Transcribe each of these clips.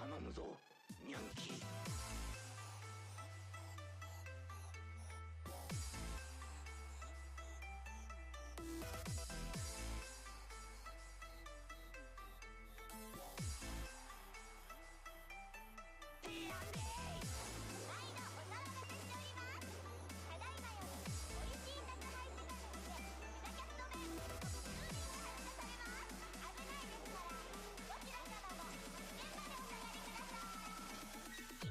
頼むぞニャンキー。今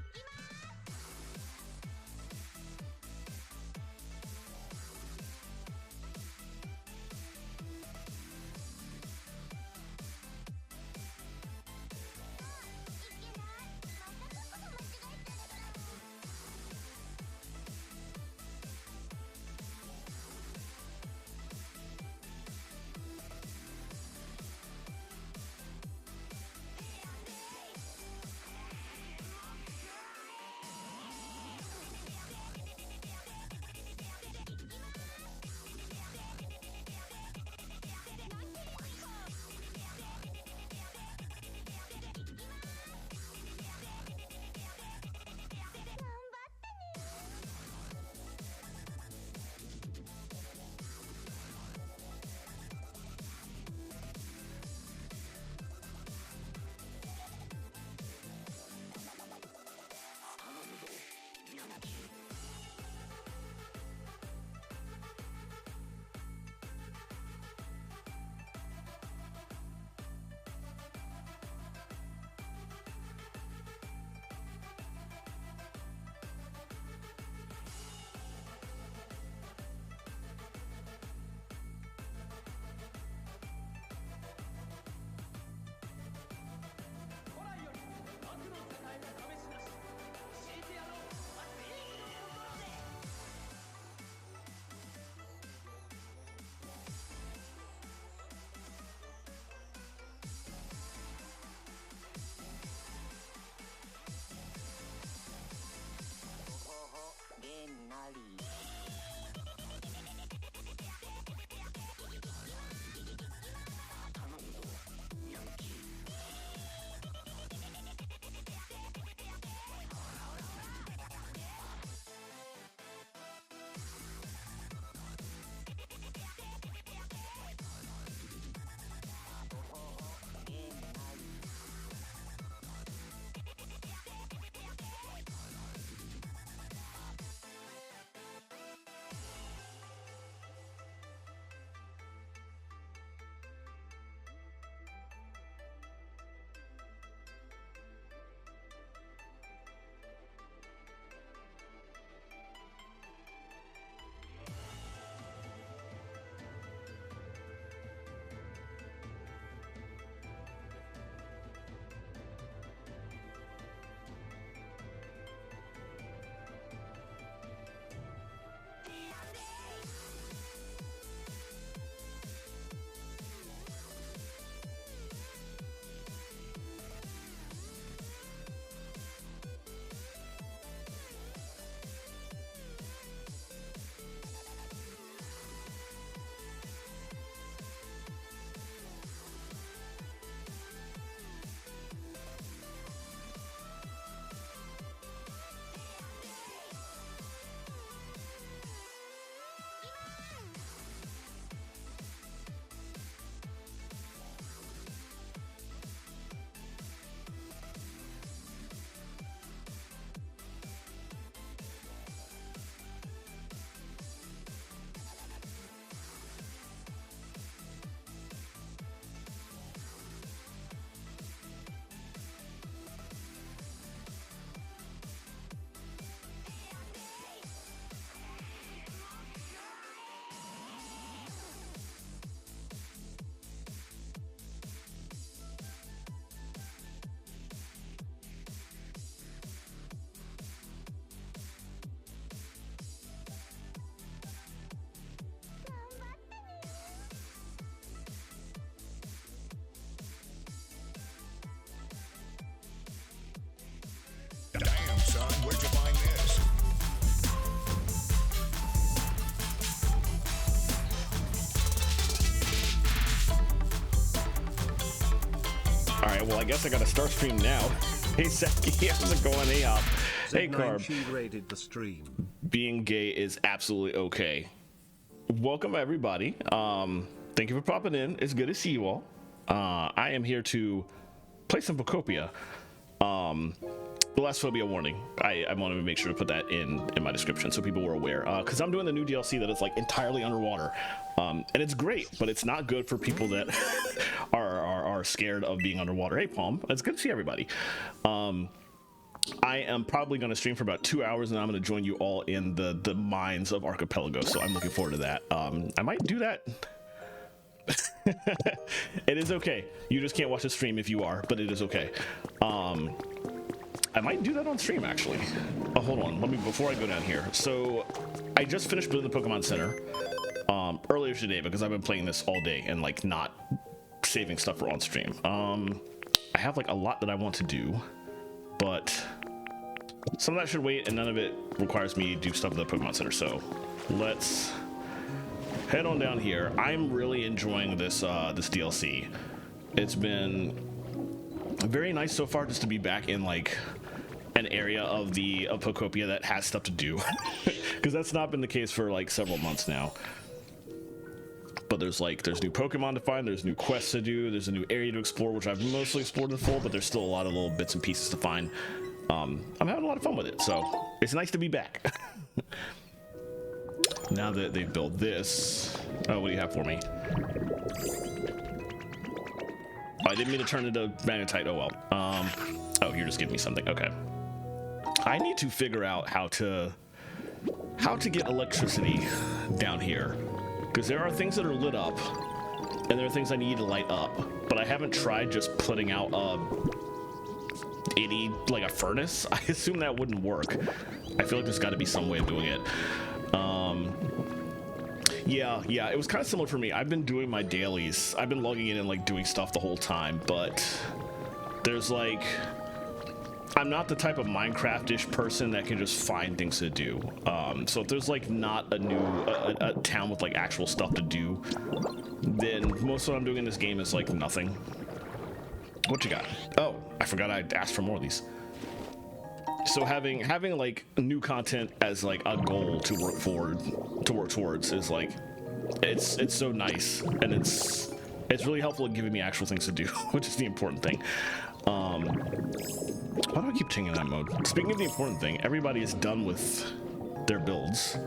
All right, well, I guess I gotta start stream now. Hey, Seki, how's it going? Hey, hey, Carb. She rated the stream. Being gay is absolutely okay. Welcome, everybody. Thank you for popping in. It's good to see you all. I am here to play some Pokopia. The last phobia warning. I wanted to make sure to put that in my description so people were aware. Because I'm doing the new DLC that is like entirely underwater. And it's great, but it's not good for people that are scared of being underwater. Hey, Palm, it's good to see everybody. I am probably going to stream for about 2 hours, and I'm going to join you all in the mines of Archipelago. So I'm looking forward to that. I might do that. It is okay. You just can't watch the stream if you are, but it is okay. I might do that on stream, actually. Oh, hold on. Let me, before I go down here. So I just finished building the Pokemon Center earlier today because I've been playing this all day and like not saving stuff for on stream. I have like a lot that I want to do, but some of that should wait, and none of it requires me to do stuff at the Pokemon Center. So let's head on down here. I'm really enjoying this this DLC. It's been very nice so far just to be back in like an area of Pokopia that has stuff to do, because that's not been the case for like several months now. But there's new Pokemon to find, there's new quests to do, there's a new area to explore, which I've mostly explored in full, but there's still a lot of little bits and pieces to find. I'm having a lot of fun with it, so it's nice to be back. Now that they've built this, oh, what do you have for me? I didn't mean to turn into magnetite. Oh well. Oh, you're just giving me something. Okay. I need to figure out how to get electricity down here, because there are things that are lit up, and there are things I need to light up. But I haven't tried just putting out like a furnace. I assume that wouldn't work. I feel like there's got to be some way of doing it. Yeah, it was kind of similar for me. I've been doing my dailies. I've been logging in and like doing stuff the whole time, but there's like, I'm not the type of Minecraft-ish person that can just find things to do. So if there's like not a town with like actual stuff to do, then most of what I'm doing in this game is like nothing. What you got? Oh, I forgot I asked for more of these. So having like new content as like a goal to work towards is like, it's so nice, and it's really helpful in giving me actual things to do, which is the important thing. Why do I keep changing that mode? Speaking of the important thing, everybody is done with their builds,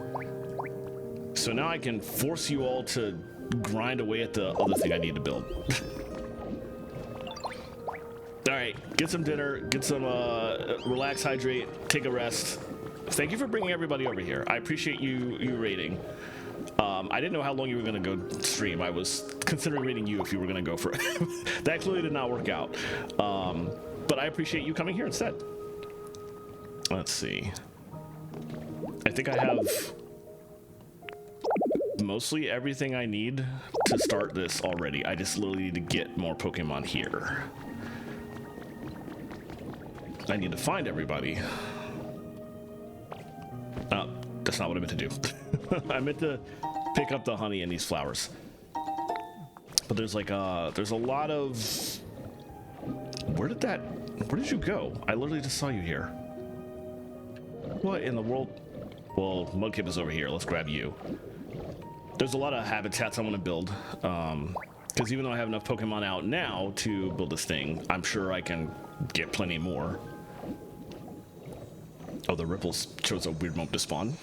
so now I can force you all to grind away at the other thing I need to build. All right, get some dinner, get some relax, hydrate, take a rest. Thank you for bringing everybody over here. I appreciate you raiding. I didn't know how long you were going to go stream. I was considering raiding you if you were going to go for it. That clearly did not work out. But I appreciate you coming here instead. Let's see. I think I have mostly everything I need to start this already. I just literally need to get more Pokemon here. I need to find everybody. Oh, that's not what I meant to do. I meant to pick up the honey in these flowers. But there's like there's a lot of... Where did you go? I literally just saw you here. What in the world? Well, Mudkip is over here. Let's grab you. There's a lot of habitats I want to build. Because even though I have enough Pokemon out now to build this thing, I'm sure I can get plenty more. Oh, the ripples chose a weird moment to spawn.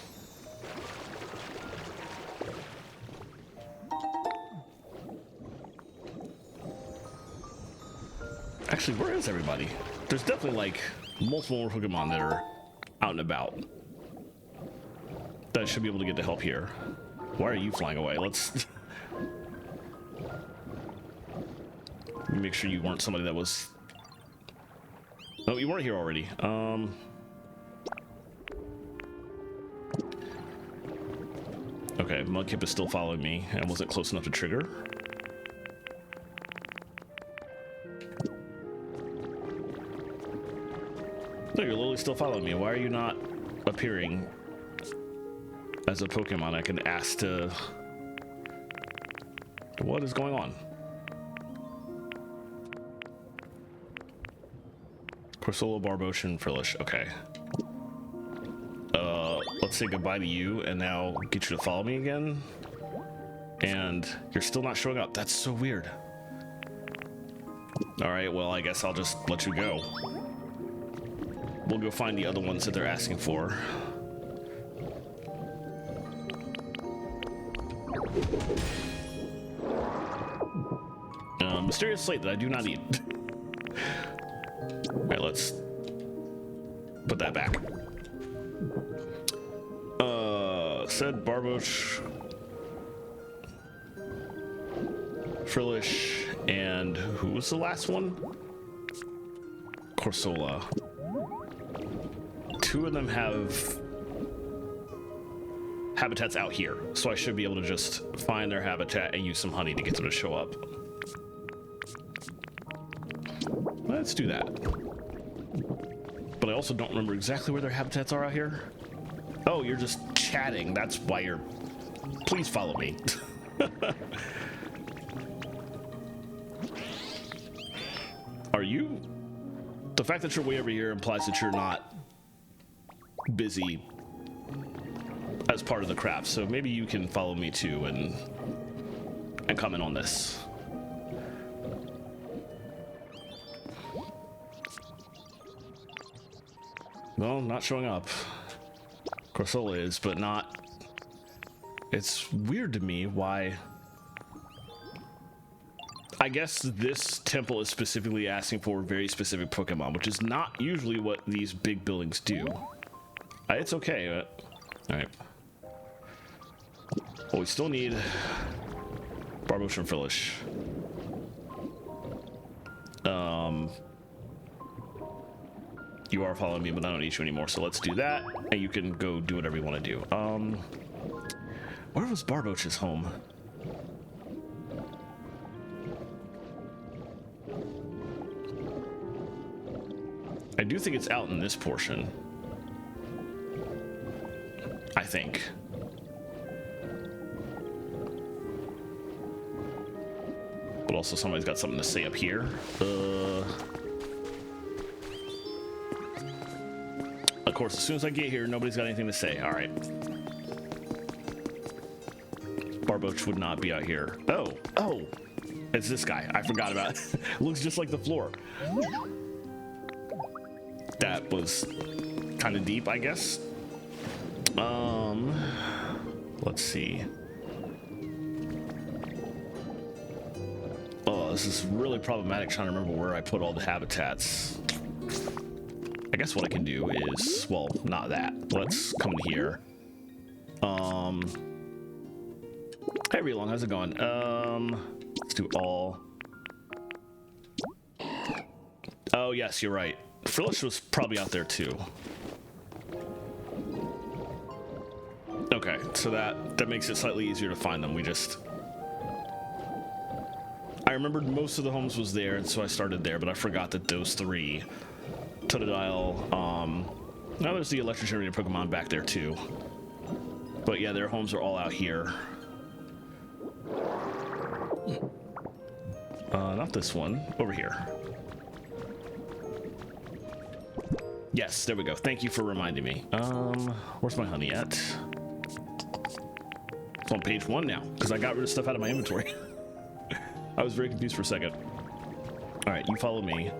Actually, where is everybody? There's definitely like multiple more Pokemon that are out and about that I should be able to get to help here. Why are you flying away? Let's make sure you weren't somebody that was... Oh, you weren't here already. Okay, Mudkip is still following me and wasn't close enough to trigger. No, you're literally still following me. Why are you not appearing as a Pokemon I can ask to... What is going on? Corsola, Barboshan, Frillish. Okay. Let's say goodbye to you and now get you to follow me again. And you're still not showing up. That's so weird. All right, well, I guess I'll just let you go. We'll go find the other ones that they're asking for. Mysterious slate that I do not need. All right, let's put that back. Said Barbosh, Frillish, and who was the last one? Corsola. Two of them have habitats out here, so I should be able to just find their habitat and use some honey to get them to show up. Let's do that. But I also don't remember exactly where their habitats are out here. Oh, you're just chatting. That's why you're... Please follow me. Are you... The fact that you're way over here implies that you're not busy as part of the craft, so maybe you can follow me too and comment on this. Well, not showing up. Corsola is, but not... It's weird to me why... I guess this temple is specifically asking for very specific Pokemon, which is not usually what these big buildings do. It's okay. Alright. Well, we still need Barbosh and Frillish. You are following me, but I don't need you anymore, so let's do that, and you can go do whatever you want to do. Where was Barbosh's home? I do think it's out in this portion. I think. But also somebody's got something to say up here. Of course, as soon as I get here, nobody's got anything to say. All right. Barbosh would not be out here. Oh, it's this guy. I forgot about it. Looks just like the floor. That was kind of deep, I guess. Let's see. Oh, this is really problematic trying to remember where I put all the habitats. I guess what I can do is, well, not that. Let's come in here. Hey, Relong, how's it going? Let's do all. Oh, yes, you're right. Frillish was probably out there too. Okay, so that makes it slightly easier to find them. I remembered most of the homes was there, and so I started there, but I forgot that those three. Totodile, now there's the electric generator Pokemon back there too. But yeah, their homes are all out here. Not this one, over here. Yes, there we go. Thank you for reminding me. Where's my honey at? It's on page 1 now, because I got rid of stuff out of my inventory. I was very confused for a second. All right, you follow me.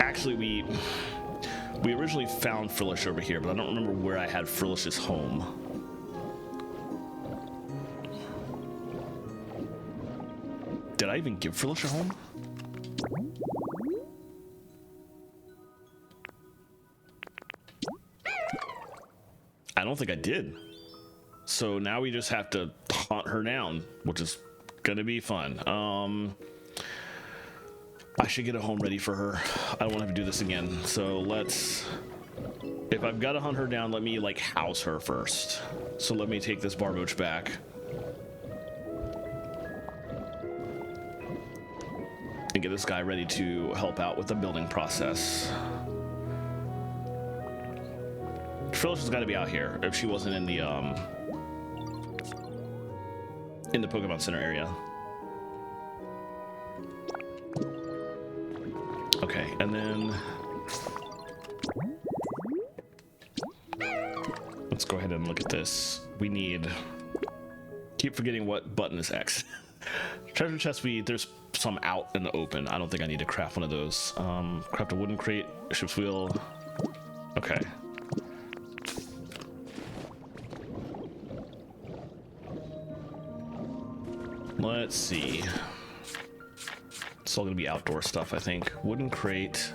Actually, we originally found Frillish over here, but I don't remember where I had Frillish's home. Did I even give Frillish a home? I don't think I did. So now we just have to hunt her down, which is gonna be fun. I should get a home ready for her. I don't want to have to do this again. So let's... If I've got to hunt her down, let me, like, house her first. So let me take this Barbosh back. And get this guy ready to help out with the building process. Frillish has got to be out here if she wasn't in the Pokemon Center area. And then let's go ahead and look at this. We need, keep forgetting what button is X. Treasure chest, there's some out in the open. I don't think I need to craft one of those. Craft a wooden crate, ship's wheel. Okay. Let's see. It's all gonna be outdoor stuff, I think. Wooden crate.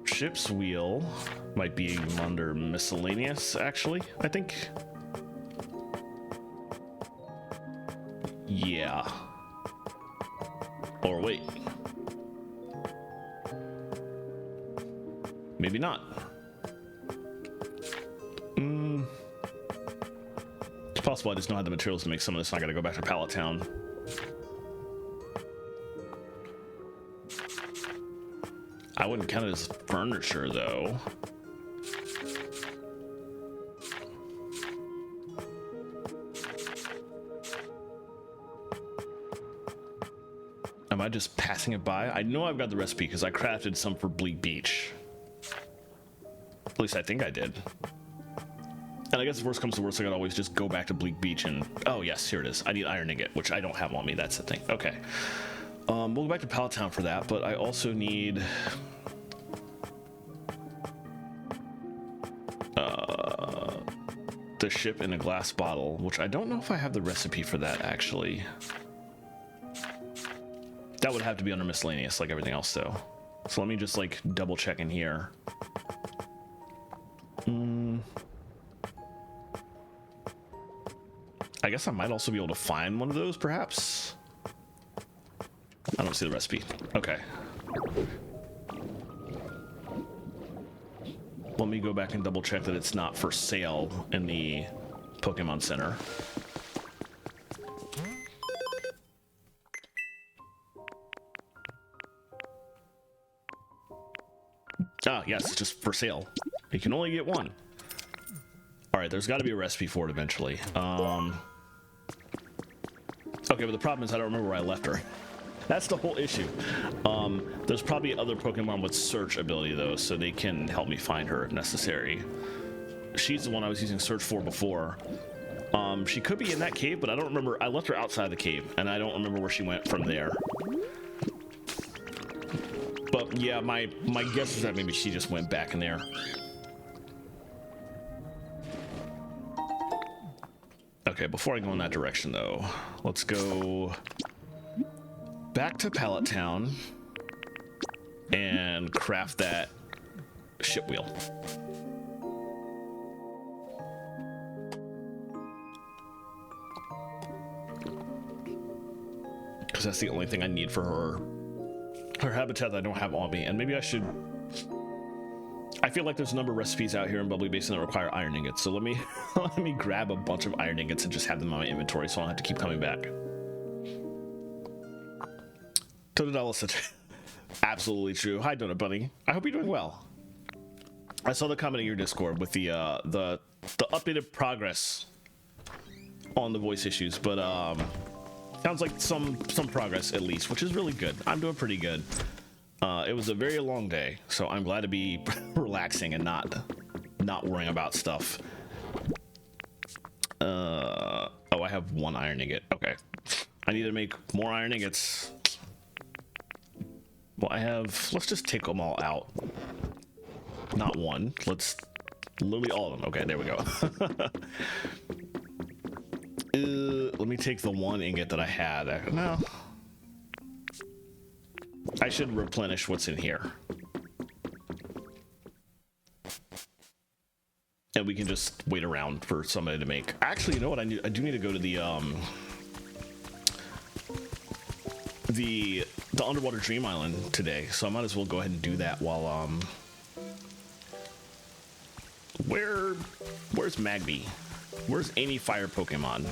Ship's wheel might be under miscellaneous, actually, I think. Yeah. Or wait. Maybe not. It's possible I just don't have the materials to make some of this, so I gotta go back to Pallet Town. I wouldn't count it as furniture, though. Am I just passing it by? I know I've got the recipe because I crafted some for Bleak Beach. At least I think I did. And I guess if worst comes to worst, I could always just go back to Bleak Beach and... Oh, yes, here it is. I need iron ingot, which I don't have on me. That's the thing. Okay. We'll go back to Pallet Town for that, but I also need... the ship in a glass bottle, which I don't know if I have the recipe for that, actually. That would have to be under miscellaneous, like everything else, though. So let me just, like, double check in here. I guess I might also be able to find one of those, perhaps? I don't see the recipe. Okay. Let me go back and double check that it's not for sale in the Pokemon Center. Ah, yes, it's just for sale. You can only get one. All right, there's got to be a recipe for it eventually. Okay, but the problem is I don't remember where I left her. That's the whole issue. There's probably other Pokemon with search ability, though, so they can help me find her if necessary. She's the one I was using search for before. She could be in that cave, but I don't remember. I left her outside the cave, and I don't remember where she went from there. But yeah, my guess is that maybe she just went back in there. Okay, before I go in that direction, though, let's go back to Pallet Town and craft that ship wheel. Because that's the only thing I need for her habitat that I don't have on me. And maybe I should... I feel like there's a number of recipes out here in Bubbly Basin that require iron ingots, so let me let me grab a bunch of iron ingots and just have them on my inventory so I don't have to keep coming back. Totodala, absolutely true. Hi, Donut Bunny. I hope you're doing well. I saw the comment in your Discord with the updated progress on the voice issues, but sounds like some progress at least, which is really good. I'm doing pretty good. It was a very long day, so I'm glad to be relaxing and not worrying about stuff. Oh, I have one iron ingot. Okay. I need to make more iron ingots. Well, let's just take them all out. Not one. Let's literally all of them. Okay, there we go. Let me take the one ingot that I had. No. I should replenish what's in here. And we can just wait around for somebody to make. Actually, you know what? I do need to go to the Underwater Dream Island today, so I might as well go ahead and do that while where's Magby? Where's any fire Pokemon?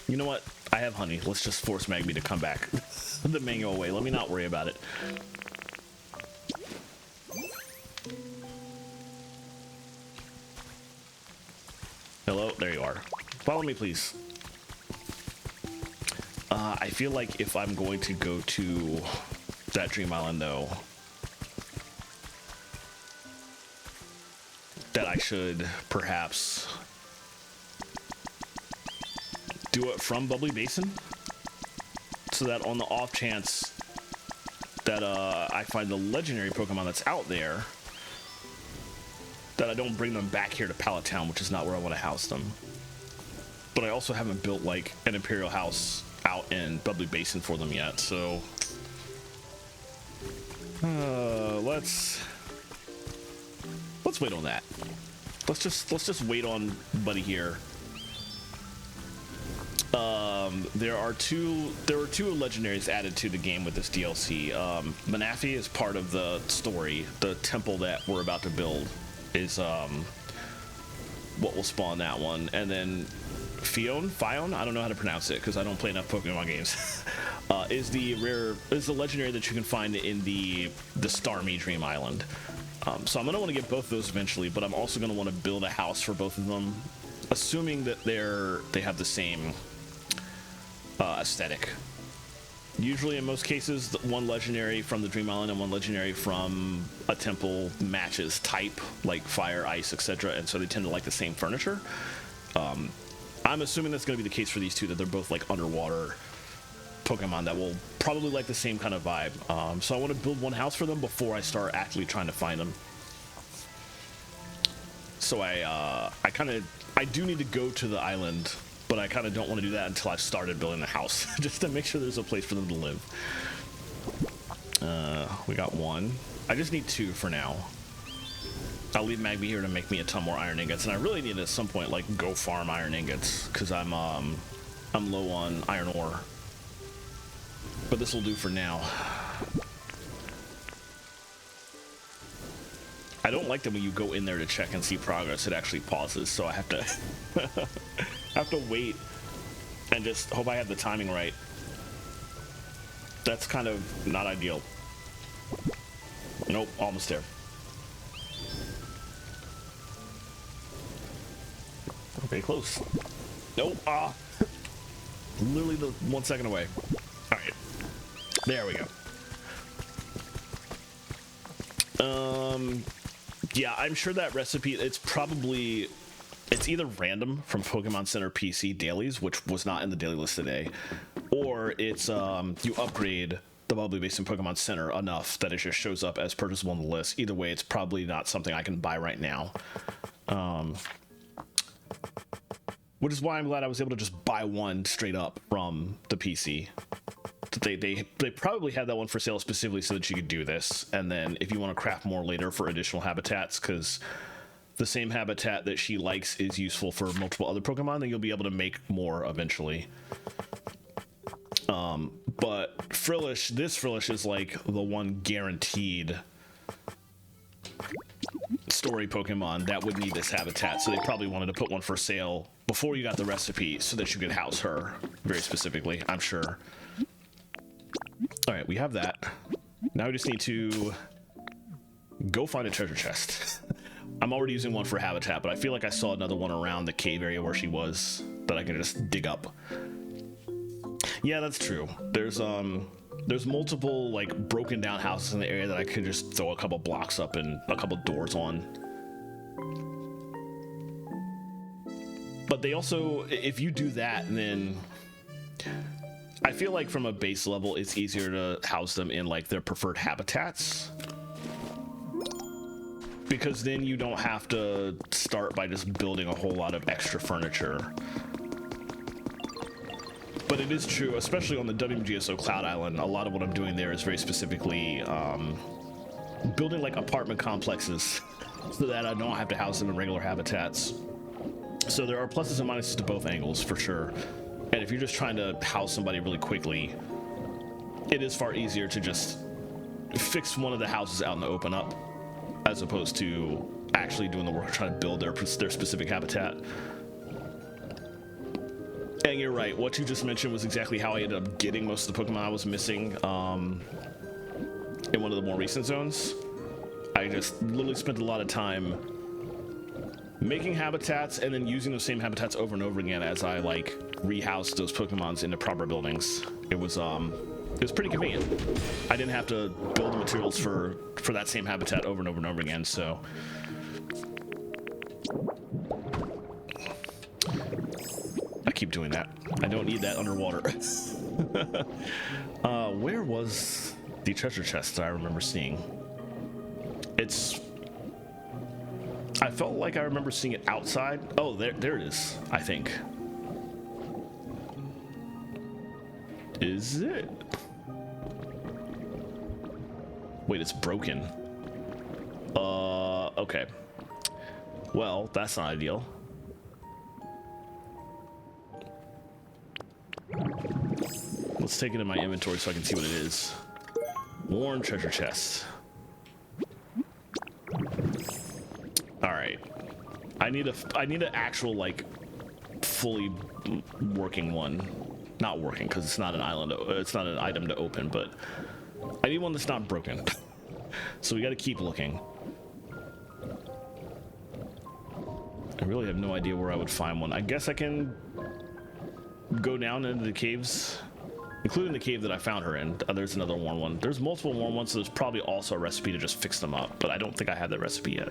You know what? I have honey. Let's just force Magby to come back the manual way. Let me not worry about it. Hello, there you are. Follow me, please. I feel like if I'm going to go to that Dream Island, though, that I should perhaps do it from Bubbly Basin, so that on the off chance that I find the legendary Pokemon that's out there, that I don't bring them back here to Pallet Town, which is not where I want to house them. But I also haven't built like an Imperial house out in Bubbly Basin for them yet, so let's wait on that. Let's just wait on Buddy here. There were two legendaries added to the game with this DLC. Manaphy is part of the story. The temple that we're about to build is what will spawn that one, and then Fion, I don't know how to pronounce it because I don't play enough Pokemon games. is the legendary that you can find in the Starmie Dream Island. So I'm gonna want to get both of those eventually, but I'm also gonna want to build a house for both of them, assuming that they have the same aesthetic. Usually, in most cases, one legendary from the Dream Island and one legendary from a temple matches type, like fire, ice, etc., and so they tend to like the same furniture. I'm assuming that's going to be the case for these two, that they're both like underwater Pokemon that will probably like the same kind of vibe. So I want to build one house for them before I start actually trying to find them. So I do need to go to the island, but I kind of don't want to do that until I've started building the house, just to make sure there's a place for them to live. We got one. I just need two for now. I'll leave Magby here to make me a ton more iron ingots, and I really need to at some point like go farm iron ingots because I'm low on iron ore. But this will do for now. I don't like that when you go in there to check and see progress, it actually pauses, so I have to have to wait and just hope I have the timing right. That's kind of not ideal. Nope, almost there. Okay, close. Nope. Literally the 1 second away. All right, there we go. Yeah, I'm sure that recipe, it's either random from Pokemon Center PC dailies, which was not in the daily list today, or it's you upgrade the Bubbly Basin Pokemon Center enough that it just shows up as purchasable on the list. Either way, it's probably not something I can buy right now. Which is why I'm glad I was able to just buy one straight up from the PC. They probably had that one for sale specifically so that you could do this, and then if you want to craft more later for additional habitats, because the same habitat that she likes is useful for multiple other Pokemon, then you'll be able to make more eventually. But this Frillish is like the one guaranteed story Pokemon that would need this habitat, so they probably wanted to put one for sale before you got the recipe so that you could house her very specifically, I'm sure. All right, we have that. Now we just need to go find a treasure chest. I'm already using one for habitat, but I feel like I saw another one around the cave area where she was that I can just dig up. Yeah, that's true. There's multiple like broken down houses in the area that I could just throw a couple blocks up and a couple doors on. But they also, if you do that, then I feel like from a base level, it's easier to house them in like their preferred habitats, because then you don't have to start by just building a whole lot of extra furniture. But it is true, especially on the WMGSO Cloud Island, a lot of what I'm doing there is very specifically building like apartment complexes so that I don't have to house them in regular habitats. So there are pluses and minuses to both angles for sure. And if you're just trying to house somebody really quickly, it is far easier to just fix one of the houses out in the open up, as opposed to actually doing the work trying to build their specific habitat. And you're right, what you just mentioned was exactly how I ended up getting most of the Pokemon I was missing in one of the more recent zones. I just literally spent a lot of time making habitats and then using those same habitats over and over again as I like rehouse those Pokemons into proper buildings. It was pretty convenient. I didn't have to build the materials for that same habitat over and over and over again, so. I keep doing that. I don't need that underwater. Where was the treasure chest that I remember seeing? I felt like I remember seeing it outside. Oh, there it is, I think. Is it? Wait, it's broken. Okay. Well, that's not ideal. Let's take it in my inventory so I can see what it is. Worn treasure chest. All right. I need an actual like fully working one. Not working because it's not an island. It's not an item to open, but I need one that's not broken. So we got to keep looking. I really have no idea where I would find one. I guess I can go down into the caves, including the cave that I found her in. There's another worn one. There's multiple worn ones, so there's probably also a recipe to just fix them up, but I don't think I have that recipe yet.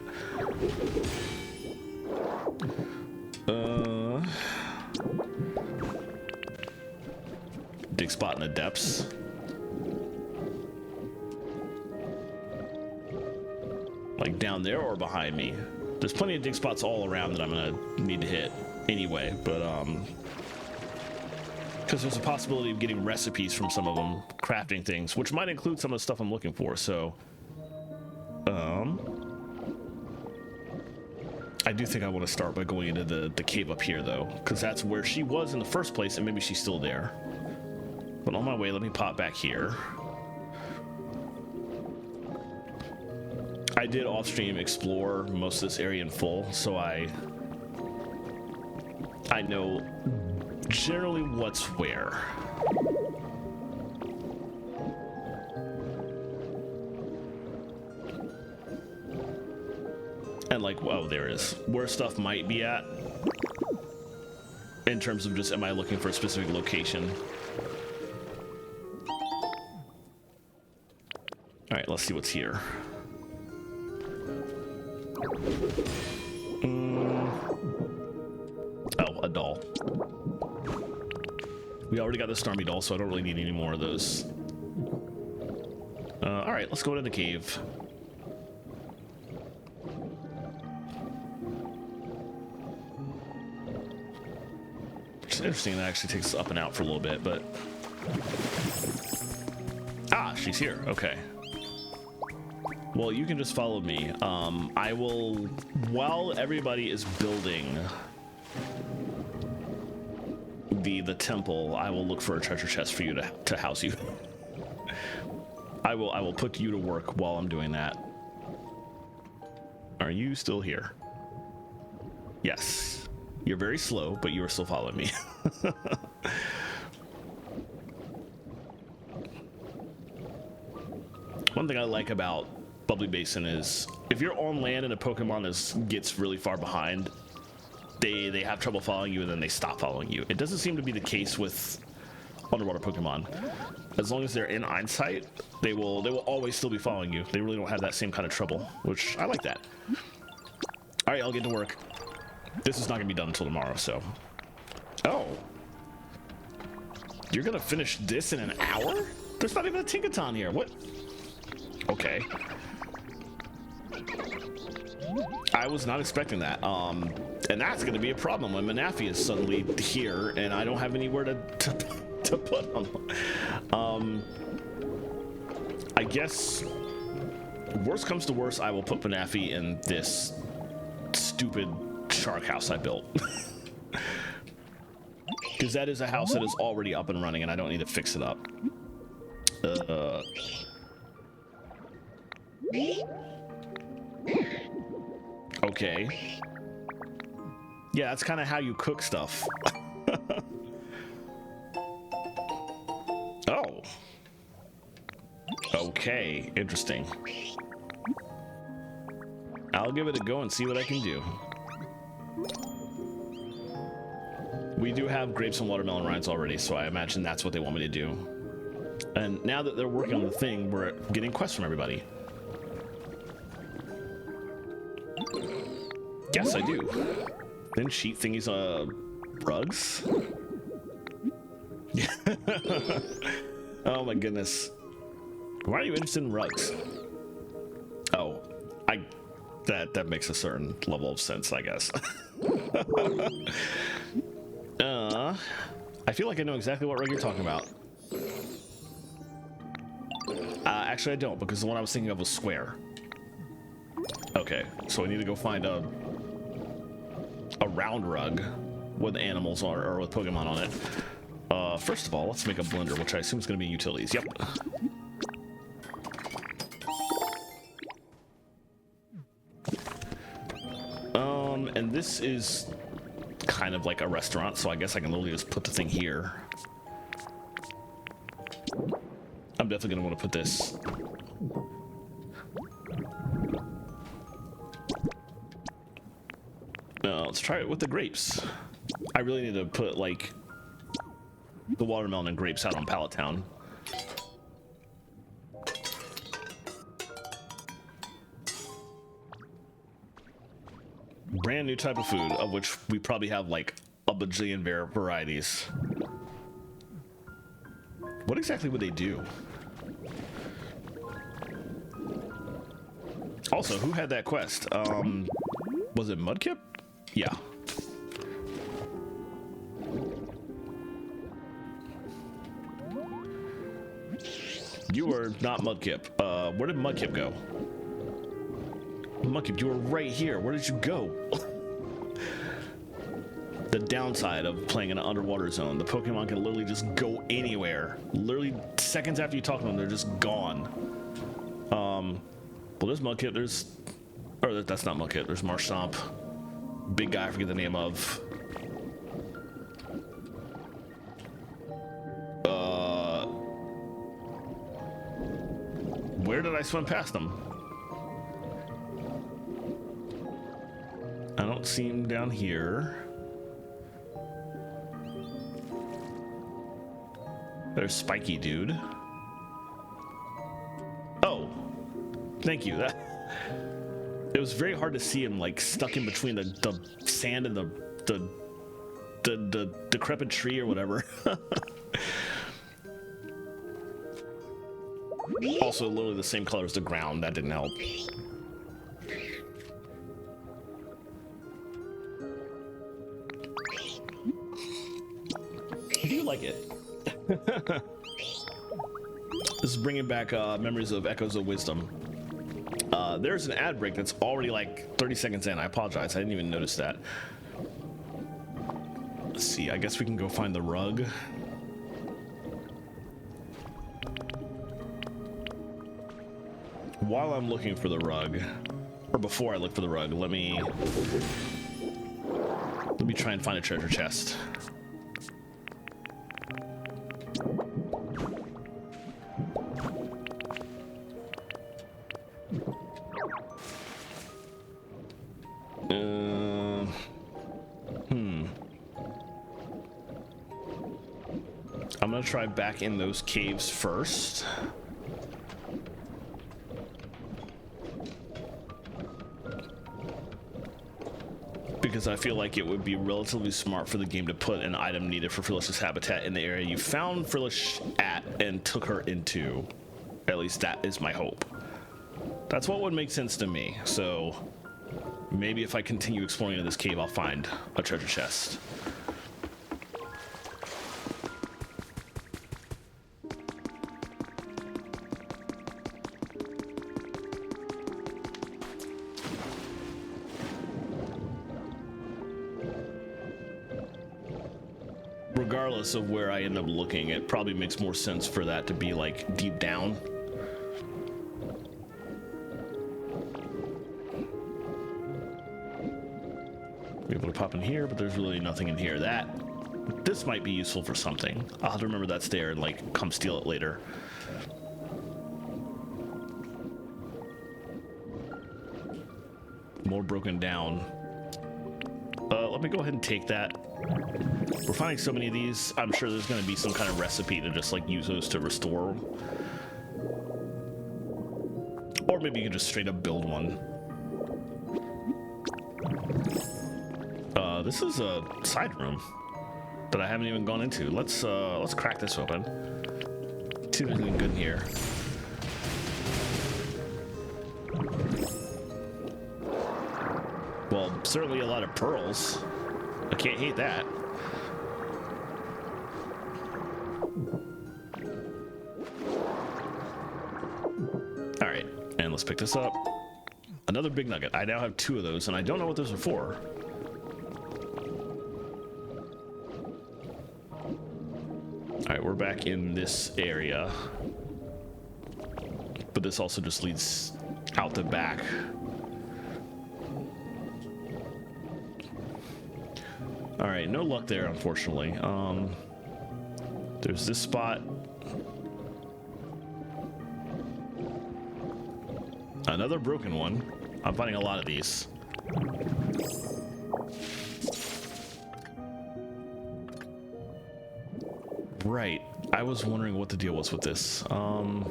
Dig spot in the depths. Like down there or behind me? There's plenty of dig spots all around that I'm gonna need to hit anyway, but because there's a possibility of getting recipes from some of them, crafting things, which might include some of the stuff I'm looking for, so I do think I want to start by going into the cave up here though, because that's where she was in the first place, and maybe she's still there. But on my way, let me pop back here. I did off-stream explore most of this area in full, so I know generally what's where. And like, oh, there it is. Where stuff might be at. In terms of just, am I looking for a specific location? All right, let's see what's here. Oh, a doll. We already got the Starmie doll, so I don't really need any more of those. All right, let's go into the cave. It's interesting that actually takes us up and out for a little bit, but... Ah, she's here. Okay. Well, you can just follow me. I will, while everybody is building the temple, I will look for a treasure chest for you to house you. I will put you to work while I'm doing that. Are you still here? Yes. You're very slow, but you are still following me. One thing I like about Bubbly Basin is if you're on land and a Pokemon gets really far behind, they have trouble following you and then they stop following you. It doesn't seem to be the case with underwater Pokemon. As long as they're in eyesight, they will always still be following you. They really don't have that same kind of trouble, which I like that. All right, I'll get to work. This is not gonna be done until tomorrow, so. Oh. You're gonna finish this in an hour? There's not even a Tinkaton here. What? Okay. I was not expecting that. And that's going to be a problem when Manaphy is suddenly here and I don't have anywhere to put them. I guess worst comes to worst, I will put Manaphy in this stupid shark house I built. Because that is a house that is already up and running and I don't need to fix it up. Okay. Yeah, that's kind of how you cook stuff. Oh. Okay, interesting. I'll give it a go and see what I can do. We do have grapes and watermelon rinds already, so I imagine that's what they want me to do. And now that they're working on the thing, we're getting quests from everybody. Yes, I do. Then sheet thingies, rugs? Oh my goodness. Why are you interested in rugs? Oh, that makes a certain level of sense, I guess. I feel like I know exactly what rug you're talking about. Actually, I don't, because the one I was thinking of was square. Okay, so I need to go find a round rug with animals or with Pokemon on it. First of all, let's make a blender, which I assume is going to be utilities. Yep. And this is kind of like a restaurant, so I guess I can literally just put the thing here. I'm definitely going to want to put this. Let's try it with the grapes. I really need to put, like, the watermelon and grapes out on Pallet Town. Brand new type of food, of which we probably have like a bajillion varieties. What exactly would they do? Also, who had that quest? Was it Mudkip? Yeah. You were not Mudkip. Where did Mudkip go? Mudkip, you were right here. Where did you go? The downside of playing in an underwater zone, the Pokemon can literally just go anywhere. Literally seconds after you talk to them, they're just gone. Well, there's Mudkip. That's not Mudkip. There's Marshtomp. Big guy, I forget the name of. Where did I swim past them? I don't see him down here. There's Spiky Dude. Oh, thank you. It was very hard to see him, like, stuck in between the sand and the decrepit tree or whatever. Also, literally the same color as the ground. That didn't help. Do you like it? This is bringing back memories of Echoes of Wisdom. There's an ad break that's already like 30 seconds in. I apologize. I didn't even notice that. Let's see. I guess we can go find the rug. While I'm looking for the rug, or before I look for the rug, let me try and find a treasure chest. I'm gonna try back in those caves first. Because I feel like it would be relatively smart for the game to put an item needed for Frelish's habitat in the area you found Frelish at and took her into. At least that is my hope. That's what would make sense to me. So maybe if I continue exploring in this cave, I'll find a treasure chest. Regardless of where I end up looking, it probably makes more sense for that to be like deep down. Be able to pop in here, but there's really nothing in here. This might be useful for something. I'll have to remember that's there and like come steal it later. More broken down. Let me go ahead and take that. We're finding so many of these. I'm sure there's going to be some kind of recipe to just like use those to restore them. Or maybe you can just straight up build one. This is a side room that I haven't even gone into. Let's crack this open. See if there's anything good in here. Well, certainly a lot of pearls. I can't hate that. All right, and let's pick this up. Another big nugget. I now have 2 of those, and I don't know what those are for. All right, we're back in this area, but this also just leads out the back. All right, no luck there, unfortunately. There's this spot. Another broken one. I'm finding a lot of these. Right. I was wondering what the deal was with this. And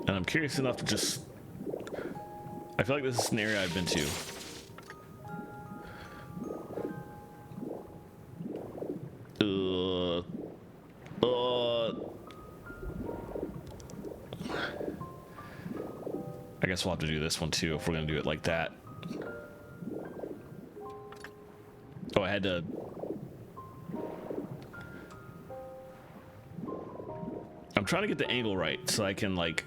I'm curious enough to just... I feel like this is an area I've been to. I guess we'll have to do this one too if we're gonna do it like that. Oh, I had to... I'm trying to get the angle right so I can like...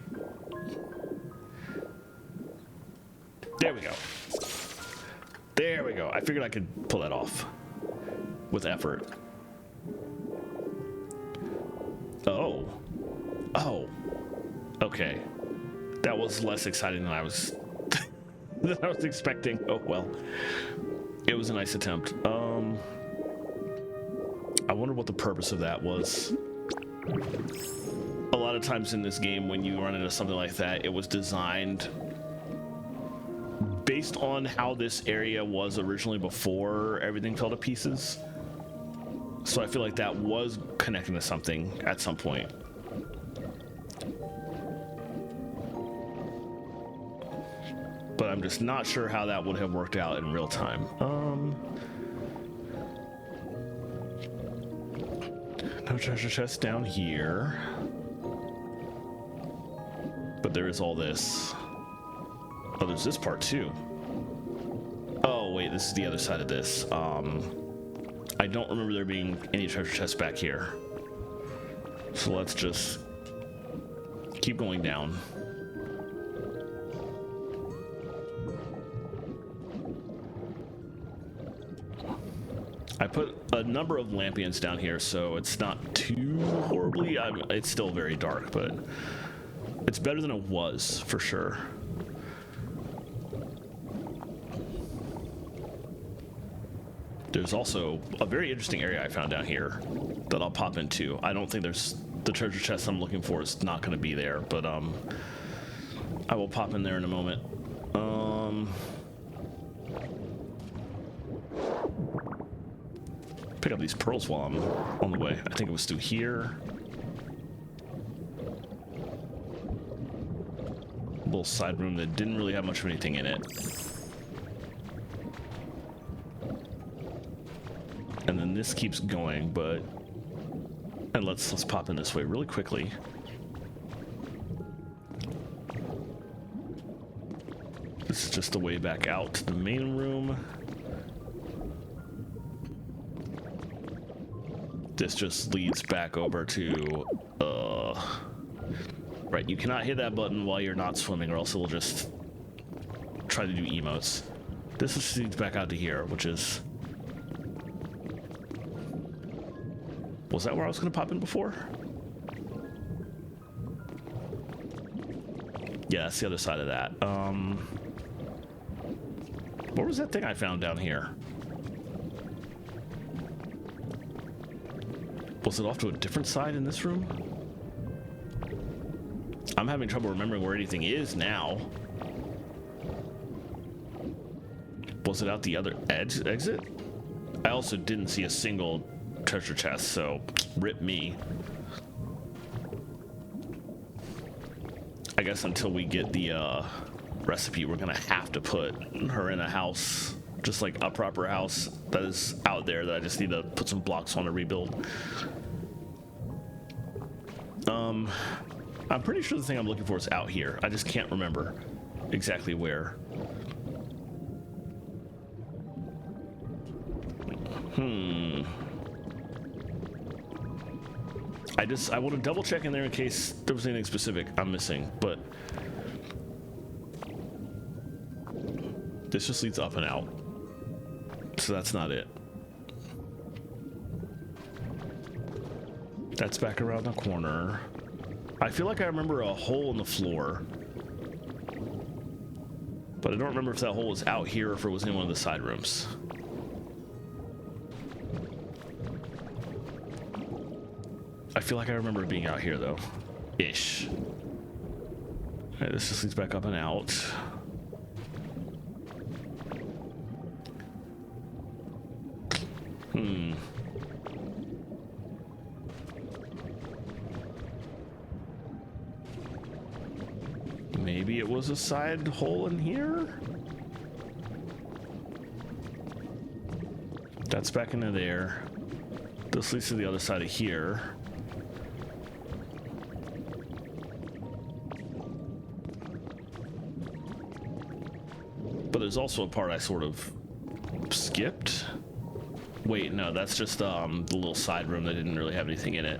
There we go. There we go. I figured I could pull that off with effort. Oh. Oh. Okay. That was less exciting than I was than I was expecting. Oh well. It was a nice attempt. I wonder what the purpose of that was. A lot of times in this game when you run into something like that, it was designed based on how this area was originally before everything fell to pieces. So I feel like that was connecting to something at some point. But I'm just not sure how that would have worked out in real time. No treasure chest down here. But there is all this. Oh, there's this part too. Oh, wait, this is the other side of this. I don't remember there being any treasure chests back here. So let's just keep going down. I put a number of lampions down here, so it's not too horribly. It's still very dark, but it's better than it was for sure. There's also a very interesting area I found down here that I'll pop into. I don't think there's the treasure chest I'm looking for is not going to be there, but I will pop in there in a moment. Pick up these pearls while I'm on the way. I think it was through here. A little side room that didn't really have much of anything in it. And then this keeps going, but... And let's pop in this way really quickly. This is just the way back out to the main room. This just leads back over to, right, you cannot hit that button while you're not swimming or else it will just try to do emotes. This just leads back out to here, which is... Was that where I was going to pop in before? Yeah, that's the other side of that. What was that thing I found down here? Was it off to a different side in this room? I'm having trouble remembering where anything is now. Was it out the other exit? I also didn't see a single treasure chest, so rip me. I guess until we get the recipe, we're gonna have to put her in a house, just like a proper house that is out there that I just need to put some blocks on to rebuild. I'm pretty sure the thing I'm looking for is out here. I just can't remember exactly where. I want to double check in there in case there was anything specific I'm missing, but this just leads up and out, so that's not it. That's back around the corner. I feel like I remember a hole in the floor, but I don't remember if that hole was out here or if it was in one of the side rooms. I feel like I remember it being out here though, ish. Okay, this just leads back up and out. Maybe it was a side hole in here? That's back into there. This leads to the other side of here. But there's also a part I sort of skipped. Wait, no, that's just the little side room that didn't really have anything in it.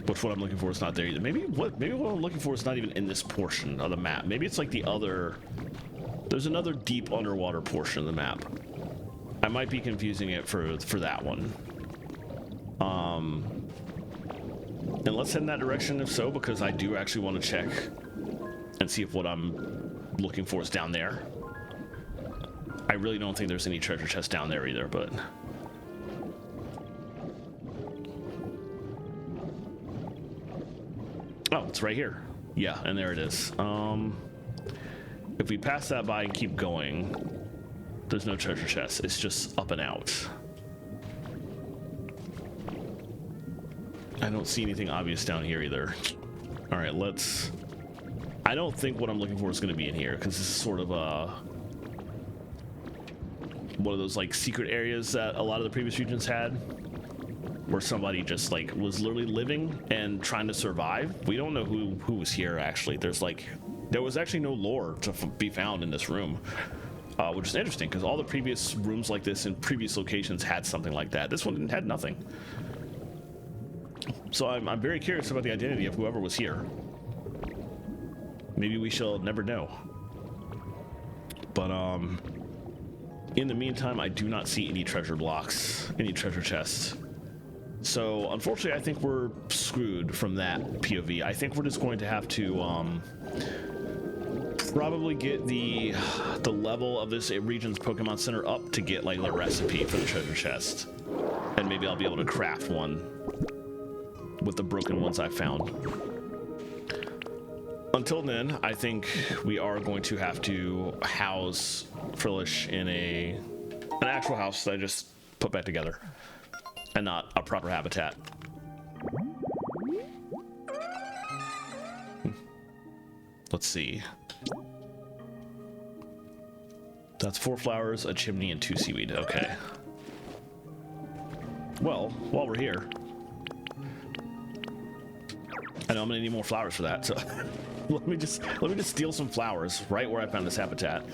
Which what I'm looking for is not there either. Maybe what I'm looking for is not even in this portion of the map. Maybe it's like the other. There's another deep underwater portion of the map. I might be confusing it for that one. And let's head in that direction if so, because I do actually want to check and see if what I'm looking for is down there. I really don't think there's any treasure chest down there either, but oh, it's right here. Yeah, and there it is. If we pass that by and keep going, there's no treasure chest. It's just up and out. I don't see anything obvious down here either. All right, let's. I don't think what I'm looking for is going to be in here, because this is sort of one of those like secret areas that a lot of the previous regions had, where somebody just like was literally living and trying to survive. We don't know who was here actually. There was actually no lore to be found in this room, which is interesting because all the previous rooms like this in previous locations had something like that. This one had nothing. So I'm very curious about the identity of whoever was here. Maybe we shall never know. But in the meantime, I do not see any treasure blocks, any treasure chests. So unfortunately, I think we're screwed from that POV. I think we're just going to have to probably get the level of this region's Pokemon Center up to get like the recipe for the treasure chest, and maybe I'll be able to craft one with the broken ones I found. Until then, I think we are going to have to house Frillish in an actual house that I just put back together, and not a proper habitat. Let's see. That's 4 flowers, a chimney, and 2 seaweed. Okay. Well, while we're here, I know I'm gonna need more flowers for that, so let me just steal some flowers right where I found this habitat.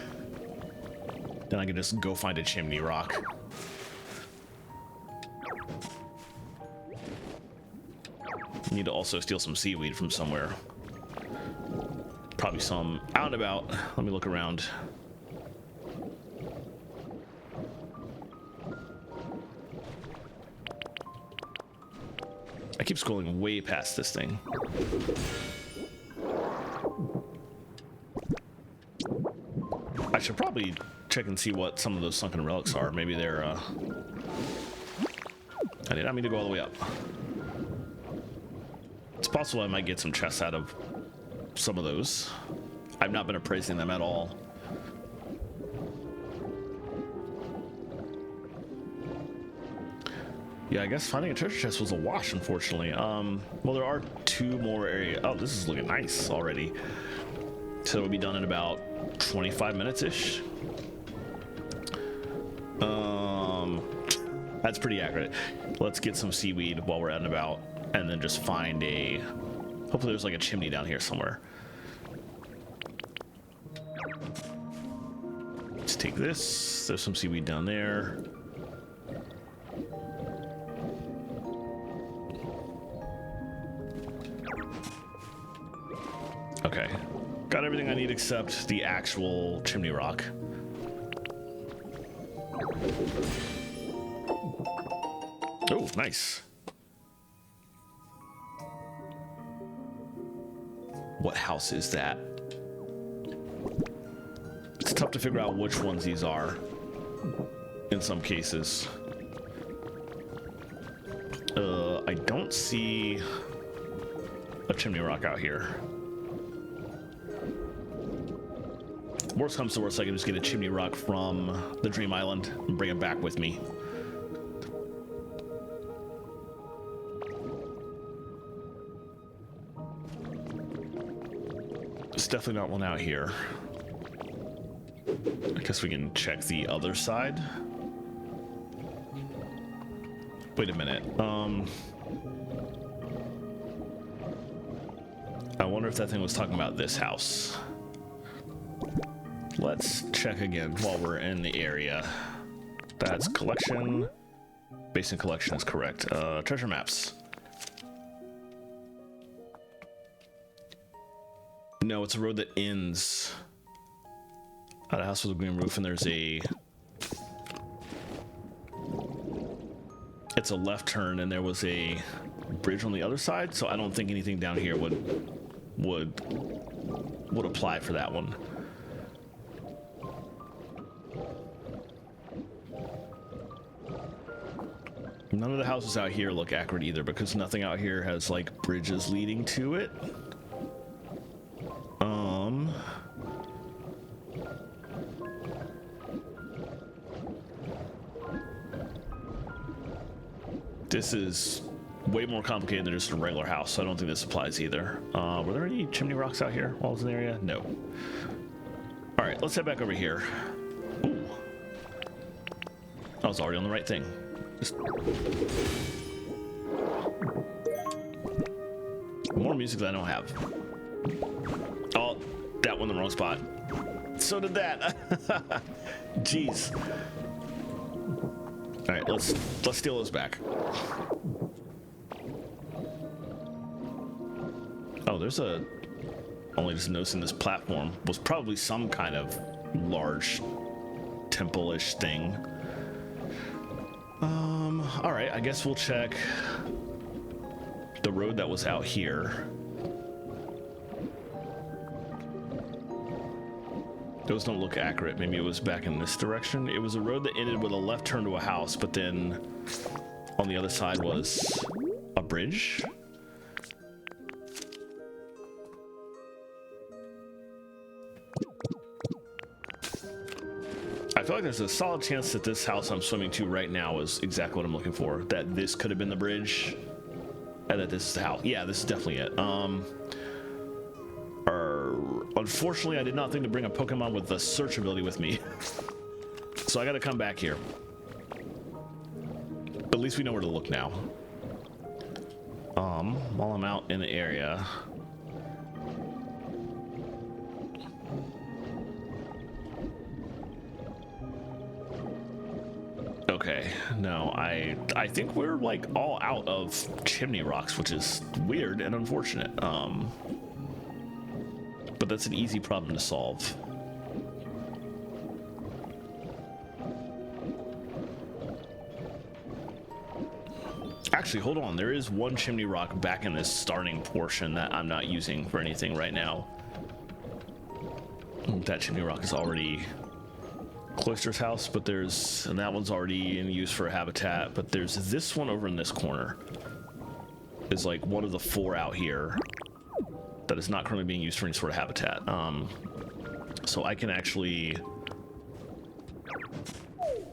Then I can just go find a chimney rock. Need to also steal some seaweed from somewhere. Probably some out and about. Let me look around. I keep scrolling way past this thing. I should probably check and see what some of those sunken relics are. Maybe they're I did not mean to go all the way up. It's possible I might get some chests out of some of those. I've not been appraising them at all. Yeah, I guess finding a treasure chest was a wash, unfortunately. Well, there are 2 more areas. Oh, this is looking nice already. So it'll be done in about 25 minutes-ish. That's pretty accurate. Let's get some seaweed while we're out and about, and then just find a... Hopefully there's like a chimney down here somewhere. Let's take this. There's some seaweed down there. Okay. Got everything I need except the actual chimney rock. Oh, nice. What house is that? It's tough to figure out which ones these are in some cases. I don't see a chimney rock out here. Worst comes to worst, I can just get a chimney rock from the Dream Island and bring it back with me. There's definitely not one out here. I guess we can check the other side. Wait a minute. I wonder if that thing was talking about this house. Let's check again while we're in the area. That's collection. Basin collection is correct. Treasure maps. No, it's a road that ends at a house with a green roof, and there's a... It's a left turn, and there was a bridge on the other side, so I don't think anything down here would apply for that one. None of the houses out here look accurate either, because nothing out here has like bridges leading to it. This is way more complicated than just a regular house, so I don't think this applies either. Were there any chimney rocks out here while I was in the area? No. All right, let's head back over here. Ooh. I was already on the right thing. Just... More music that I don't have. Oh, that one in the wrong spot. So did that. Jeez. All right, let's steal those back. Oh, there's a... Only just noticing this platform was probably some kind of large temple-ish thing. All right, I guess we'll check the road that was out here. Those don't look accurate. Maybe it was back in this direction. It was a road that ended with a left turn to a house, but then on the other side was a bridge. I feel like there's a solid chance that this house I'm swimming to right now is exactly what I'm looking for. That this could have been the bridge, and that this is the house. Yeah, this is definitely it. Unfortunately, I did not think to bring a Pokemon with the search ability with me. So I gotta come back here. At least we know where to look now. While I'm out in the area. Okay, no, I think we're like all out of chimney rocks, which is weird and unfortunate. But that's an easy problem to solve. Actually, hold on. There is one chimney rock back in this starting portion that I'm not using for anything right now. That chimney rock is already Cloister's house, but and that one's already in use for a habitat, but there's this one over in this corner. Is like one of the 4 out here that is not currently being used for any sort of habitat. So I can actually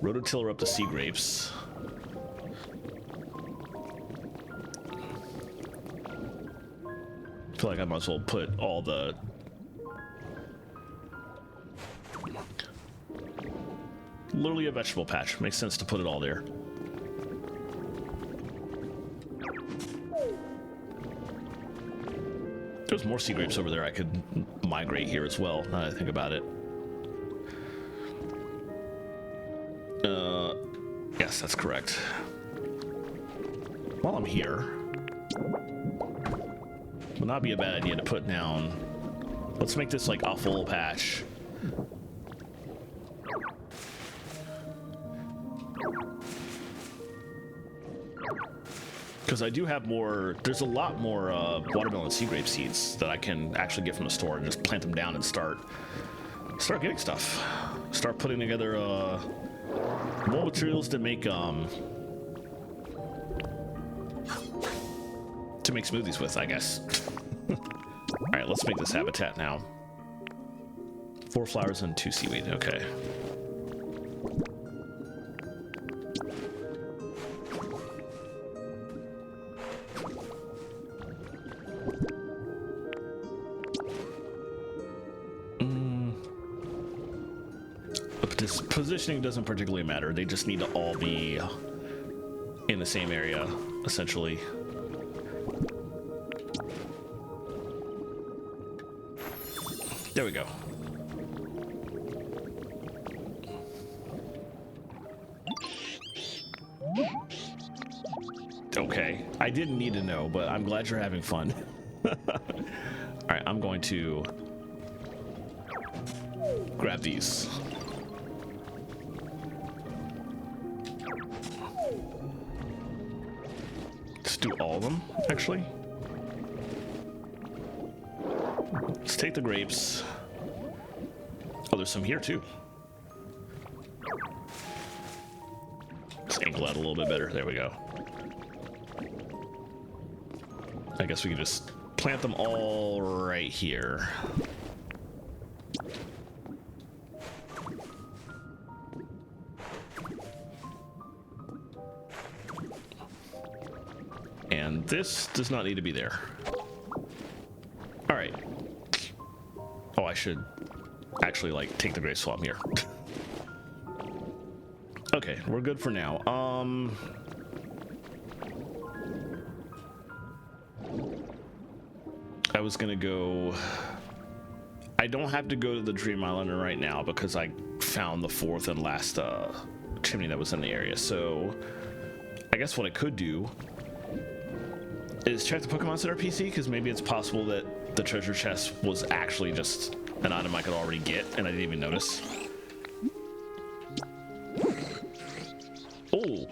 rototiller up the sea grapes. I feel like I might as well put all the literally a vegetable patch. Makes sense to put it all there. There's more sea grapes over there. I could migrate here as well, now that I think about it. Yes, that's correct. While I'm here, would not be a bad idea to put down. Let's make this like a full patch. Because I do have more, there's a lot more watermelon sea grape seeds that I can actually get from the store and just plant them down and start getting stuff. Start putting together more materials to make smoothies with, I guess. All right, let's make this habitat now. 4 flowers and 2 seaweed, okay. This positioning doesn't particularly matter. They just need to all be in the same area, essentially. There we go. Okay, I didn't need to know, but I'm glad you're having fun. All right, I'm going to grab these. Let's do all of them, actually. Let's take the grapes. Oh, there's some here too. Let's angle out a little bit better. There we go. I guess we can just plant them all right here. And this does not need to be there. All right. Oh, I should actually like take the grapes while I'm here. Okay, we're good for now. I was gonna go. I don't have to go to the Dream Island right now because I found the 4th and last chimney that was in the area. So I guess what I could do is check the Pokemon Center PC, because maybe it's possible that the treasure chest was actually just an item I could already get and I didn't even notice. Oh.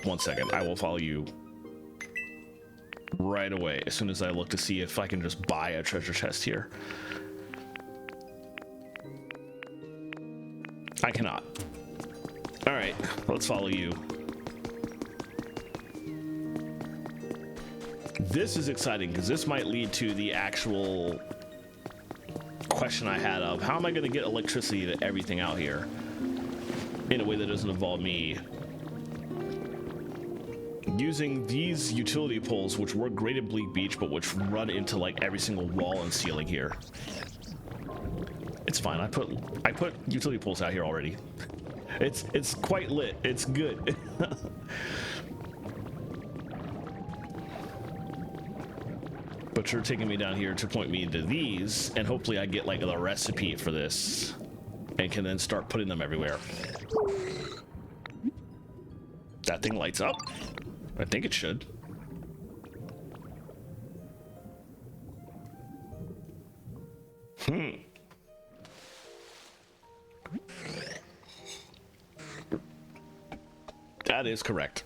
1 second. I will follow you right away as soon as I look to see if I can just buy a treasure chest here. I cannot. All right, let's follow you. This is exciting because this might lead to the actual question I had of how am I going to get electricity to everything out here in a way that doesn't involve me using these utility poles, which work great at Bleak Beach, but which run into like every single wall and ceiling here. It's fine. I put utility poles out here already. It's quite lit. It's good. But you're taking me down here to point me to these, and hopefully I get like the recipe for this and can then start putting them everywhere. That thing lights up. I think it should. That is correct.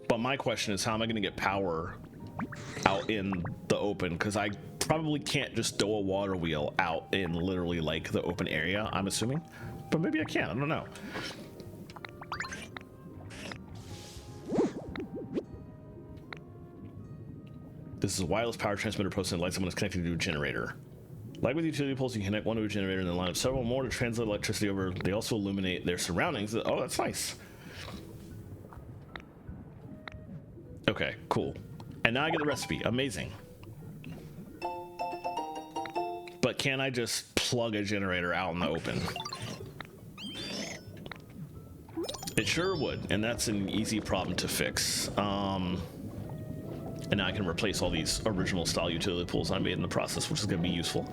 But my question is, how am I going to get power out in the open? Because I probably can't just throw a water wheel out in literally like the open area, I'm assuming. But maybe I can. I don't know. This is a wireless power transmitter posted and lights up when it's connected to a generator. Like with utility poles, you can connect one to a generator and then line up several more to translate electricity over. They also illuminate their surroundings. Oh, that's nice. Okay, cool. And now I get the recipe. Amazing. But can I just plug a generator out in the open? It sure would, and that's an easy problem to fix. And now I can replace all these original style utility poles I made in the process, which is going to be useful.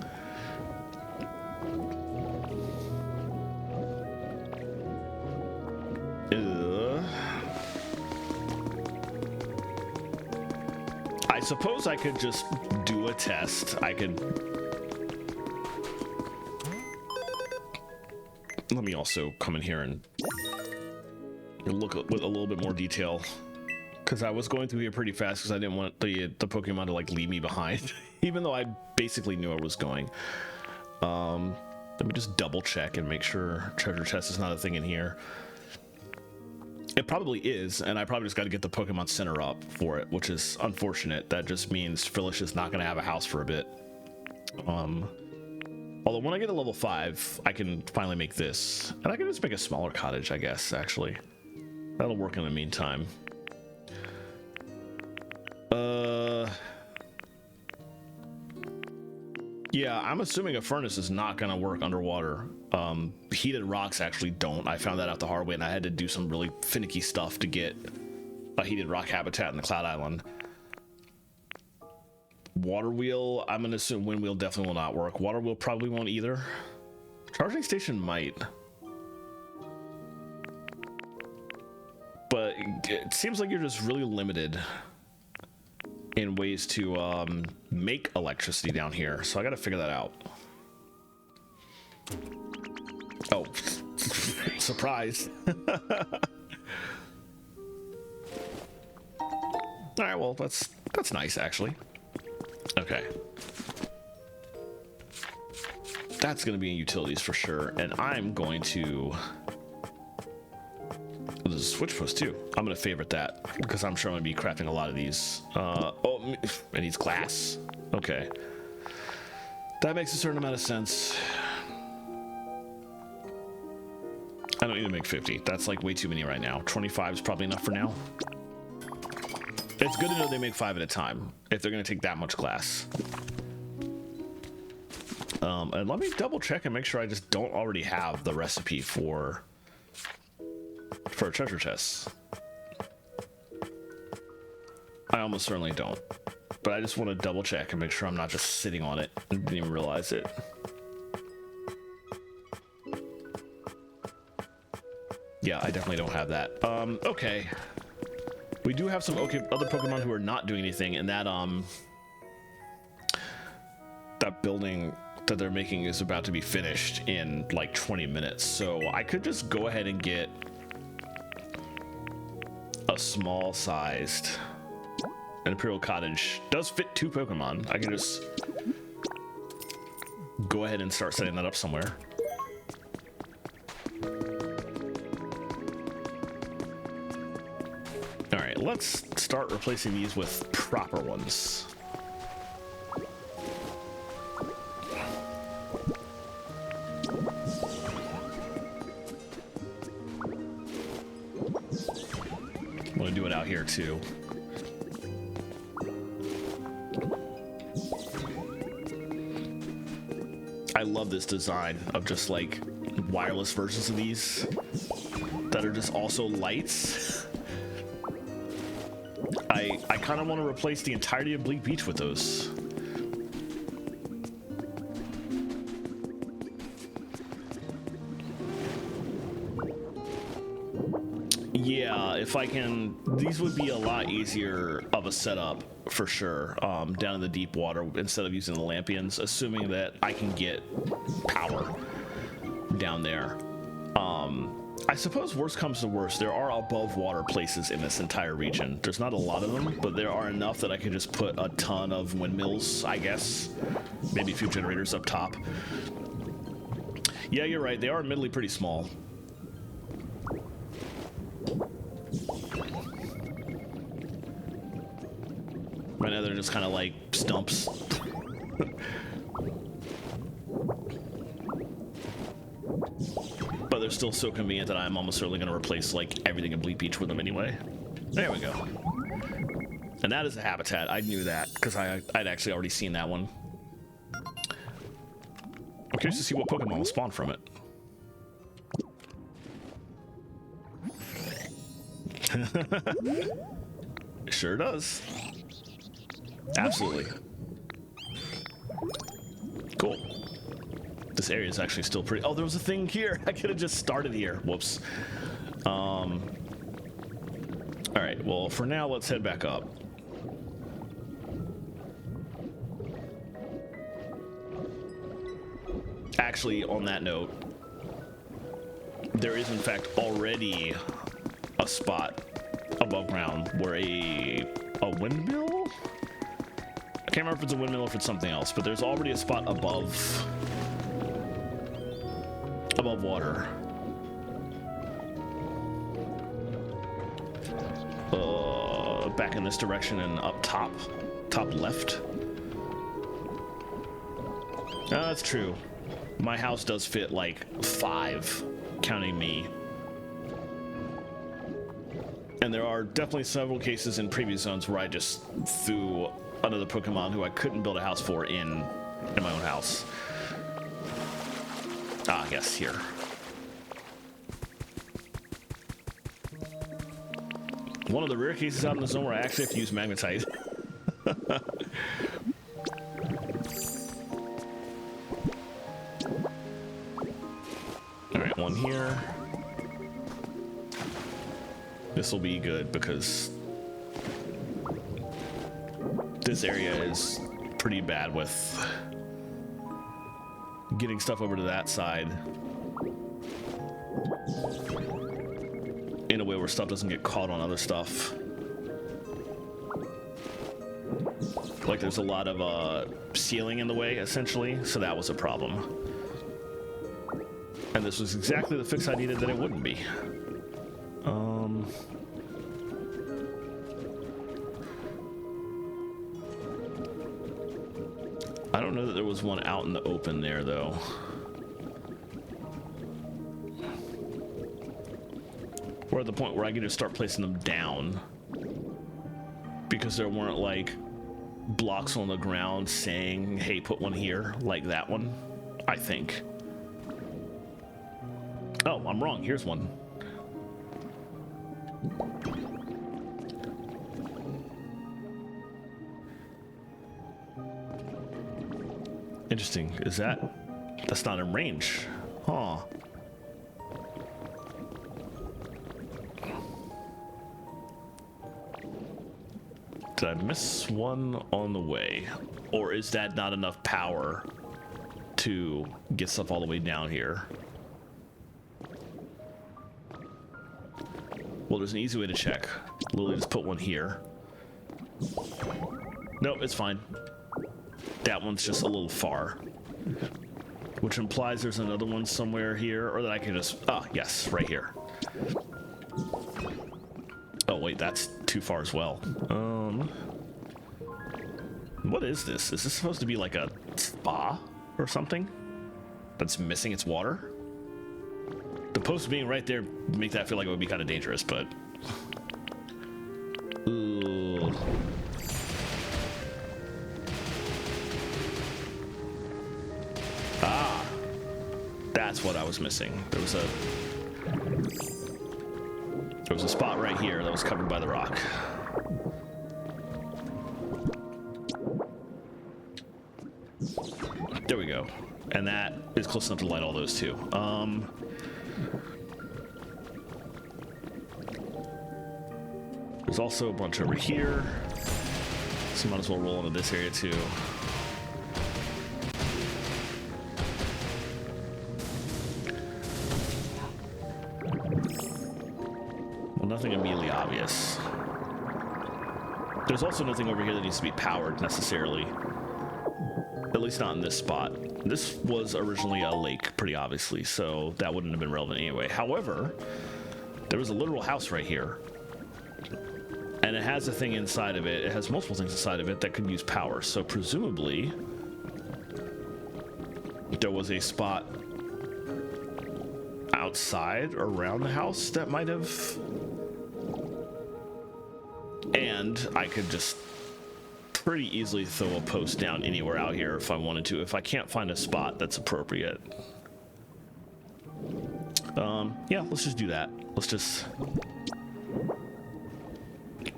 I suppose I could just do a test. I could... Let me also come in here and look with a little bit more detail, because I was going through here pretty fast because I didn't want the Pokemon to like leave me behind, even though I basically knew I was going. Let me just double check and make sure treasure chest is not a thing in here. It probably is, and I probably just got to get the Pokemon Center up for it, which is unfortunate. That just means Phyllis is not going to have a house for a bit. Although when I get to level 5, I can finally make this. And I can just make a smaller cottage, I guess, actually. That'll work in the meantime. Yeah, I'm assuming a furnace is not going to work underwater. Heated rocks actually don't. I found that out the hard way, and I had to do some really finicky stuff to get a heated rock habitat in the Cloud Island. Water wheel, I'm going to assume wind wheel definitely will not work. Water wheel probably won't either. Charging station might. But it seems like you're just really limited in ways to make electricity down here. So I got to figure that out. Oh, surprise. All right, well, that's nice, actually. Okay. That's going to be in utilities for sure, and I'm going to... There's a switch post too. I'm going to favorite that, because I'm sure I'm going to be crafting a lot of these. Oh, it needs glass. Okay. That makes a certain amount of sense. I don't need to make 50. That's like way too many right now. 25 is probably enough for now. It's good to know they make 5 at a time if they're going to take that much glass. And let me double check and make sure I just don't already have the recipe for a treasure chest. I almost certainly don't, but I just want to double check and make sure I'm not just sitting on it and didn't even realize it. Yeah, I definitely don't have that. Okay. We do have some other Pokemon who are not doing anything, and that building that they're making is about to be finished in like 20 minutes. So I could just go ahead and get a small sized... An Imperial Cottage does fit 2 Pokemon. I can just go ahead and start setting that up somewhere. Alright, let's start replacing these with proper ones. I'm gonna do it out here too. I love this design of just like wireless versions of these that are just also lights. I kind of want to replace the entirety of Bleak Beach with those. Yeah, if I can, these would be a lot easier of a setup for sure, down in the deep water instead of using the Lampions, assuming that I can get power down there. I suppose worst comes to worst, there are above water places in this entire region. There's not a lot of them, but there are enough that I could just put a ton of windmills, I guess. Maybe a few generators up top. Yeah, you're right, they are admittedly pretty small. Right now they're just kind of like stumps. But they're still so convenient that I'm almost certainly going to replace like everything in Bleak Beach with them anyway. There we go. And that is a habitat. I knew that because I'd actually already seen that one. I'm curious to see what Pokemon will spawn from it. Sure does. Absolutely. Cool. This area is actually still pretty... Oh, there was a thing here. I could have just started here. Whoops. All right. Well, for now, let's head back up. Actually, on that note, there is in fact already a spot above ground where a windmill? I can't remember if it's a windmill or if it's something else, but there's already a spot above water. Back in this direction and up top left. That's true. My house does fit like 5, counting me. And there are definitely several cases in previous zones where I just threw another Pokemon who I couldn't build a house for in my own house. Ah, yes, here. One of the rare cases out in the zone where I actually have to use Magnetite. Alright, one here. This will be good because this area is pretty bad with getting stuff over to that side in a way where stuff doesn't get caught on other stuff. Like there's a lot of ceiling in the way, essentially, so that was a problem. And this was exactly the fix I needed that it wouldn't be. I don't know that there was one out in the open there, though. We're at the point where I get to start placing them down because there weren't like blocks on the ground saying, hey, put one here, like that one, I think. Oh, I'm wrong. Here's one. Interesting. Is that's not in range? Huh. Did I miss one on the way? Or is that not enough power to get stuff all the way down here? Well, there's an easy way to check. Literally just put one here. Nope, it's fine. That one's just a little far. Which implies there's another one somewhere here, or that I can just... Ah, yes, right here. Oh, wait, that's too far as well. What is this? Is this supposed to be like a spa or something that's missing its water? The post being right there make that feel like it would be kind of dangerous, but... Ooh. Ah, that's what I was missing. There was a spot right here that was covered by the rock. There we go. And that is close enough to light all those too. There's also a bunch over here. So might as well roll into this area too. Well, nothing immediately obvious. There's also nothing over here that needs to be powered necessarily. At least not in this spot. This was originally a lake, pretty obviously, so that wouldn't have been relevant anyway. However, there was a literal house right here. And it has a thing inside of it. It has multiple things inside of it that could use power. So presumably, there was a spot outside or around the house that might have. And I could just pretty easily throw a post down anywhere out here if I wanted to, if I can't find a spot that's appropriate. Yeah, let's just do that. Let's just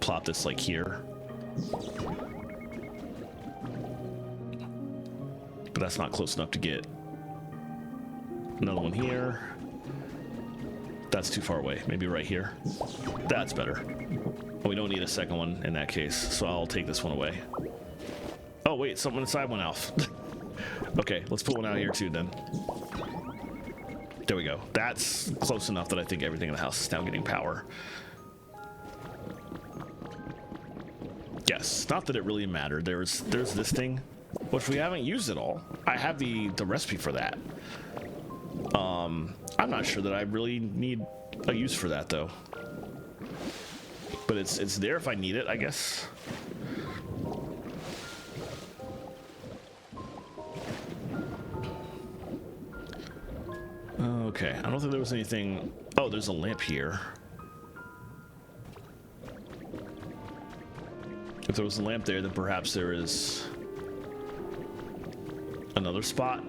plop this like here. But that's not close enough to get another one here. That's too far away. Maybe right here. That's better. Oh, we don't need a second one in that case, so I'll take this one away. Oh wait, something inside went off. Okay, let's put one out here too then. There we go. That's close enough that I think everything in the house is now getting power. Yes, not that it really mattered. There's this thing, which we haven't used at all. I have the recipe for that. I'm not sure that I really need a use for that though. But it's there if I need it, I guess. Okay, I don't think there was anything. Oh, there's a lamp here. If there was a lamp there, then perhaps there is another spot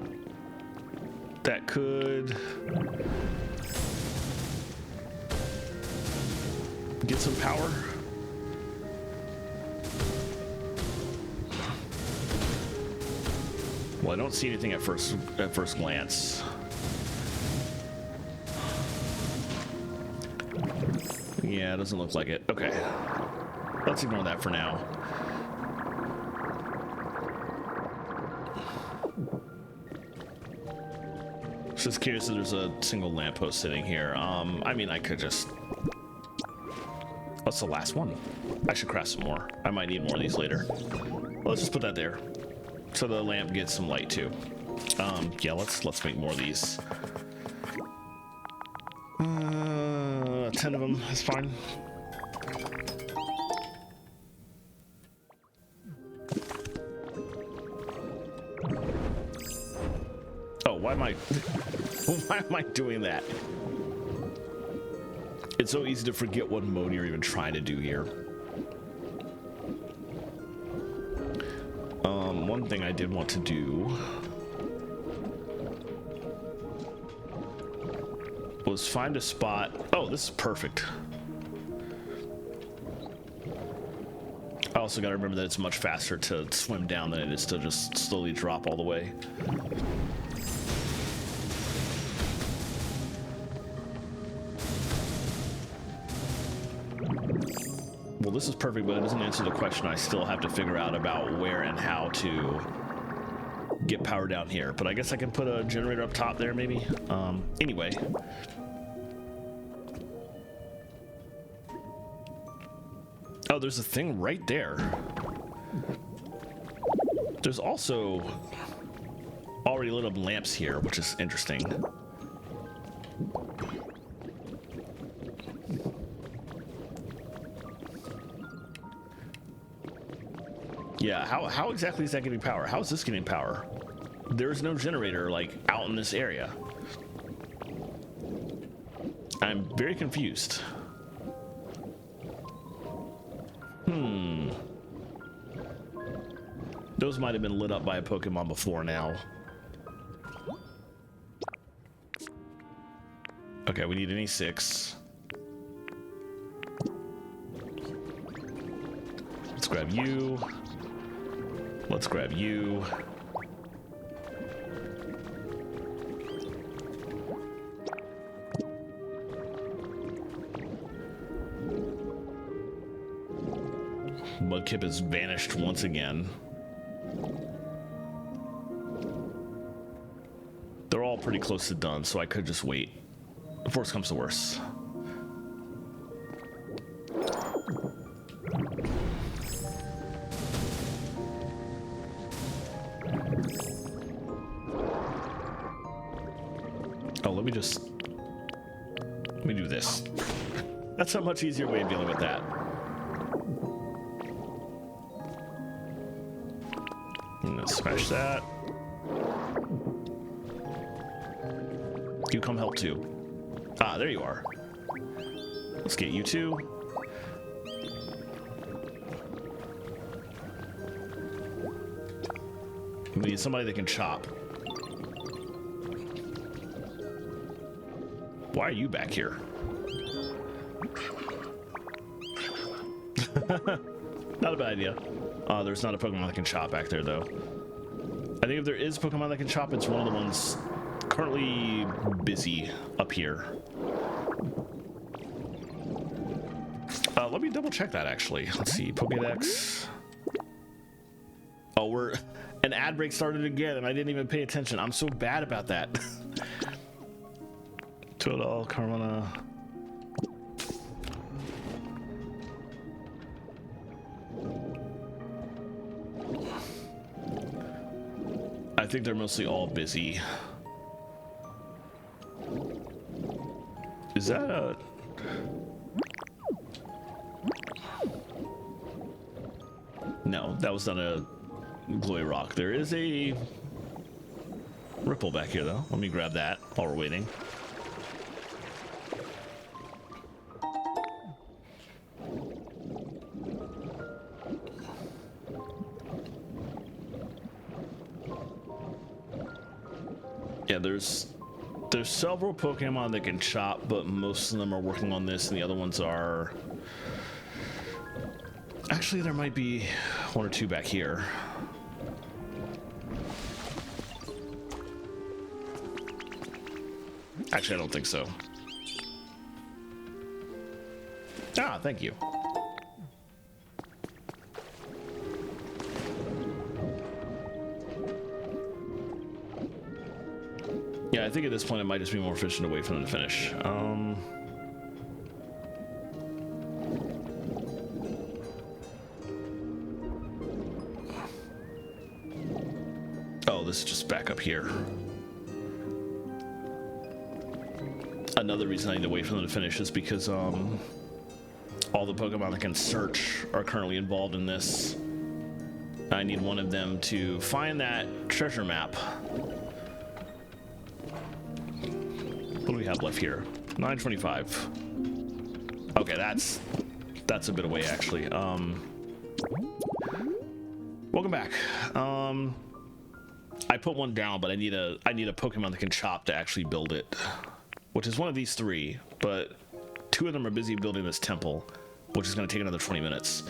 that could get some power. Well, I don't see anything at first glance. Yeah, it doesn't look like it. Okay. Let's ignore that for now. Just curious if there's a single lamppost sitting here. I mean, I could just... What's the last one? I should craft some more. I might need more of these later. Let's just put that there, so the lamp gets some light too. Yeah, let's make more of these. 10 of them is fine. Oh, why am I doing that? It's so easy to forget what mode you're even trying to do here. One thing I did want to do was find a spot. Oh, this is perfect. I also got to remember that it's much faster to swim down than it is to just slowly drop all the way. Well, this is perfect, but it doesn't answer the question I still have to figure out about where and how to get power down here. But I guess I can put a generator up top there, maybe. Anyway. Oh, there's a thing right there. There's also already lit up lamps here, which is interesting. Yeah, how exactly is that getting power? How is this getting power? There's no generator, like, out in this area. I'm very confused. Those might have been lit up by a Pokemon before now. Okay, we need an E6. Let's grab you. Let's grab you. Mudkip has vanished once again. They're all pretty close to done, so I could just wait. If worse comes to worse. Oh, let me do this. That's a much easier way of dealing with that. Smash that. You come help too. Ah, there you are. Let's get you two. We need somebody that can chop. Why are you back here? Not a bad idea. There's not a Pokemon that can chop back there, though. I think if there is a Pokemon that can chop, it's one of the ones currently busy up here. Let me double check that, actually. Let's see, Pokédex. Oh, an ad break started again, and I didn't even pay attention. I'm so bad about that. Toadal, Carmona. I think they're mostly all busy. Is that a... No, that was not a glowy rock. There is a ripple back here, though. Let me grab that while we're waiting. Yeah, there's several Pokemon that can chop, but most of them are working on this, and the other ones are... Actually, there might be one or two back here. Actually, I don't think so. Ah, thank you. Yeah, I think at this point it might just be more efficient to wait for them to finish. Oh, this is just back up here. Another reason I need to wait for them to finish is because all the Pokemon that can search are currently involved in this. I need one of them to find that treasure map. What do we have left here? 925. Okay, that's a bit away, actually. Welcome back. I put one down, but I need a Pokemon that can chop to actually build it, which is one of these three, but two of them are busy building this temple, which is going to take another 20 minutes.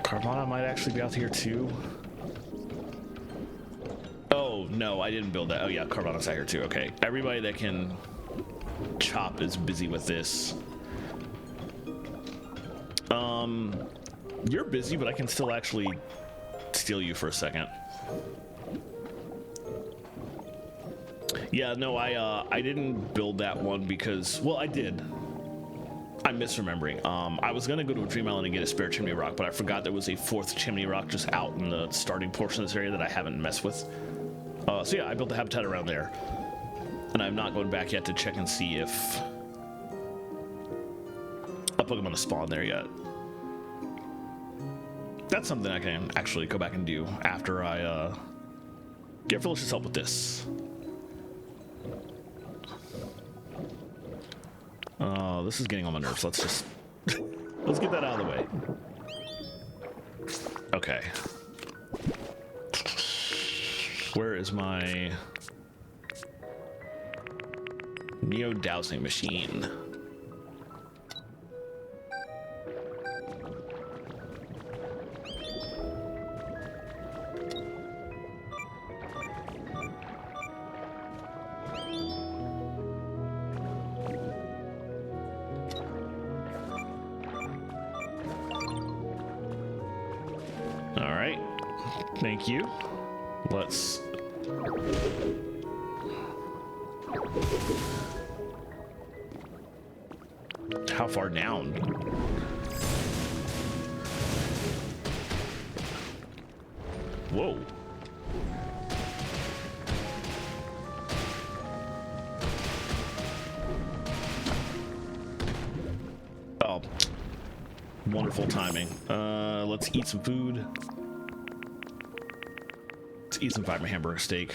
Carvana might actually be out here too. Oh, no, I didn't build that. Oh, yeah, Carvana's out here too. Okay, everybody that can chop is busy with this. You're busy, but I can still actually steal you for a second. Yeah, no, I didn't build that one because, well, I did. I'm misremembering. I was gonna go to a Dream Island and get a spare chimney rock, but I forgot there was a fourth chimney rock just out in the starting portion of this area that I haven't messed with. So yeah, I built the habitat around there, and I'm not going back yet to check and see if a Pokemon has spawned there yet. That's something I can actually go back and do after I get Felicia's help with this. This is getting on my nerves. Let's just let's get that out of the way. Okay. Where is my Neo dowsing machine? All right. Thank you. Let's how far down? Whoa. Oh. Wonderful timing. Let's eat some food. Let's eat some fiber hamburger steak.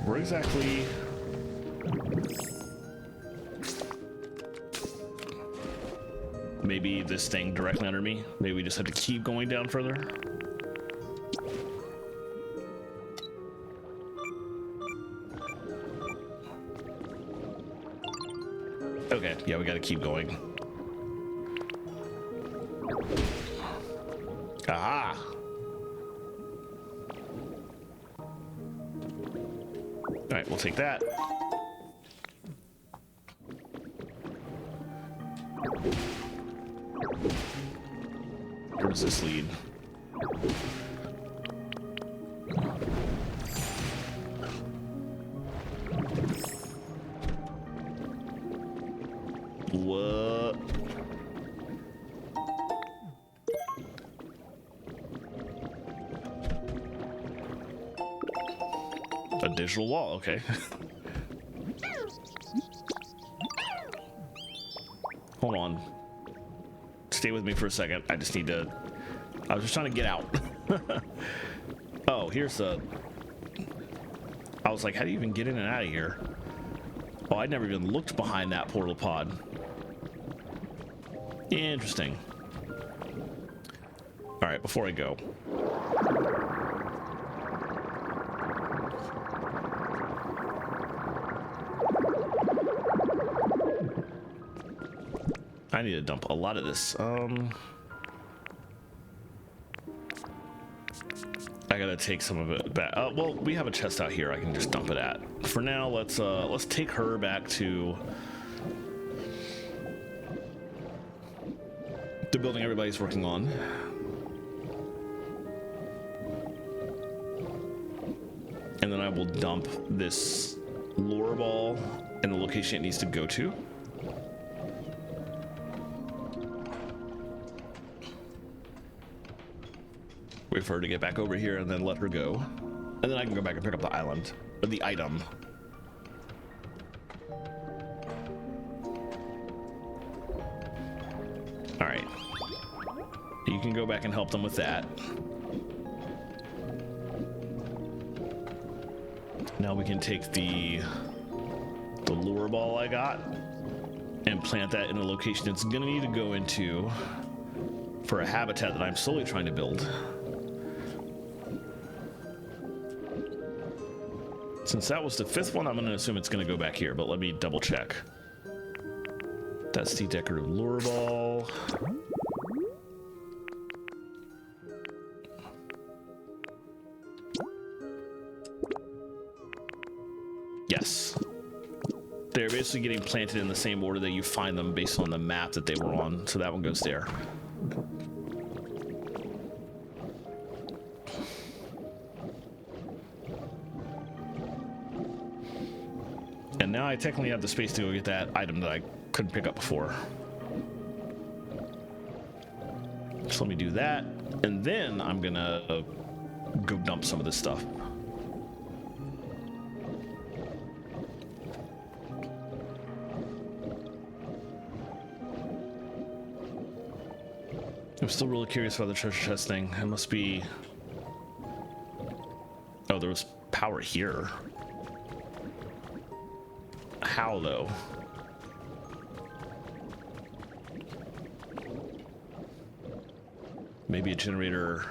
Where exactly? Maybe this thing directly under me. Maybe we just have to keep going down further. Okay, yeah, we gotta keep going. Aha! Alright, we'll take that. Where does this lead? What? A digital wall, okay. Hold on. Stay with me for a second. I just need to... I was just trying to get out. Oh, here's the... I was like, how do you even get in and out of here? Oh, I never even looked behind that portal pod. Interesting. Alright, before I go... I need to dump a lot of this. I gotta take some of it back. Well, we have a chest out here I can just dump it at. For now, let's take her back to the building everybody's working on. And then I will dump this lure ball in the location it needs to go to. Wait for her to get back over here and then let her go. And then I can go back and pick up the island, or the item. All right. You can go back and help them with that. Now we can take the lure ball I got and plant that in a location it's gonna need to go into for a habitat that I'm slowly trying to build. Since that was the 5th one, I'm going to assume it's going to go back here, but let me double check. That's the decorative lure ball. Yes. They're basically getting planted in the same order that you find them based on the map that they were on, so that one goes there. And now I technically have the space to go get that item that I couldn't pick up before. So let me do that, and then I'm gonna go dump some of this stuff. I'm still really curious about the treasure chest thing. It must be... Oh, there was power here. How, though? Maybe a generator...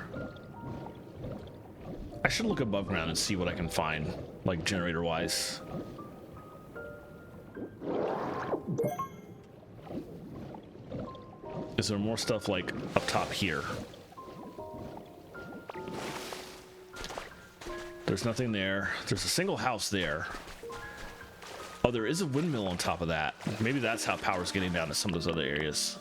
I should look above ground and see what I can find, like generator-wise. Is there more stuff like up top here? There's nothing there. There's a single house there. Oh, there is a windmill on top of that. Maybe that's how power's getting down to some of those other areas.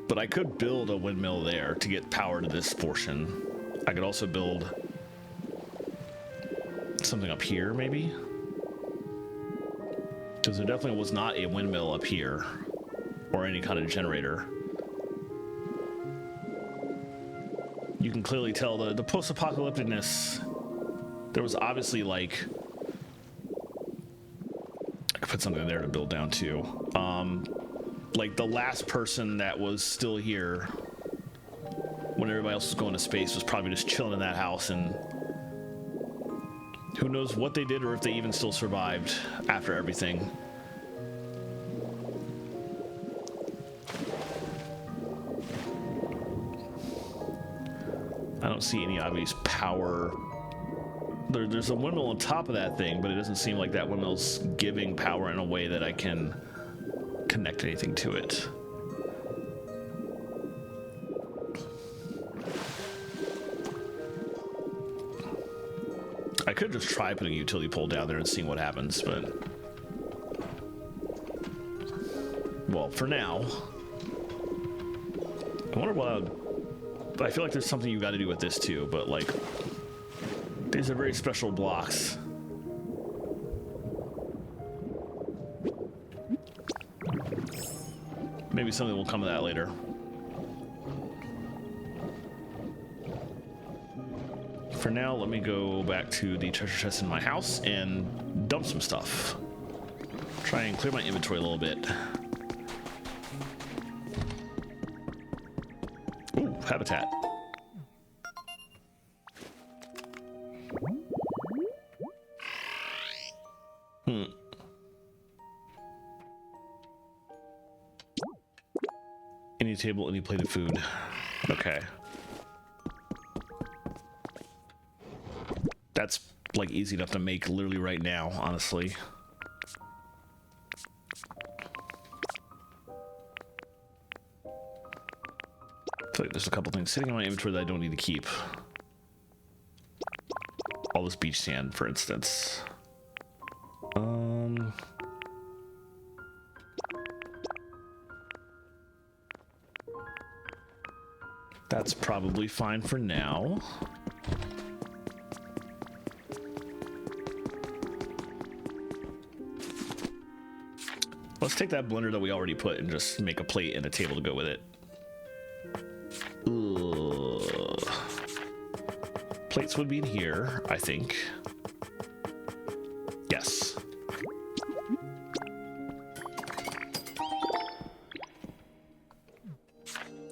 But I could build a windmill there to get power to this portion. I could also build something up here, maybe? Because there definitely was not a windmill up here, or any kind of generator. You can clearly tell the post-apocalypticness. There was obviously like, I could put something there to build down too. Like the last person that was still here when everybody else was going to space was probably just chilling in that house, and who knows what they did or if they even still survived after everything. I don't see any obvious power. There's a windmill on top of that thing, but it doesn't seem like that windmill's giving power in a way that I can connect anything to it. I could just try putting a utility pole down there and seeing what happens, but... well, for now... I wonder what but I feel like there's something you got to do with this too, but like... these are very special blocks. Maybe something will come of that later. For now, let me go back to the treasure chest in my house and dump some stuff. Try and clear my inventory a little bit. Ooh, habitat. Any table, any plate of food. Okay. That's like easy enough to make literally right now, honestly. I feel like there's a couple things sitting in my inventory that I don't need to keep. All this beach sand, for instance. That's probably fine for now. Let's take that blender that we already put and just make a plate and a table to go with it. Ugh. Plates would be in here, I think. Yes.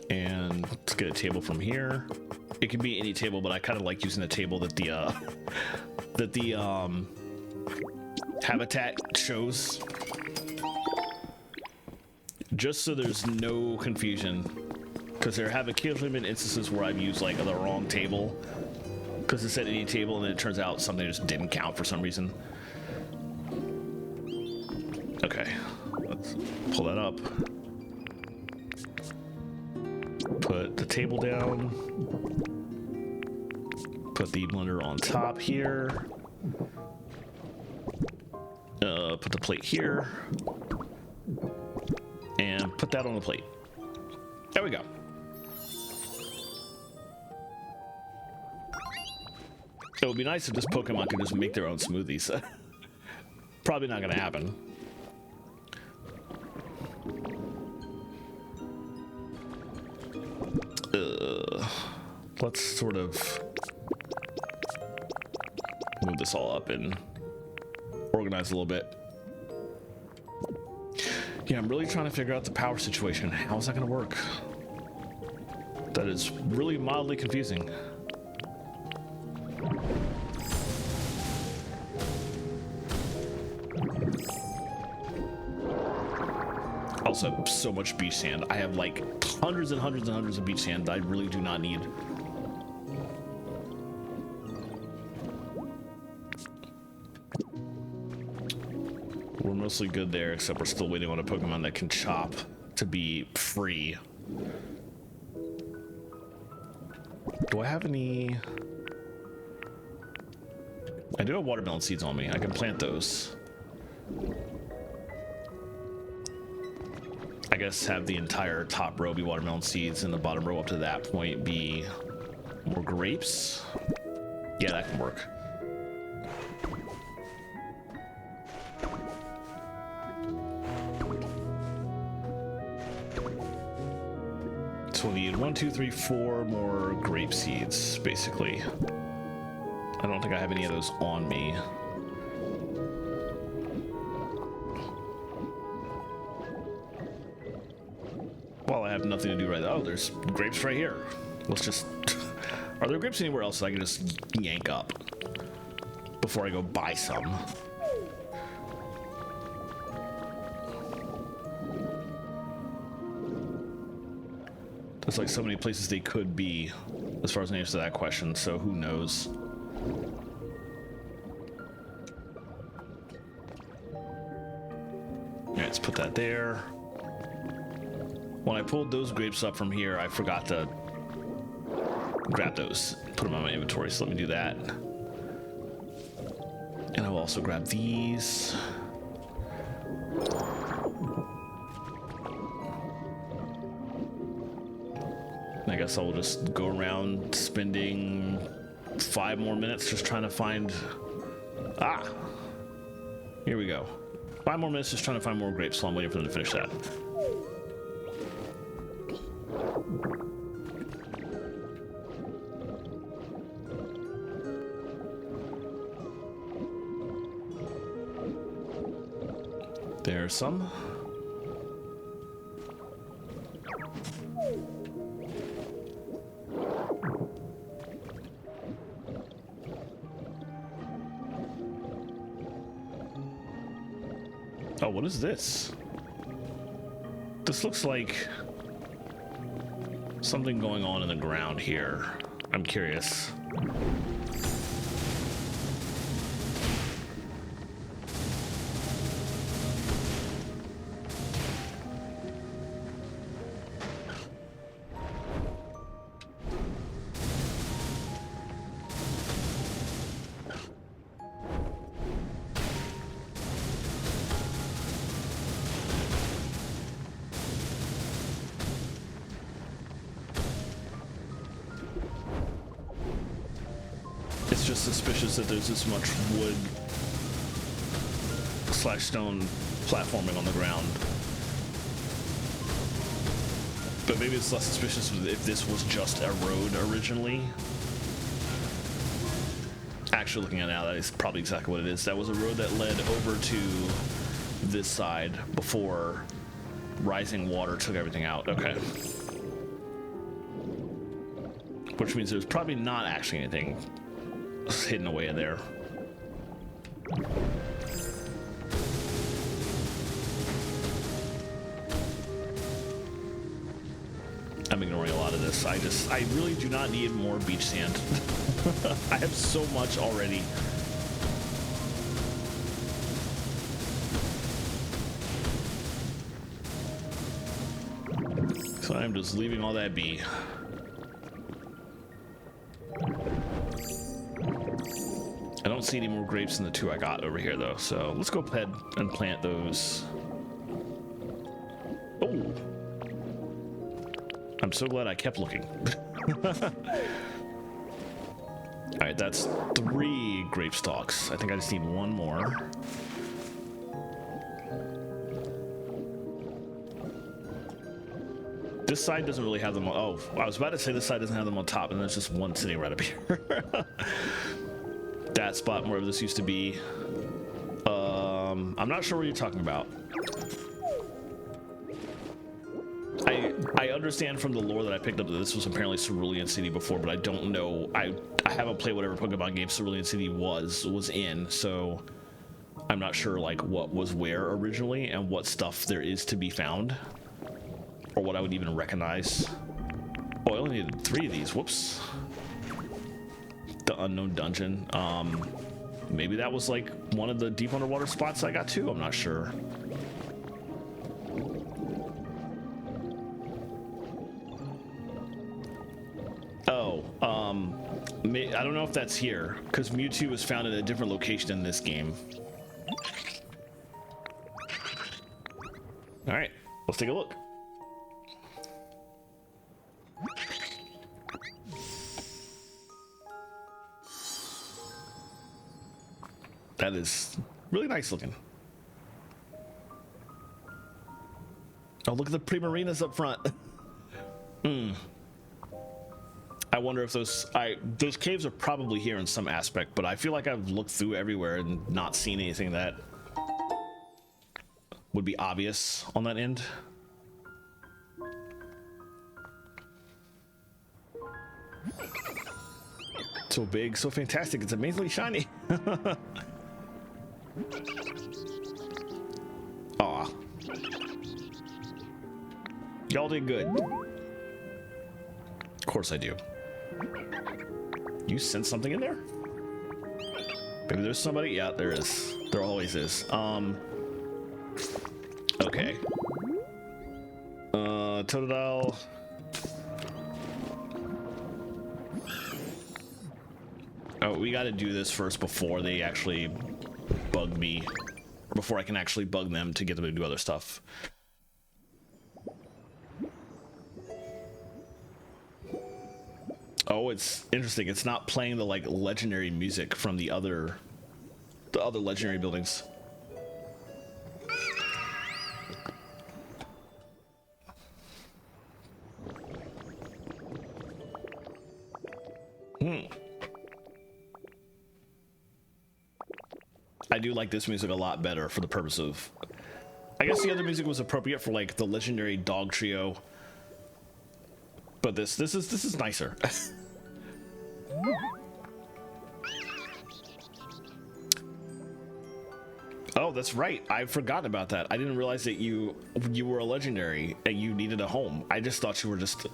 And let's get a table from here. It can be any table, but I kind of like using the table that the habitat shows. Just so there's no confusion, because there have occasionally been instances where I've used like the wrong table because it said any table and then it turns out something just didn't count for some reason. Okay, let's pull that up. Put the table down. Put the blender on top here. Put the plate here. And put that on the plate. There we go. It would be nice if this Pokemon could just make their own smoothies. Probably not gonna happen. Let's sort of move this all up and organize a little bit. Yeah, I'm really trying to figure out the power situation. How is that going to work? That is really mildly confusing. Also, so much beach sand. I have like hundreds and hundreds and hundreds of beach sand that I really do not need. We're mostly good there, except we're still waiting on a Pokemon that can chop to be free. Do I have any? I do have watermelon seeds on me. I can plant those. I guess have the entire top row be watermelon seeds and the bottom row up to that point be more grapes. Yeah, that can work. So we need 1, 2, 3, 4 more grape seeds, basically. I don't think I have any of those on me. Well, I have nothing to do right now. Oh, there's grapes right here. Let's just... Are there grapes anywhere else that I can just yank up before I go buy some? There's like so many places they could be as far as an answer to that question, so who knows? Alright, let's put that there. When I pulled those grapes up from here, I forgot to grab those, put them on my inventory, so let me do that. And I'll also grab these. I guess I'll just go around spending 5 more minutes just trying to find... Ah! Here we go. 5 more minutes just trying to find more grapes, so I'm waiting for them to finish that. There's some. Oh, what is this? This looks like something going on in the ground here. I'm curious. It's just suspicious that there's this much wood / stone platforming on the ground. But maybe it's less suspicious if this was just a road originally. Actually, looking at it now, that is probably exactly what it is. That was a road that led over to this side before rising water took everything out. Okay. Which means there's probably not actually anything hidden away in there. I'm ignoring a lot of this. I really do not need more beach sand. I have so much already. So I'm just leaving all that be. I don't see any more grapes than the 2 I got over here, though. So let's go ahead and plant those. Oh, I'm so glad I kept looking. All right, that's 3 grape stalks. I think I just need 1 more. This side doesn't really have them on. Oh, I was about to say this side doesn't have them on top, and there's just 1 sitting right up here. That spot where this used to be. I'm not sure what you're talking about. I understand from the lore that I picked up that this was apparently Cerulean City before, but I don't know. I haven't played whatever Pokemon game Cerulean City was in, so I'm not sure like what was where originally and what stuff there is to be found, or what I would even recognize. Oh, I only needed 3 of these. Whoops. The unknown dungeon. Maybe that was like one of the deep underwater spots I got to. I'm not sure. Oh, I don't know if that's here because Mewtwo was found in a different location in this game. All right, let's take a look. That is really nice looking. Oh, look at the Primarinas up front. I wonder if those caves are probably here in some aspect, but I feel like I've looked through everywhere and not seen anything that would be obvious on that end. So big, so fantastic, it's amazingly shiny. Aw. Y'all did good. Of course I do. You sense something in there? Maybe there's somebody? Yeah, there is. There always is. Okay. Totodile. Oh, we gotta do this first before they actually bug me. Or before I can actually bug them to get them to do other stuff. Oh, it's interesting. It's not playing the like legendary music from the other legendary buildings. I do like this music a lot better for the purpose of, I guess the other music was appropriate for like the legendary dog trio, but this is nicer. Oh, that's right. I forgot about that. I didn't realize that you were a legendary and you needed a home. I just thought you were just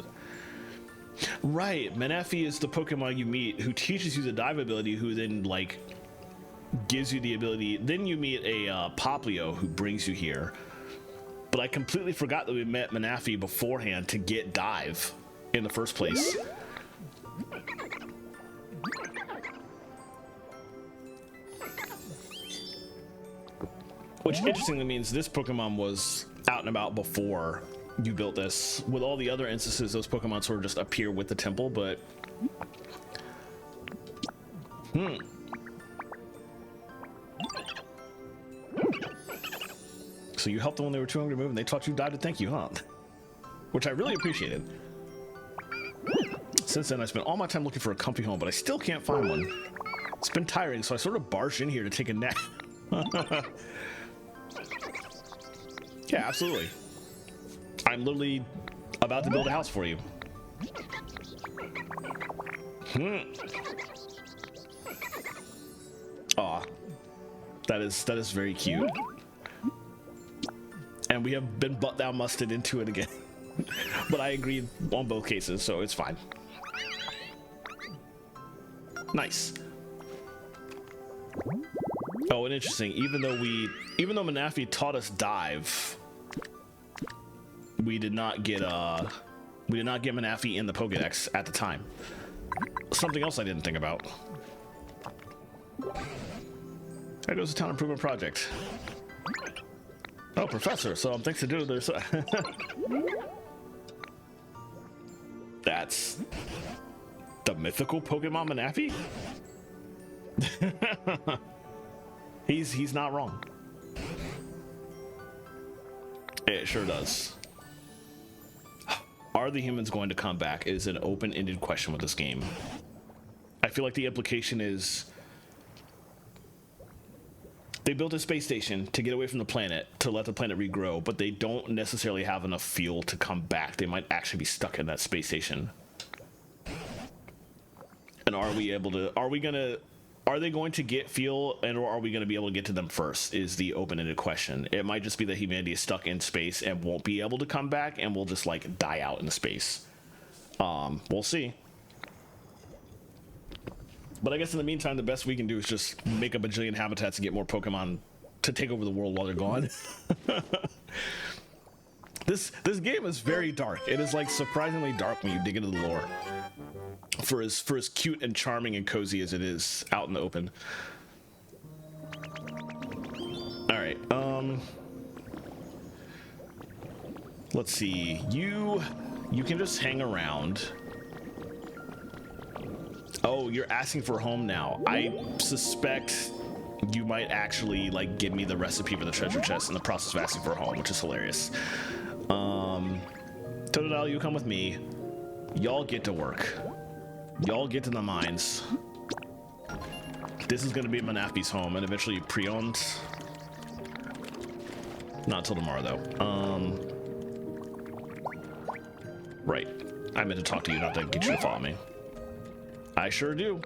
right. Manaphy is the Pokemon you meet who teaches you the dive ability, who then like gives you the ability. Then you meet a Poplio who brings you here. But I completely forgot that we met Manaphy beforehand to get dive in the first place. Which interestingly means this Pokemon was out and about before you built this. With all the other instances, those Pokemon sort of just appear with the temple, but so you helped them when they were too hungry to move, and they taught you dive to thank you, huh? Which I really appreciated. Since then, I spent all my time looking for a comfy home, but I still can't find one. It's been tiring, so I sort of barged in here to take a nap. Yeah, absolutely. I'm literally about to build a house for you. Aw, that is very cute. And we have been butt down musted into it again. But I agreed on both cases, so it's fine. Nice. Oh, and interesting. Even though Manaphy taught us dive, we did not get Manaphy in the Pokédex at the time. Something else I didn't think about. There goes the town improvement project. Oh, Professor, so things to do. There's that's the mythical Pokemon Manaphy? He's not wrong. It sure does. Are the humans going to come back? It is an open-ended question with this game. I feel like the implication is they built a space station to get away from the planet, to let the planet regrow, but they don't necessarily have enough fuel to come back. They might actually be stuck in that space station. And are they going to get fuel, and or are we going to be able to get to them first is the open-ended question. It might just be that humanity is stuck in space and won't be able to come back, and we'll just like die out in space. We'll see. But I guess in the meantime, the best we can do is just make a bajillion habitats and get more Pokemon to take over the world while they're gone. This game is very dark. It is like surprisingly dark when you dig into the lore. For as cute and charming and cozy as it is out in the open. All right. Let's see. You can just hang around. Oh, you're asking for a home now. I suspect you might actually like give me the recipe for the treasure chest in the process of asking for a home, which is hilarious. Totodile, you come with me. Y'all get to work. Y'all get to the mines. This is gonna be Manafi's home and eventually pre-owned. Not until tomorrow though. Right. I meant to talk to you, not to get you to follow me. I sure do.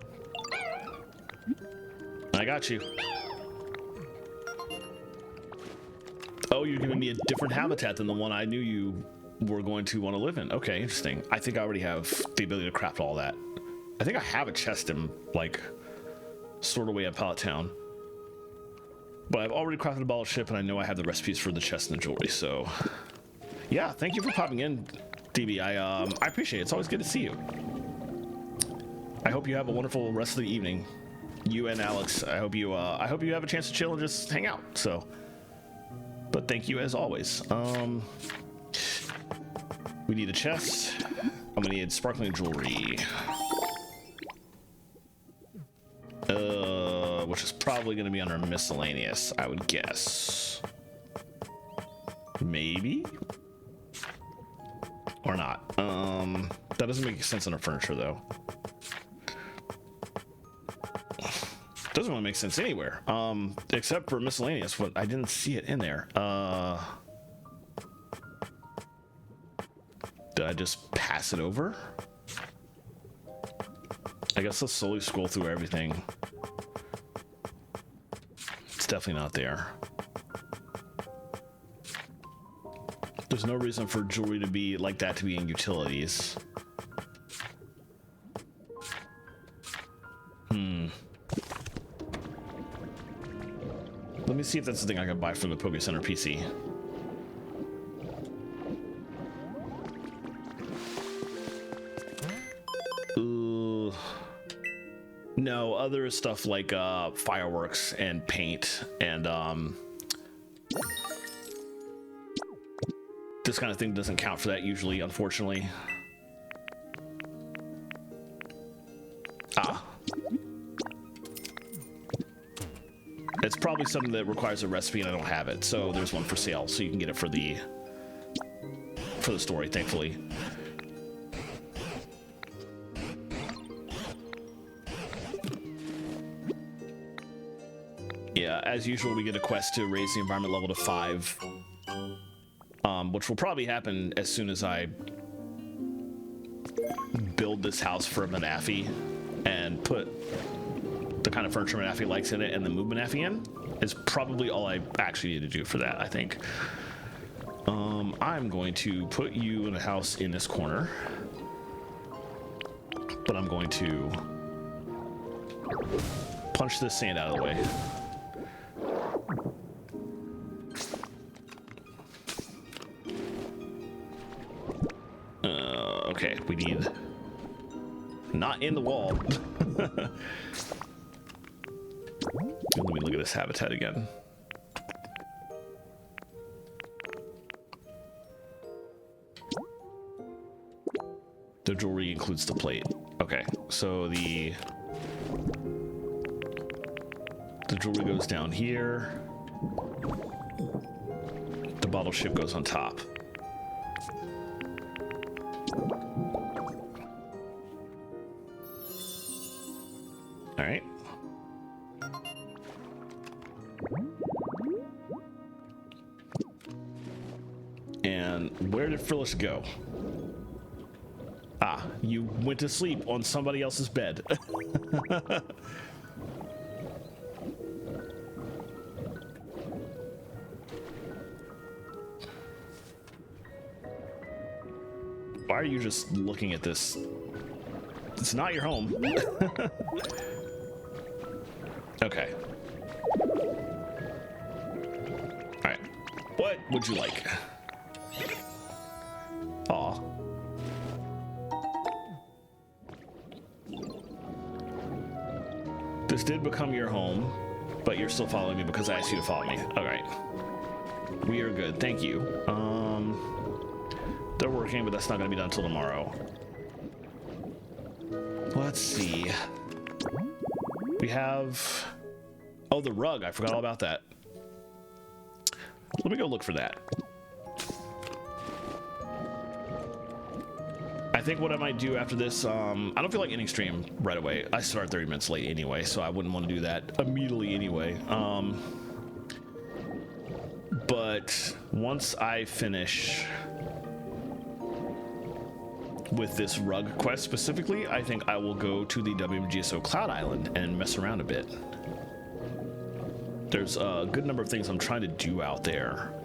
I got you. Oh, you're giving me a different habitat than the one I knew you were going to want to live in. Okay, interesting. I think I already have the ability to craft all that. I think I have a chest in, like, sort of way at Pallet Town. But I've already crafted a bottle ship, and I know I have the recipes for the chest and the jewelry, so... Yeah, thank you for popping in, DB. I appreciate it. It's always good to see you. I hope you have a wonderful rest of the evening. You and Alex, I hope you have a chance to chill and just hang out, so... But thank you as always. We need a chest. I'm gonna need sparkling jewelry. Which is probably gonna be under miscellaneous, I would guess. Maybe? Or not. That doesn't make sense under furniture though. Doesn't really make sense anywhere. Except for miscellaneous, but I didn't see it in there. Did I just pass it over? I guess let's slowly scroll through everything. It's definitely not there. There's no reason for jewelry to be like that to be in utilities. Let me see if that's the thing I can buy from the Poke Center PC. No, other stuff like fireworks and paint and this kind of thing doesn't count for that usually, unfortunately. It's probably something that requires a recipe and I don't have it, so there's one for sale, so you can get it for the story, thankfully. Yeah, as usual, we get a quest to raise the environment level to 5, which will probably happen as soon as I build this house for Manafi and put the kind of furniture Manafi likes in it and then move Manafi in is probably all I actually need to do for that, I think. I'm going to put you in a house in this corner, but I'm going to punch this sand out of the way. Okay, we need not in the wall. Let me look at this habitat again. The jewelry includes the plate. Okay, so the jewelry goes down here. The bottle ship goes on top. All right. And where did Frillish go? Ah, you went to sleep on somebody else's bed. Why are you just looking at this? It's not your home. Okay. All right. What would you like? Aw. This did become your home, but you're still following me because I asked you to follow me. All right. We are good. Thank you. They're working, but that's not going to be done until tomorrow. Let's see. We have... Oh, the rug. I forgot all about that. Let me go look for that. I I think what I might do after this, I don't feel like ending stream right away. I start 30 minutes late anyway, so I wouldn't want to do that immediately anyway. But once I finish with this rug quest specifically, I think I will go to the WMGSO Cloud Island and mess around a bit. There's a good number of things I'm trying to do out there.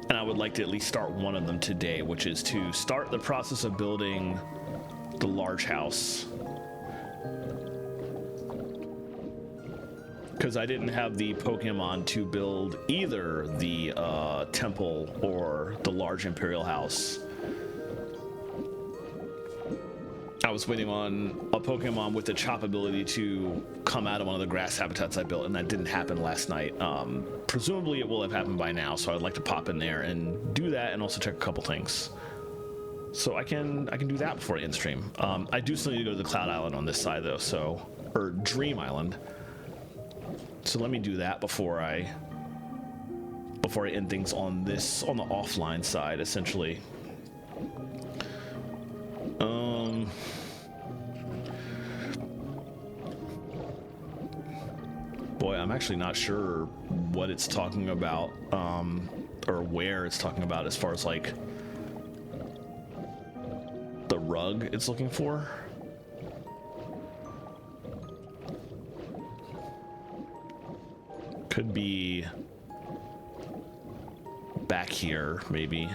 And I would like to at least start one of them today, which is to start the process of building the large house. Because I didn't have the Pokemon to build either the temple or the large Imperial house. I was waiting on a Pokemon with the chop ability to come out of one of the grass habitats I built, and that didn't happen last night. Presumably it will have happened by now, so I'd like to pop in there and do that, and also check a couple things. So I can do that before I end stream. I do still need to go to the Cloud Island on this side though, or Dream Island. So let me do that before I end things on the offline side, essentially. Boy, I'm actually not sure what it's talking about, or where it's talking about as far as like the rug it's looking for. Could be back here, maybe.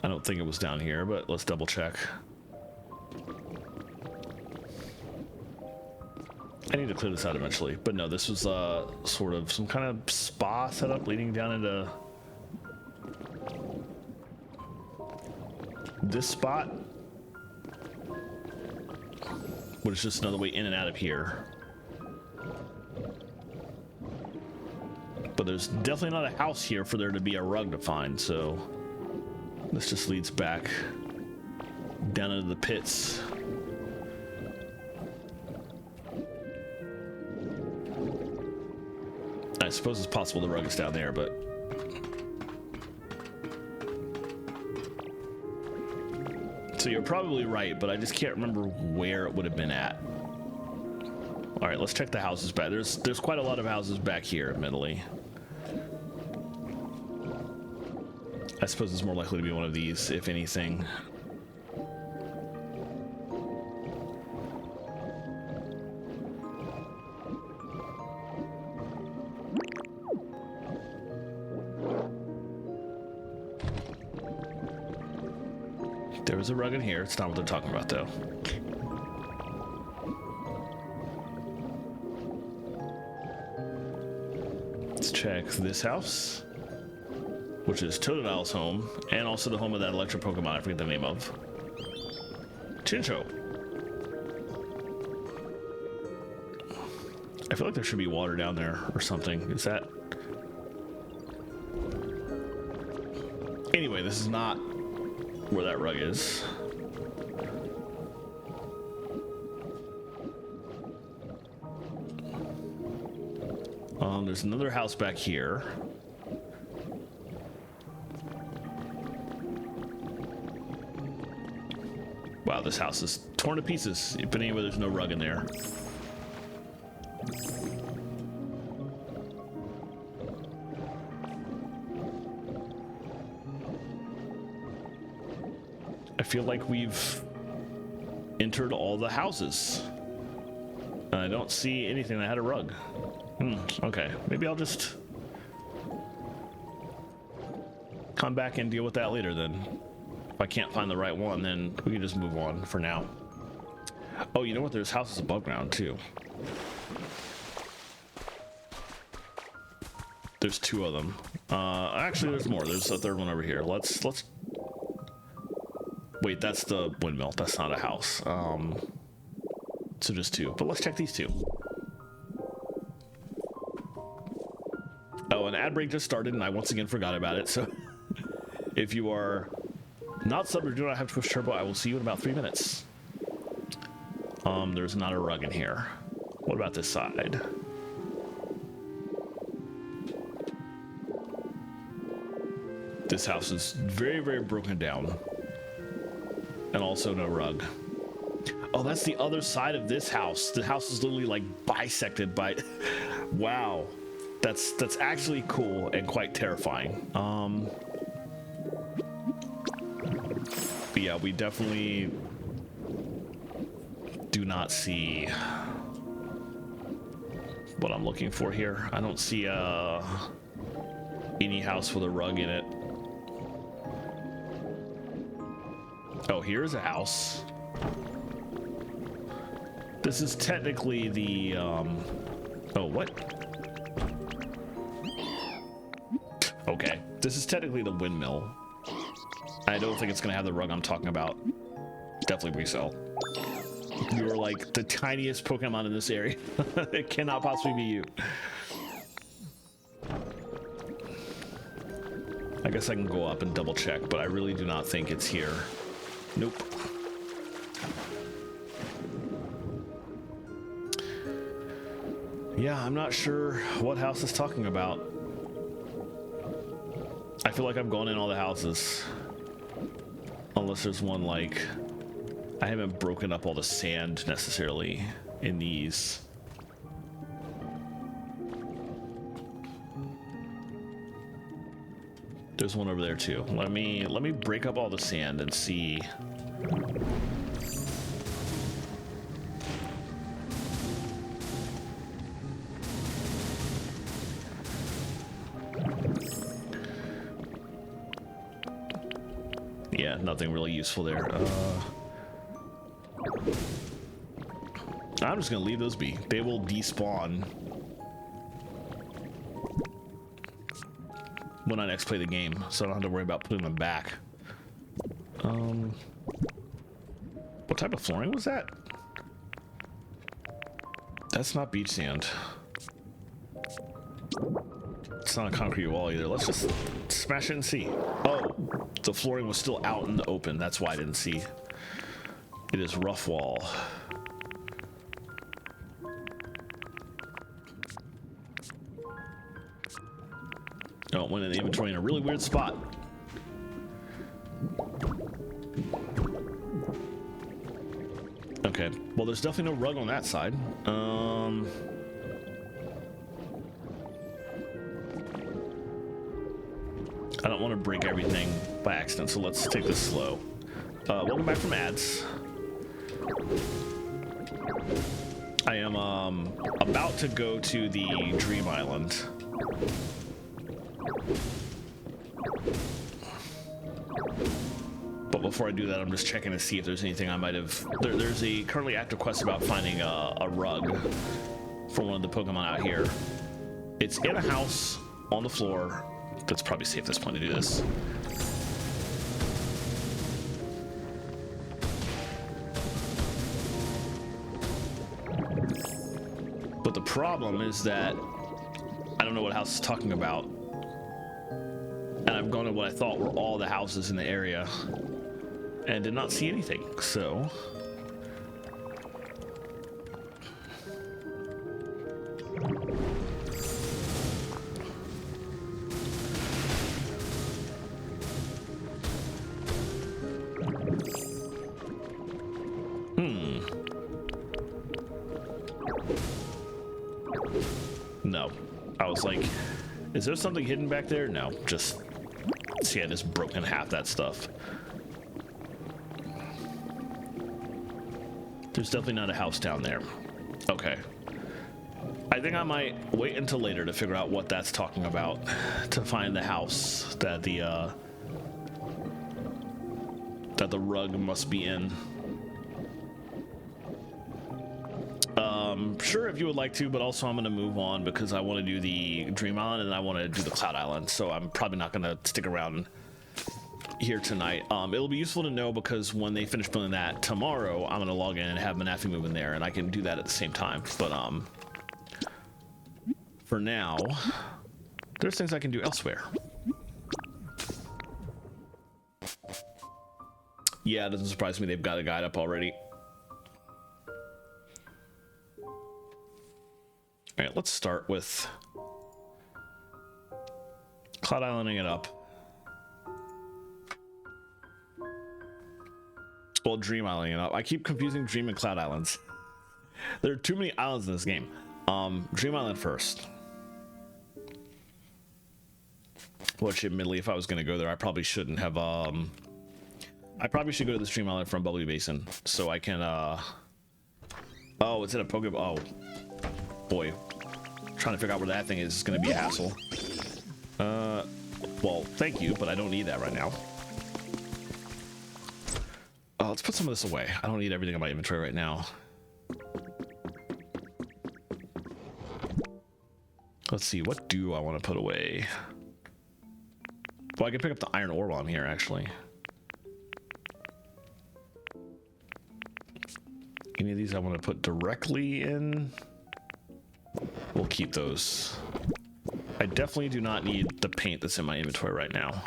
I don't think it was down here, but let's double check. I need to clear this out eventually, but no, this was sort of some kind of spa setup leading down into this spot, which is just another way in and out of here. But there's definitely not a house here for there to be a rug to find, so this just leads back down into the pits. I suppose it's possible the rug is down there, but so you're probably right, but I just can't remember where it would have been at. All right, let's check the houses back. There's quite a lot of houses back here, admittedly. I suppose it's more likely to be one of these, if anything. There was a rug in here. It's not what they're talking about, though. Let's check this house, which is Totodile's home, and also the home of that electric Pokemon I forget the name of. Chincho. I feel like there should be water down there or something. Is that... Anyway, this is not where that rug is. There's another house back here. Wow, this house is torn to pieces. But anyway, there's no rug in there. I feel like we've entered all the houses. And I don't see anything that had a rug. Okay, maybe I'll just come back and deal with that later then. If I can't find the right one, then we can just move on for now. Oh, you know what? There's houses above ground too. There's two of them. Actually, there's more. There's a third one over here. Let's wait, that's the windmill. That's not a house. So just two. But let's check these two. Oh, an ad break just started, and I once again forgot about it. So if you are not subbed or do not have to push turbo, I will see you in about 3 minutes. There's not a rug in here. What about this side? This house is very, very broken down. And also no rug. Oh, that's the other side of this house. The house is literally like bisected by... Wow. That's actually cool and quite terrifying. But yeah, we definitely do not see what I'm looking for here. I don't see any house with a rug in it. Oh, here's a house. This is technically the, oh, what? Okay, this is technically the windmill. I don't think it's gonna have the rug I'm talking about. Definitely resell. You are like the tiniest Pokemon in this area. It cannot possibly be you. I guess I can go up and double check, but I really do not think it's here. Nope. Yeah, I'm not sure what house is talking about. I feel like I've gone in all the houses. Unless there's one like... I haven't broken up all the sand necessarily in these. There's one over there too. Let me break up all the sand and see. Yeah, nothing really useful there. I'm just gonna leave those be. They will despawn when I next play the game, so I don't have to worry about putting them back. What type of flooring was that? That's not beach sand. It's not a concrete wall either. Let's just smash it and see. Oh, the flooring was still out in the open. That's why I didn't see. It is rough wall. Oh, it went in the inventory in a really weird spot. Okay, well, there's definitely no rug on that side. I don't want to break everything by accident, so let's take this slow. Welcome back from ads. I am about to go to the Dream Island. But before I do that, I'm just checking to see if there's anything I might have... There's a currently active quest about finding a rug for one of the Pokemon out here. It's in a house on the floor. That's probably safe at this point to do this. But the problem is that I don't know what house it's talking about. And I've gone to what I thought were all the houses in the area and did not see anything, so... No. I was like, is there something hidden back there? No, just... See, I just broke in half that stuff. There's definitely not a house down there. Okay. I think I might wait until later to figure out what that's talking about, to find the house that the rug must be in. Sure, if you would like to, but also I'm going to move on because I want to do the Dream Island and I want to do the Cloud Island, so I'm probably not going to stick around here tonight. It'll be useful to know because when they finish building that tomorrow, I'm going to log in and have Manaphy move in there, and I can do that at the same time. But for now, there's things I can do elsewhere. Yeah, it doesn't surprise me they've got a guide up already. All right, let's start with Cloud Islanding it up. Well, Dream Island, you know, I keep confusing Dream and Cloud Islands. There are too many islands in this game. Dream Island first. Which, admittedly, if I was going to go there, I probably shouldn't have. I probably should go to the Dream Island from Bubbly Basin so I can. Oh, it's in a Pokemon. Oh, boy, trying to figure out where that thing is going to be a hassle. Well, thank you, but I don't need that right now. Let's put some of this away. I don't need everything in my inventory right now. Let's see, what do I want to put away? Well, I can pick up the iron ore while I'm here, actually. Any of these I want to put directly in? We'll keep those. I definitely do not need the paint that's in my inventory right now.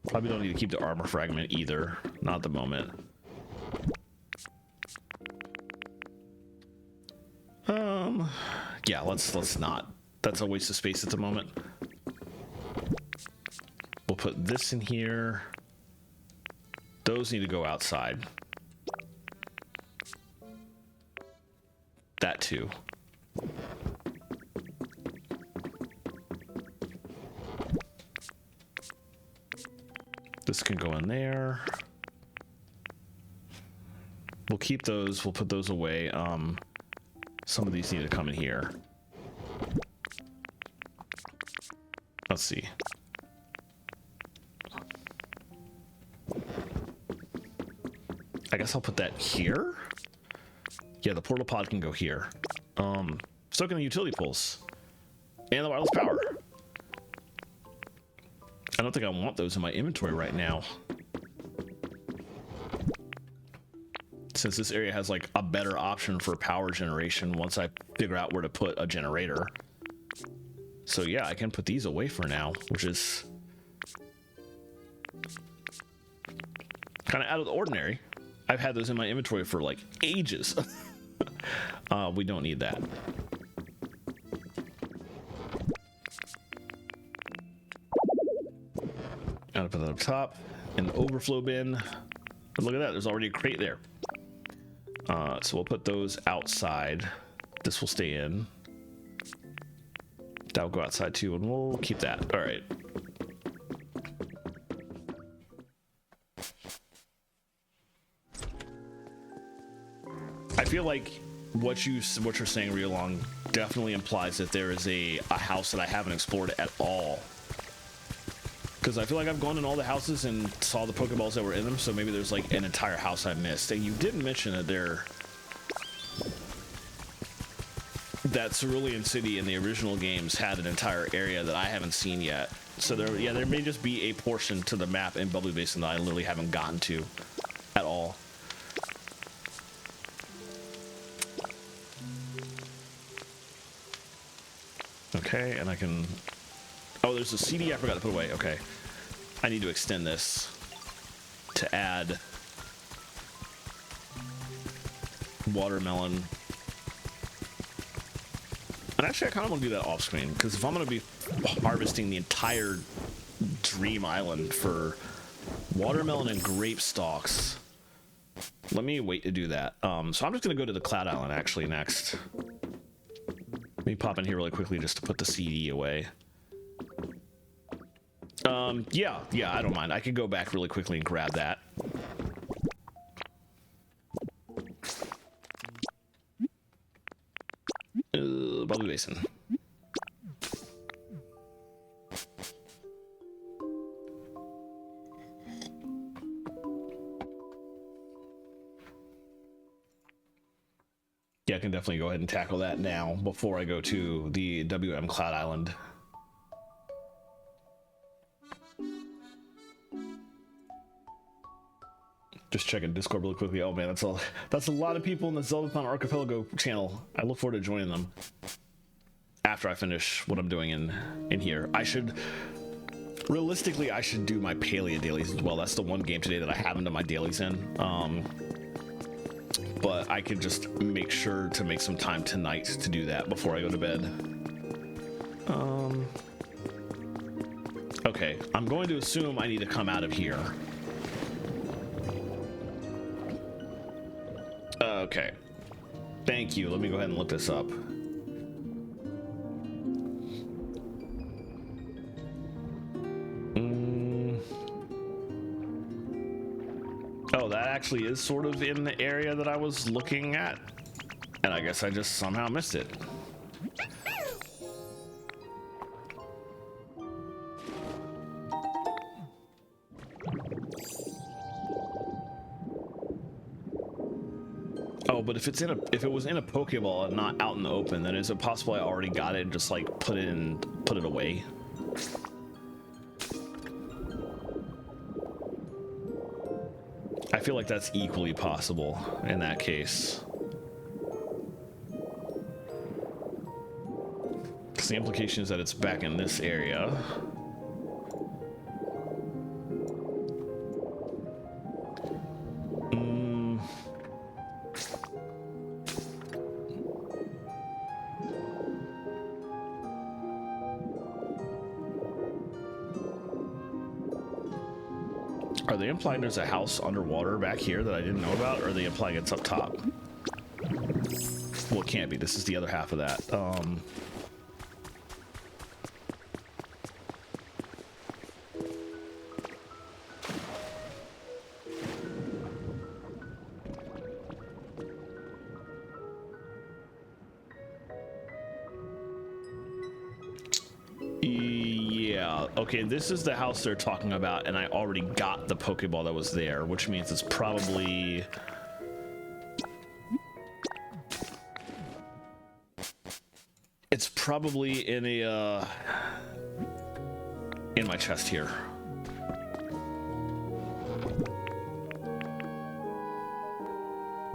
Probably don't need to keep the armor fragment either. Not at the moment. Yeah, let's not. That's a waste of space at the moment. We'll put this in here. Those need to go outside. That too. This can go in there. We'll keep those. We'll put those away. Some of these need to come in here. Let's see. I guess I'll put that here. Yeah, the portal pod can go here. So can the utility poles and the wireless power. I don't think I want those in my inventory right now, since this area has like a better option for power generation once I figure out where to put a generator. So yeah, I can put these away for now, which is kind of out of the ordinary. I've had those in my inventory for like ages. We don't need that. Gotta put that up top in the overflow bin. But look at that, there's already a crate there. So we'll put those outside. This will stay in. That'll go outside too, and we'll keep that. All right. I feel like what you're saying, Riolong, definitely implies that there is a house that I haven't explored at all. Because I feel like I've gone in all the houses and saw the Pokeballs that were in them, so maybe there's like an entire house I missed. And you didn't mention that that Cerulean City in the original games had an entire area that I haven't seen yet. So there may just be a portion to the map in Bubbly Basin that I literally haven't gotten to at all. Okay, and I can... Oh, there's a CD I forgot to put away. Okay. I need to extend this to add watermelon. And actually, I kind of want to do that off screen, because if I'm going to be harvesting the entire Dream Island for watermelon and grape stalks, let me wait to do that. So I'm just going to go to the Cloud Island actually next. Let me pop in here really quickly just to put the CD away. Yeah, I don't mind. I could go back really quickly and grab that. Bubbly Basin. Yeah, I can definitely go ahead and tackle that now before I go to the WM Cloud Island. Just checking Discord really quickly. Oh man, that's a lot of people in the Zeldathon Archipelago channel. I look forward to joining them after I finish what I'm doing in here. Realistically, I should do my Palea dailies as well. That's the one game today that I haven't done my dailies in. But I could just make sure to make some time tonight to do that before I go to bed. Okay, I'm going to assume I need to come out of here. Okay. Thank you. Let me go ahead and look this up. Oh, that actually is sort of in the area that I was looking at. And I guess I just somehow missed it. Oh, but if it was in a Pokeball and not out in the open, then is it possible I already got it and just like put it away? I feel like that's equally possible in that case. Because the implication is that it's back in this area. Are they implying there's a house underwater back here that I didn't know about, or are they implying it's up top? Well, it can't be. This is the other half of that. Yeah, okay, this is the house they're talking about, and I already got the Pokeball that was there, which means it's probably... It's probably in a, in my chest here.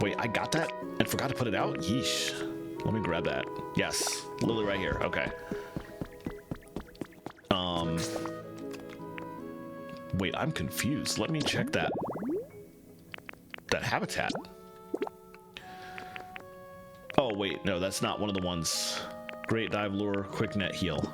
Wait, I got that and forgot to put it out? Yeesh. Let me grab that. Yes, literally right here, okay. Wait, I'm confused. Let me check that habitat. Oh, wait, no, that's not one of the ones. Great dive lure, quick net heal.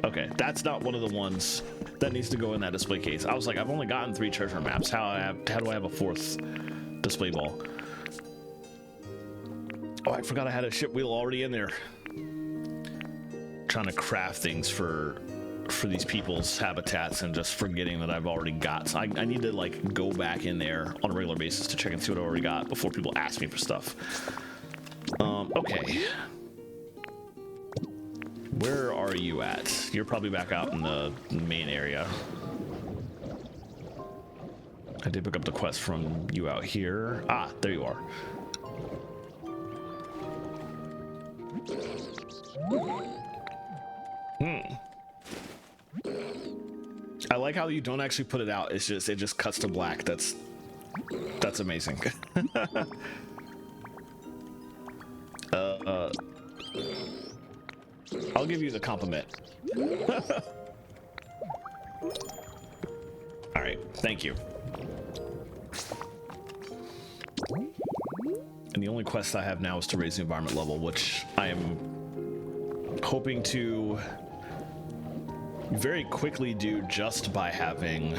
Okay, that's not one of the ones that needs to go in that display case. I was like, I've only gotten 3 treasure maps. How do I have a 4th display ball? Oh, I forgot I had a ship wheel already in there. Trying to craft things for these people's habitats and just forgetting that I've already got. So I need to like go back in there on a regular basis to check and see what I already got before people ask me for stuff. Okay. Where are you at? You're probably back out in the main area. I did pick up the quest from you out here. Ah, there you are. I like how you don't actually put it out. It's just, it just cuts to black. That's amazing. I'll give you the compliment. All right, thank you. And the only quest I have now is to raise the environment level, which I am hoping to very quickly do just by having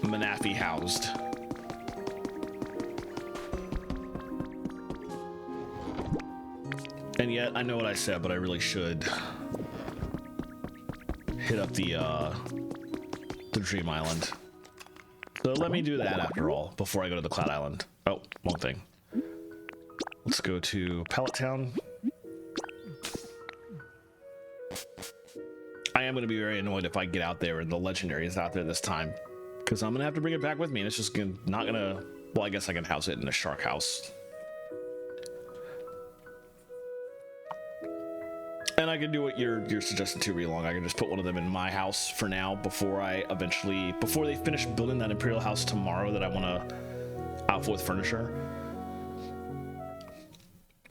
Manafi housed. And yet, I know what I said, but I really should hit up the Dream Island. So let me do that after all, before I go to the Cloud Island. Oh, one thing. Let's go to Pallet Town. I am going to be very annoyed if I get out there and the legendary is out there this time, because I'm going to have to bring it back with me, and it's just not going to... Well, I guess I can house it in a shark house. And I can do what you're suggesting too, Relong. I can just put one of them in my house for now before they finish building that Imperial house tomorrow that I want to outfit with furniture.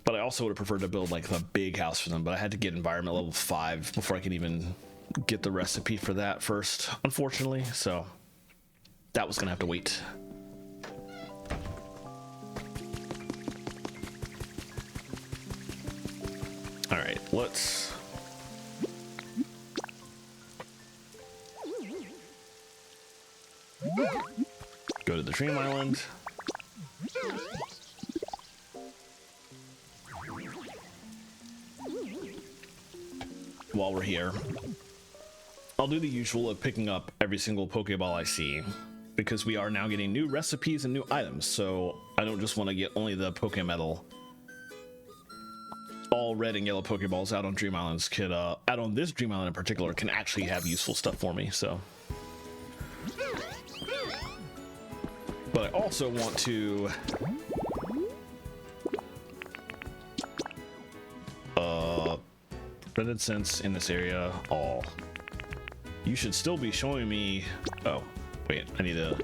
But I also would have preferred to build like the big house for them, but I had to get environment level 5 before I could even get the recipe for that first, unfortunately. So that was gonna have to wait. All right, let's Go to the Dream Island. While we're here, I'll do the usual of picking up every single Pokeball I see, because we are now getting new recipes and new items, so I don't just want to get only the Pokemetal. All red and yellow Pokeballs out on Dream Islands could, out on this Dream Island in particular, can actually have useful stuff for me, so. But I also want to prevented sense in this area, all. You should still be showing me. Oh, wait, I need to.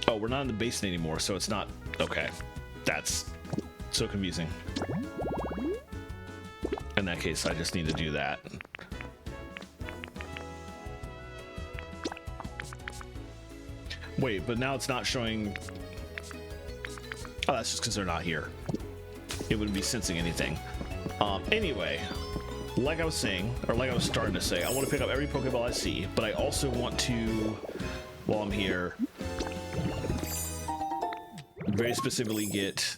Oh, we're not in the basin anymore, so it's not. Okay, that's so confusing. In that case, I just need to do that. Wait, but now it's not showing. Oh, that's just because they're not here. It wouldn't be sensing anything. Anyway, like I was saying, or like I was starting to say, I want to pick up every Pokeball I see, but I also want to, while I'm here, very specifically get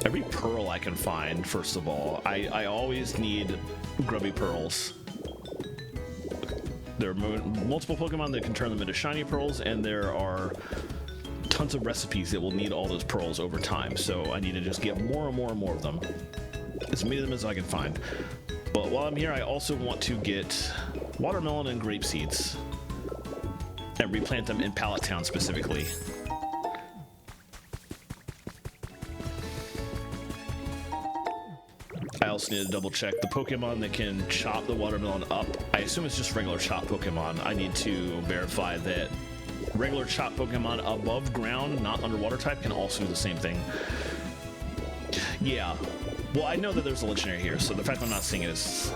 every pearl I can find, first of all. I always need grubby pearls. There are multiple Pokemon that can turn them into shiny pearls, and there are tons of recipes that will need all those pearls over time, so I need to just get more and more and more of them. As many of them as I can find. But while I'm here, I also want to get watermelon and grape seeds and replant them in Pallet Town specifically. I also need to double check the Pokemon that can chop the watermelon up. I assume it's just regular chop Pokemon. I need to verify that regular chop Pokemon above ground, not underwater type, can also do the same thing. Yeah. Well, I know that there's a legendary here, so the fact I'm not seeing it is,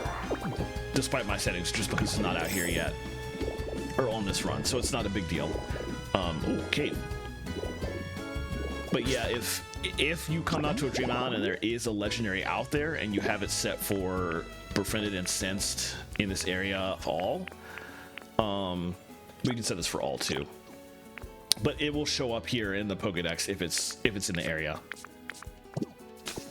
despite my settings, just because it's not out here yet, or on this run, so it's not a big deal. Okay. But yeah, if you come out to a Dream Island and there is a legendary out there and you have it set for befriended and sensed in this area of all, we can set this for all too. But it will show up here in the Pokedex if it's in the area.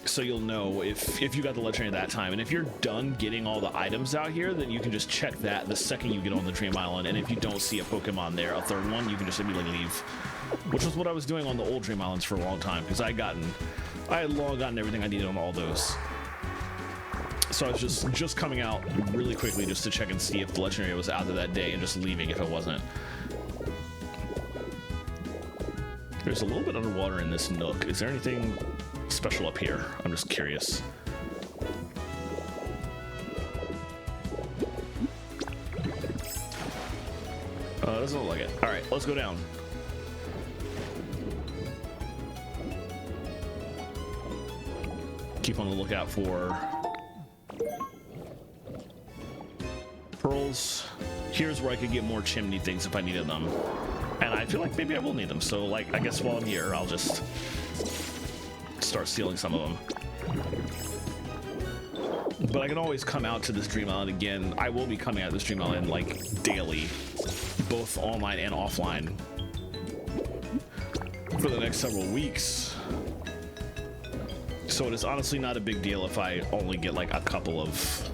So you'll know if you got the legendary that time. And if you're done getting all the items out here, then you can just check that the second you get on the Dream Island. And if you don't see a Pokemon there, a third one, you can just immediately leave. Which was what I was doing on the old Dream Islands for a long time, because I had long gotten everything I needed on all those. So I was just coming out really quickly just to check and see if the legendary was out there that day and just leaving if it wasn't. There's a little bit underwater in this nook. Is there anything special up here? I'm just curious. Doesn't look like it. All right, let's go down. Keep on the lookout for pearls. Here's where I could get more chimney things if I needed them. And I feel like maybe I will need them. So, like, I guess while I'm here, I'll just start stealing some of them. But I can always come out to this Dream Island again. I will be coming out to this Dream Island, like, daily. Both online and offline. For the next several weeks. So it is honestly not a big deal if I only get, like, a couple of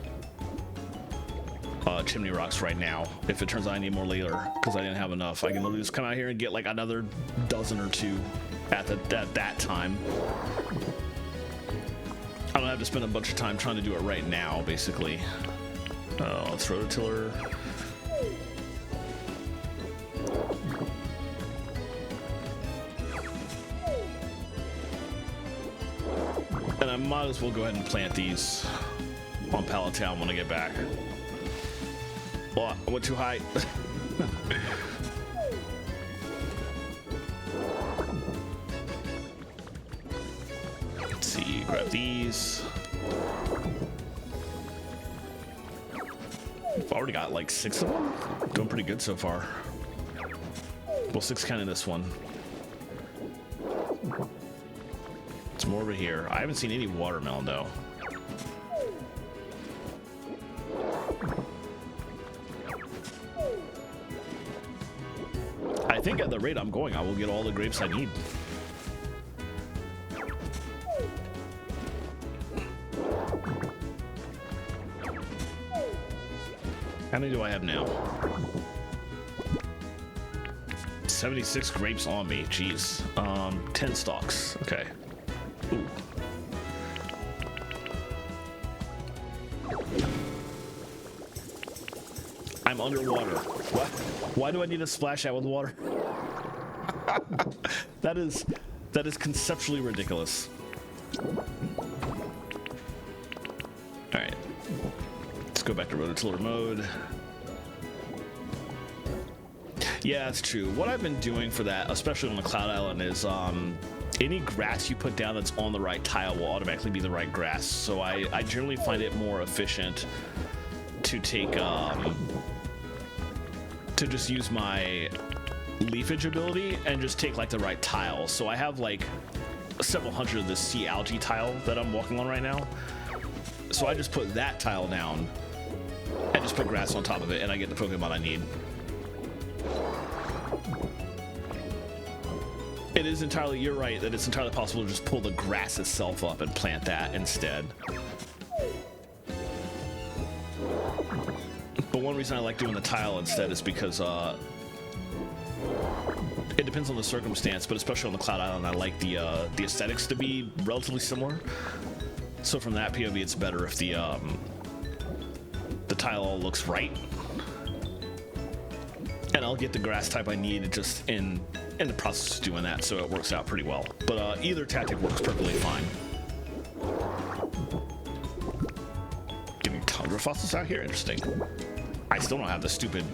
chimney rocks right now. If it turns out I need more later because I didn't have enough, I can literally just come out here and get like another dozen or two at that time. I don't have to spend a bunch of time trying to do it right now, basically. Let's rototiller. And I might as well go ahead and plant these on Pallet Town when I get back. Oh, I went too high. Let's see, grab these. I've already got like 6 of them. Doing pretty good so far. Well, 6 counting this one. It's more over here. I haven't seen any watermelon though. think at the rate I'm going, I will get all the grapes I need. How many do I have now? 76 grapes on me, jeez. 10 stalks, okay. Ooh. I'm underwater. What? Why do I need to splash out with water? that is conceptually ridiculous. All right, let's go back to rototiller mode. Yeah, that's true. What I've been doing for that, especially on the Cloud Island, is any grass you put down that's on the right tile will automatically be the right grass. So I generally find it more efficient to take to just use my leafage ability and just take like the right tile. So I have like several hundred of the sea algae tile that I'm walking on right now. So I just put that tile down and just put grass on top of it, and I get the Pokemon I need. It is entirely, you're right, that it's entirely possible to just pull the grass itself up and plant that instead. But one reason I like doing the tile instead is because it depends on the circumstance, but especially on the Cloud Island, I like the aesthetics to be relatively similar. So from that POV, it's better if the tile all looks right. And I'll get the grass type I need just in the process of doing that, so it works out pretty well. But either tactic works perfectly fine. Getting tundra fossils out here? Interesting. I still don't have the stupid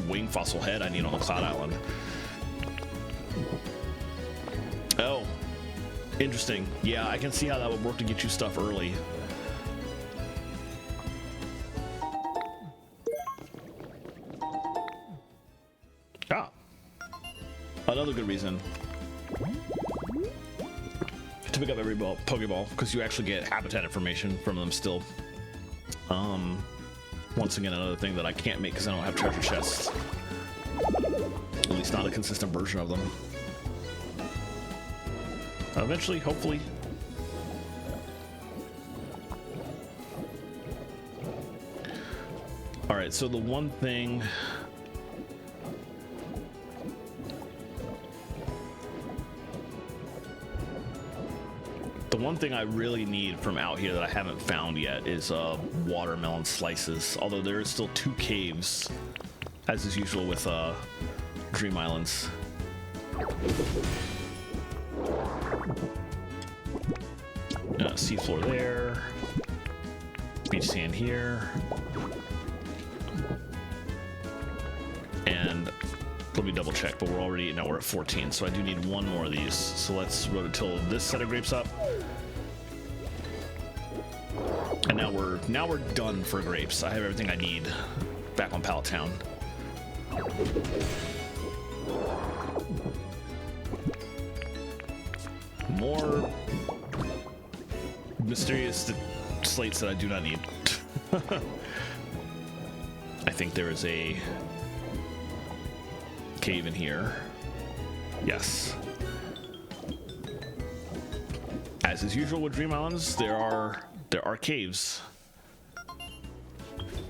wing fossil head I need on the Cloud Island. Oh, interesting. Yeah, I can see how that would work to get you stuff early. Ah, another good reason to pick up every Pokeball, because you actually get habitat information from them still. Once again, another thing that I can't make because I don't have treasure chests. At least not a consistent version of them. Eventually, hopefully. All right, so the one thing... The one thing I really need from out here that I haven't found yet is watermelon slices, although there is still 2 caves, as is usual with Dream Islands. Seafloor there, beach sand here, and let me double check, but we're at 14, so I do need 1 more of these. So let's rototill this set of grapes up. And now we're done for grapes. I have everything I need back on Pallet Town. More mysterious slates that I do not need. I think there is a cave in here. Yes. As is usual with Dream Islands, there are caves.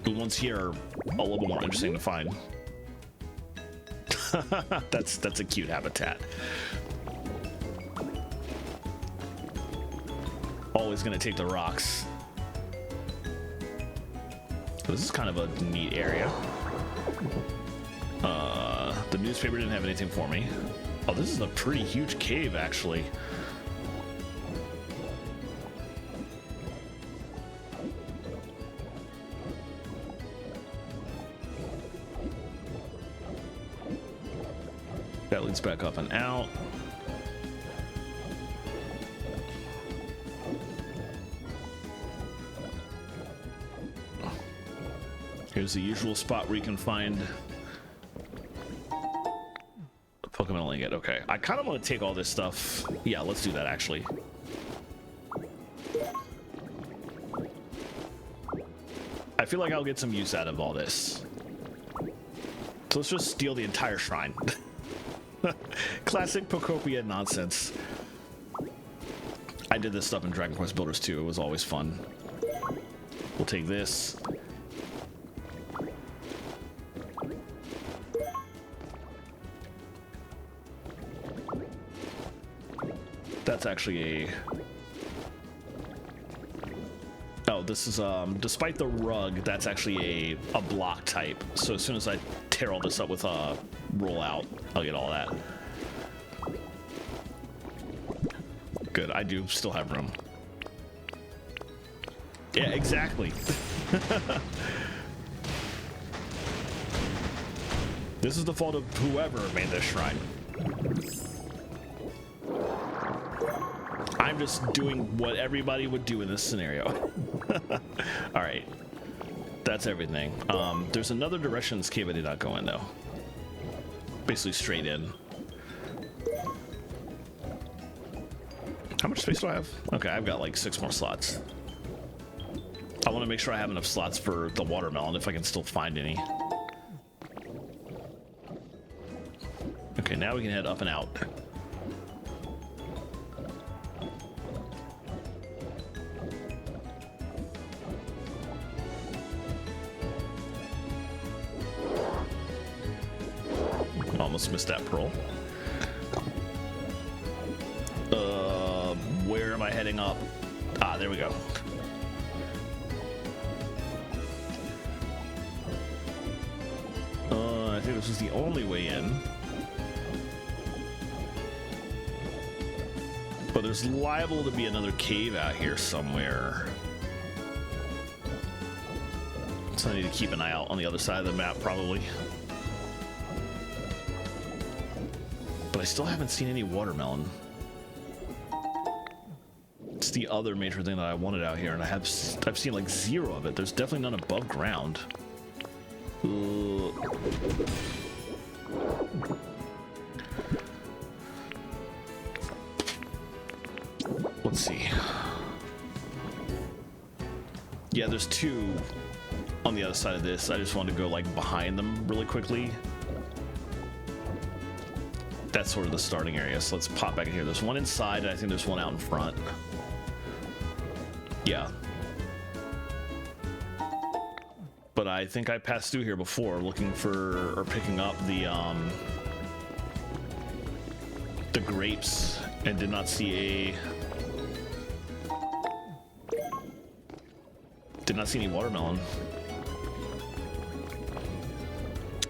The ones here are a little bit more interesting to find. That's a cute habitat. Always gonna take the rocks. This is kind of a neat area. The newspaper didn't have anything for me. Oh, this is a pretty huge cave, actually. That leads back up and out. Here's the usual spot where you can find Pokemon Lingette. Okay, I kind of want to take all this stuff. Yeah, let's do that actually. I feel like I'll get some use out of all this. So let's just steal the entire shrine. Classic Pokopia nonsense. I did this stuff in Dragon Quest Builders too. It was always fun. We'll take this. That's actually a... Oh, this is, despite the rug, that's actually a block type. So as soon as I tear all this up with a rollout, I'll get all that. Good, I do still have room. Yeah, exactly. This is the fault of whoever made this shrine. I'm just doing what everybody would do in this scenario. All right, that's everything. There's another direction in this cave I did not go in though. Basically straight in. How much space do I have? Okay, I've got like 6 more slots. I want to make sure I have enough slots for the watermelon if I can still find any. Okay, now we can head up and out. Almost missed that pearl. Where am I heading up? Ah, there we go. I think this is the only way in. But there's liable to be another cave out here somewhere. So I need to keep an eye out on the other side of the map, probably. But I still haven't seen any watermelon. It's the other major thing that I wanted out here, and I've seen like 0 of it. There's definitely none above ground. Let's see. Yeah, there's 2 on the other side of this. I just wanted to go like behind them really quickly. That's sort of the starting area, so let's pop back in here. There's 1 inside, and I think there's 1 out in front. Yeah. But I think I passed through here before looking for, or picking up the grapes, and did not see any watermelon.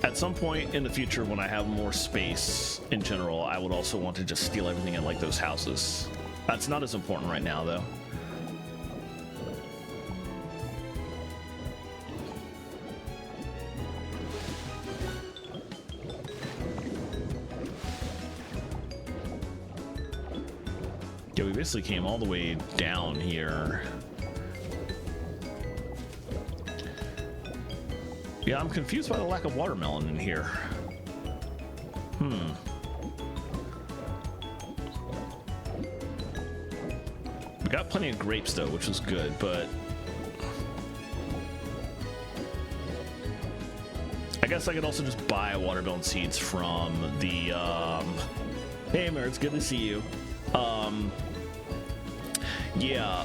At some point in the future, when I have more space in general, I would also want to just steal everything in like those houses. That's not as important right now, though. Yeah, we basically came all the way down here. Yeah, I'm confused by the lack of watermelon in here. We got plenty of grapes though, which was good, but I guess I could also just buy watermelon seeds from the hey Mer, it's good to see you. Yeah,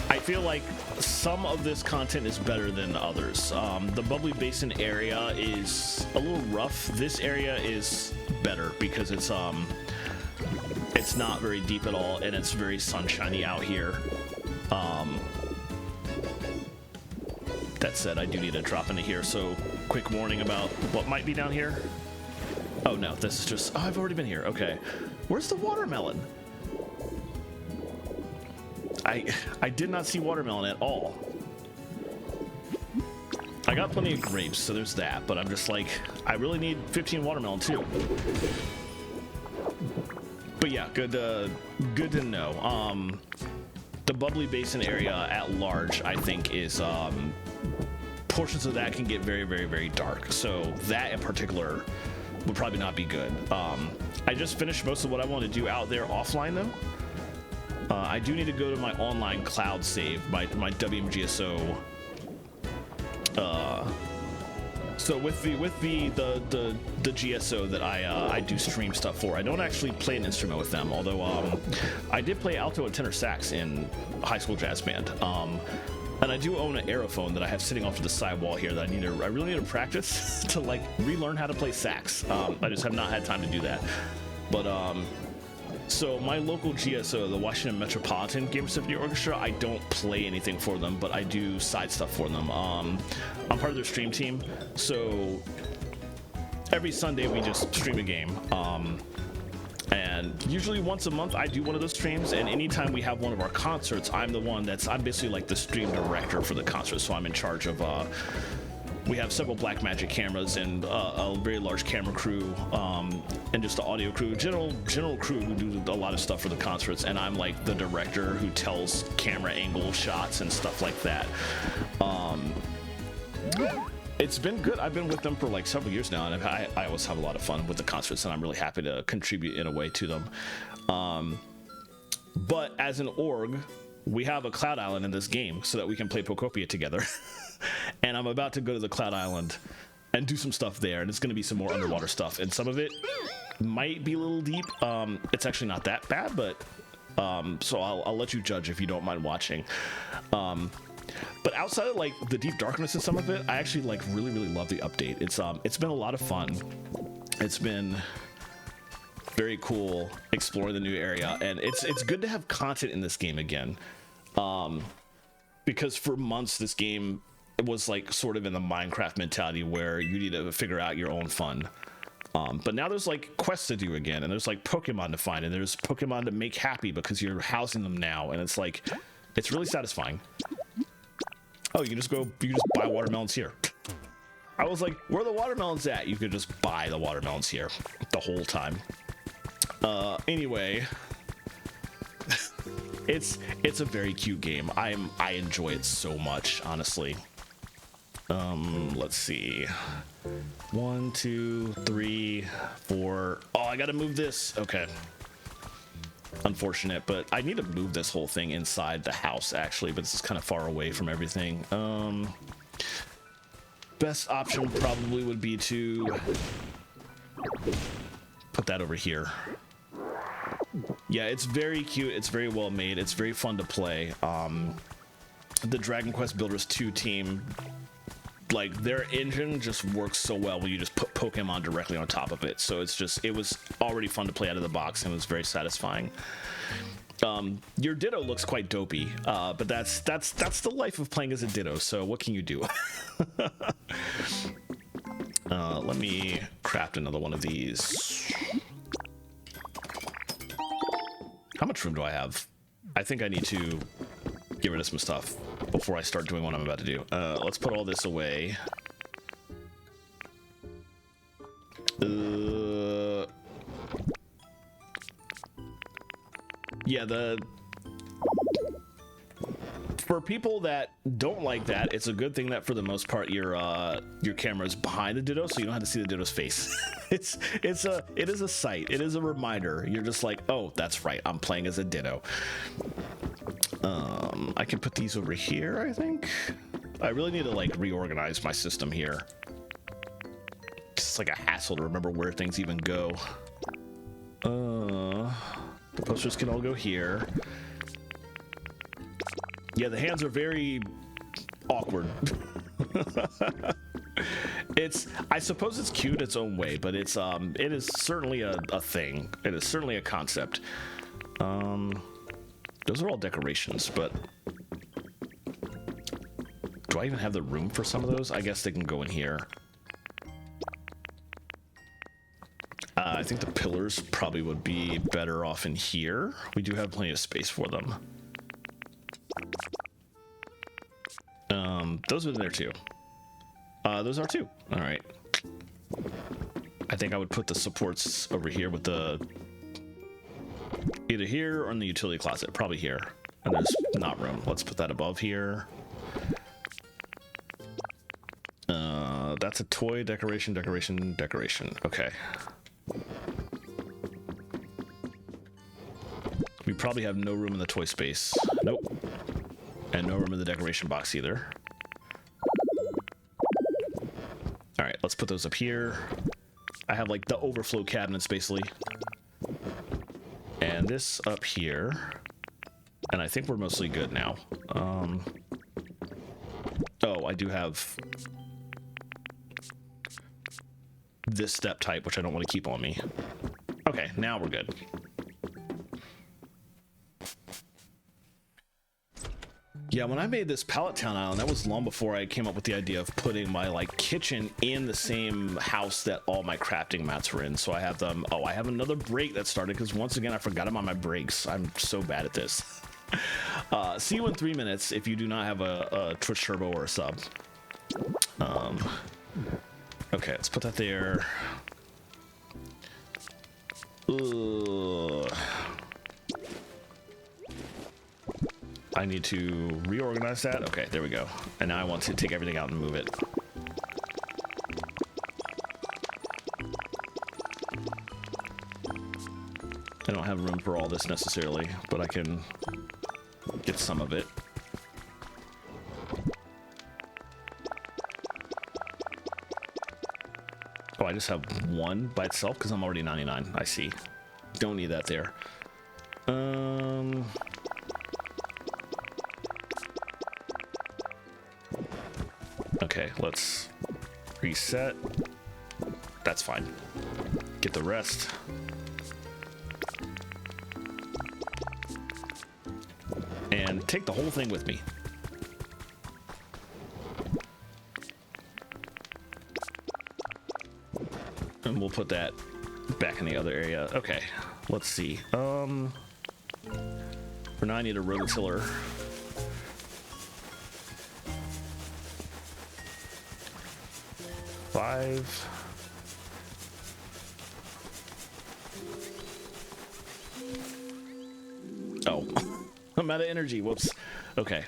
I feel like some of this content is better than others. The Bubbly Basin area is a little rough. This area is better because it's not very deep at all, and it's very sunshiny out here. That said, I do need to drop into here, so quick warning about what might be down here. Oh no, this is just, oh, I've already been here. Okay, where's the watermelon? I did not see watermelon at all. I got plenty of grapes, so there's that, but I'm just like, I really need 15 watermelon too. But yeah, good to know. The Bubbly Basin area at large, I think, is portions of that can get very, very, very dark. So that in particular would probably not be good. I just finished most of what I want to do out there offline though. I do need to go to my online cloud save, my WMGSO So with the GSO that I do stream stuff for, I don't actually play an instrument with them. Although I did play alto and tenor sax in high school jazz band. And I do own an aerophone that I have sitting off to the side wall here that I really need to practice to like relearn how to play sax. I just have not had time to do that. But so my local GSO, the Washington Metropolitan Chamber Symphony Orchestra, I don't play anything for them, but I do side stuff for them. I'm part of their stream team, so every Sunday we just stream a game. And usually once a month I do one of those streams, and anytime we have one of our concerts, I'm basically like the stream director for the concert, so I'm in charge of we have several Blackmagic cameras and a very large camera crew, and just the audio crew, general crew who do a lot of stuff for the concerts, and I'm like the director who tells camera angle shots and stuff like that. It's been good. I've been with them for like several years now, and I always have a lot of fun with the concerts, and I'm really happy to contribute in a way to them. But as an org, we have a Cloud Island in this game so that we can play Pokopia together. And I'm about to go to the Cloud Island and do some stuff there, and it's going to be some more underwater stuff, and some of it might be a little deep. It's actually not that bad, but so I'll let you judge if you don't mind watching. But outside of like the deep darkness and some of it, I actually like really love the update. It's been a lot of fun. It's been very cool exploring the new area, and it's good to have content in this game again. Because for months this game was like sort of in the Minecraft mentality where you need to figure out your own fun. But now there's like quests to do again, and there's like Pokemon to find, and there's Pokemon to make happy because you're housing them now, and it's like it's really satisfying. Oh, you can just buy watermelons here. I was like, where are the watermelons at? You could just buy the watermelons here the whole time. Anyway, it's a very cute game. I enjoy it so much, honestly. Let's see. 1, 2, 3, 4. Oh, I gotta move this. Okay. Unfortunate, but I need to move this whole thing inside the house actually, but this is kind of far away from everything. Best option probably would be to put that over here. Yeah, it's very cute, it's very well made, it's very fun to play. The Dragon Quest Builders 2 team, like their engine just works so well when you just put Pokemon directly on top of it. So it was already fun to play out of the box, and it was very satisfying. Your Ditto looks quite dopey, but that's the life of playing as a Ditto. So what can you do? Let me craft another one of these. How much room do I have? I think I need to get rid of some stuff before I start doing what I'm about to do. Let's put all this away. Yeah, for people that don't like that, it's a good thing that for the most part your camera is behind the Ditto, so you don't have to see the Ditto's face. it is a sight. It is a reminder. You're just like, oh, that's right, I'm playing as a Ditto. I can put these over here, I think. I really need to like reorganize my system here. It's like a hassle to remember where things even go. The posters can all go here. Yeah, the hands are very awkward. I suppose it's cute its own way, but it is certainly a thing. It is certainly a concept. Those are all decorations, but do I even have the room for some of those? I guess they can go in here. I think the pillars probably would be better off in here. We do have plenty of space for them. Those are in there too. Those are too. All right. I think I would put the supports over here with the either here or in the utility closet. Probably here. And there's not room. Let's put that above here. That's a toy decoration. Okay. We probably have no room in the toy space. Nope. And no room in the decoration box either. All right, let's put those up here. I have like the overflow cabinets basically. And this up here. And I think we're mostly good now. Oh, I do have this step type, which I don't want to keep on me. Okay, now we're good. Yeah, when I made this Pallet Town Island, that was long before I came up with the idea of putting my like kitchen in the same house that all my crafting mats were in. So I have them. Oh, I have another break that started because once again I forgot about my breaks. I'm so bad at this. See you in 3 minutes if you do not have a Twitch Turbo or a sub. Okay, let's put that there. Ugh. I need to reorganize that. Okay, there we go. And now I want to take everything out and move it. I don't have room for all this necessarily, but I can get some of it. Oh, I just have one by itself because I'm already 99. I see. Don't need that there. Okay, let's reset. That's fine. Get the rest. And take the whole thing with me. And we'll put that back in the other area. Okay, let's see. For now I need a rototiller. Five. Oh, I'm out of energy. Whoops. Okay.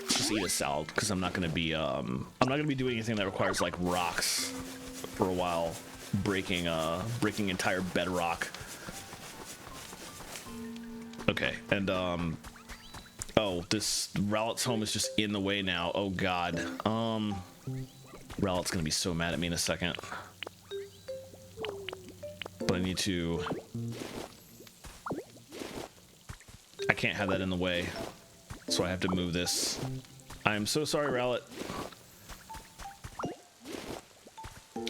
Just eat a salad because I'm not gonna be doing anything that requires like rocks for a while. Breaking entire bedrock. Okay, and oh, this Rowlet's home is just in the way now. Oh god. Rowlet's gonna be so mad at me in a second. But I need to... I can't have that in the way. So I have to move this. I'm so sorry, Rowlet.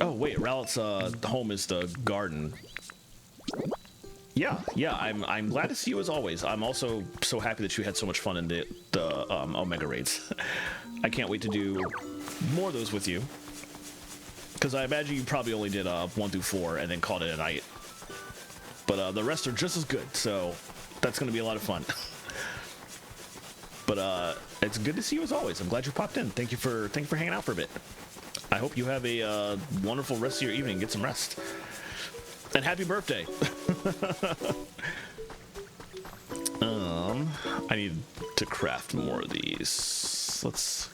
Oh wait, Rowlet's home is the garden. Yeah, I'm glad to see you as always. I'm also so happy that you had so much fun in the Omega raids. I can't wait to do more of those with you. Because I imagine you probably only did 1 through 4 and then called it a night. But the rest are just as good, so that's going to be a lot of fun. But it's good to see you as always. I'm glad you popped in. Thank you for hanging out for a bit. I hope you have a wonderful rest of your evening. Get some rest. And happy birthday. I need to craft more of these. Let's...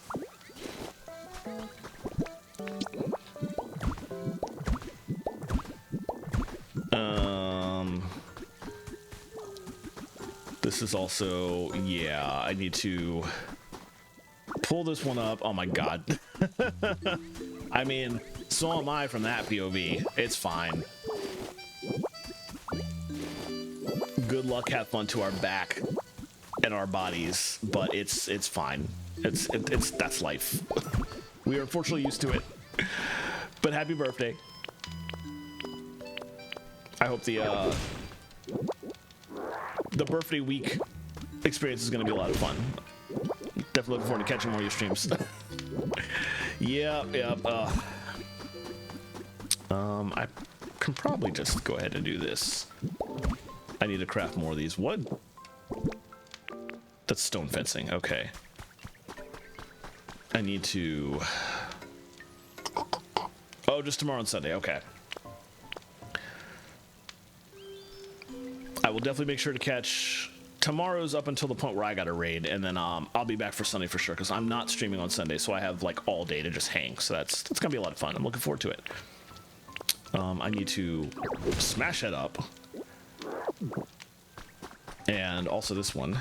This is also... Yeah, I need to pull this one up. Oh my god. I mean, so am I from that POV. It's fine. Good luck, have fun to our back and our bodies, but it's fine. It's that's life. We are unfortunately used to it. But happy birthday. I hope the birthday week experience is going to be a lot of fun. Definitely looking forward to catching more of your streams. Yep. I can probably just go ahead and do this. I need to craft more of these. What? That's stone fencing. Okay. I need to... Oh, just tomorrow and Sunday. Okay. I will definitely make sure to catch tomorrow's up until the point where I got a raid, and then I'll be back for Sunday for sure, because I'm not streaming on Sunday, so I have like all day to just hang. So that's gonna be a lot of fun. I'm looking forward to it. I need to smash that up. And also this one.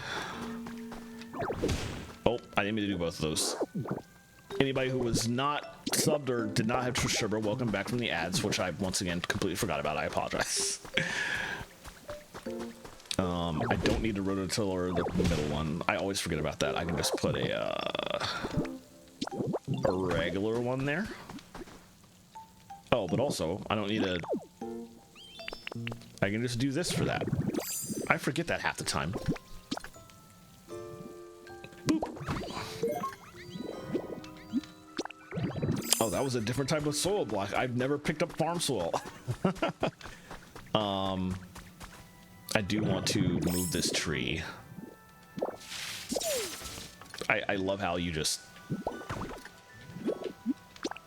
Oh, I didn't mean to do both of those. Anybody who was not subbed or did not have Twitch server, welcome back from the ads, which I once again completely forgot about. I apologize. I don't need a rototiller, the middle one. I always forget about that. I can just put a regular one there. Oh, but also, I don't need a... I can just do this for that. I forget that half the time. Boop. Oh, that was a different type of soil block. I've never picked up farm soil. I do want to move this tree. I love how you just...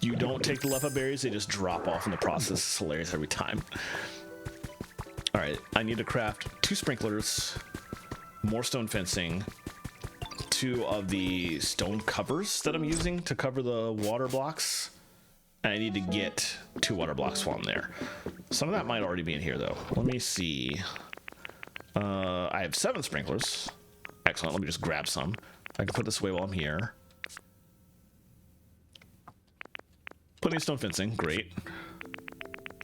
You don't take the left berries, they just drop off in the process. It's hilarious every time. Alright, I need to craft 2 sprinklers, more stone fencing, 2 of the stone covers that I'm using to cover the water blocks. And I need to get 2 water blocks while I'm there. Some of that might already be in here though. Let me see. I have 7 sprinklers. Excellent, let me just grab some. I can put this away while I'm here. Putting stone fencing, great.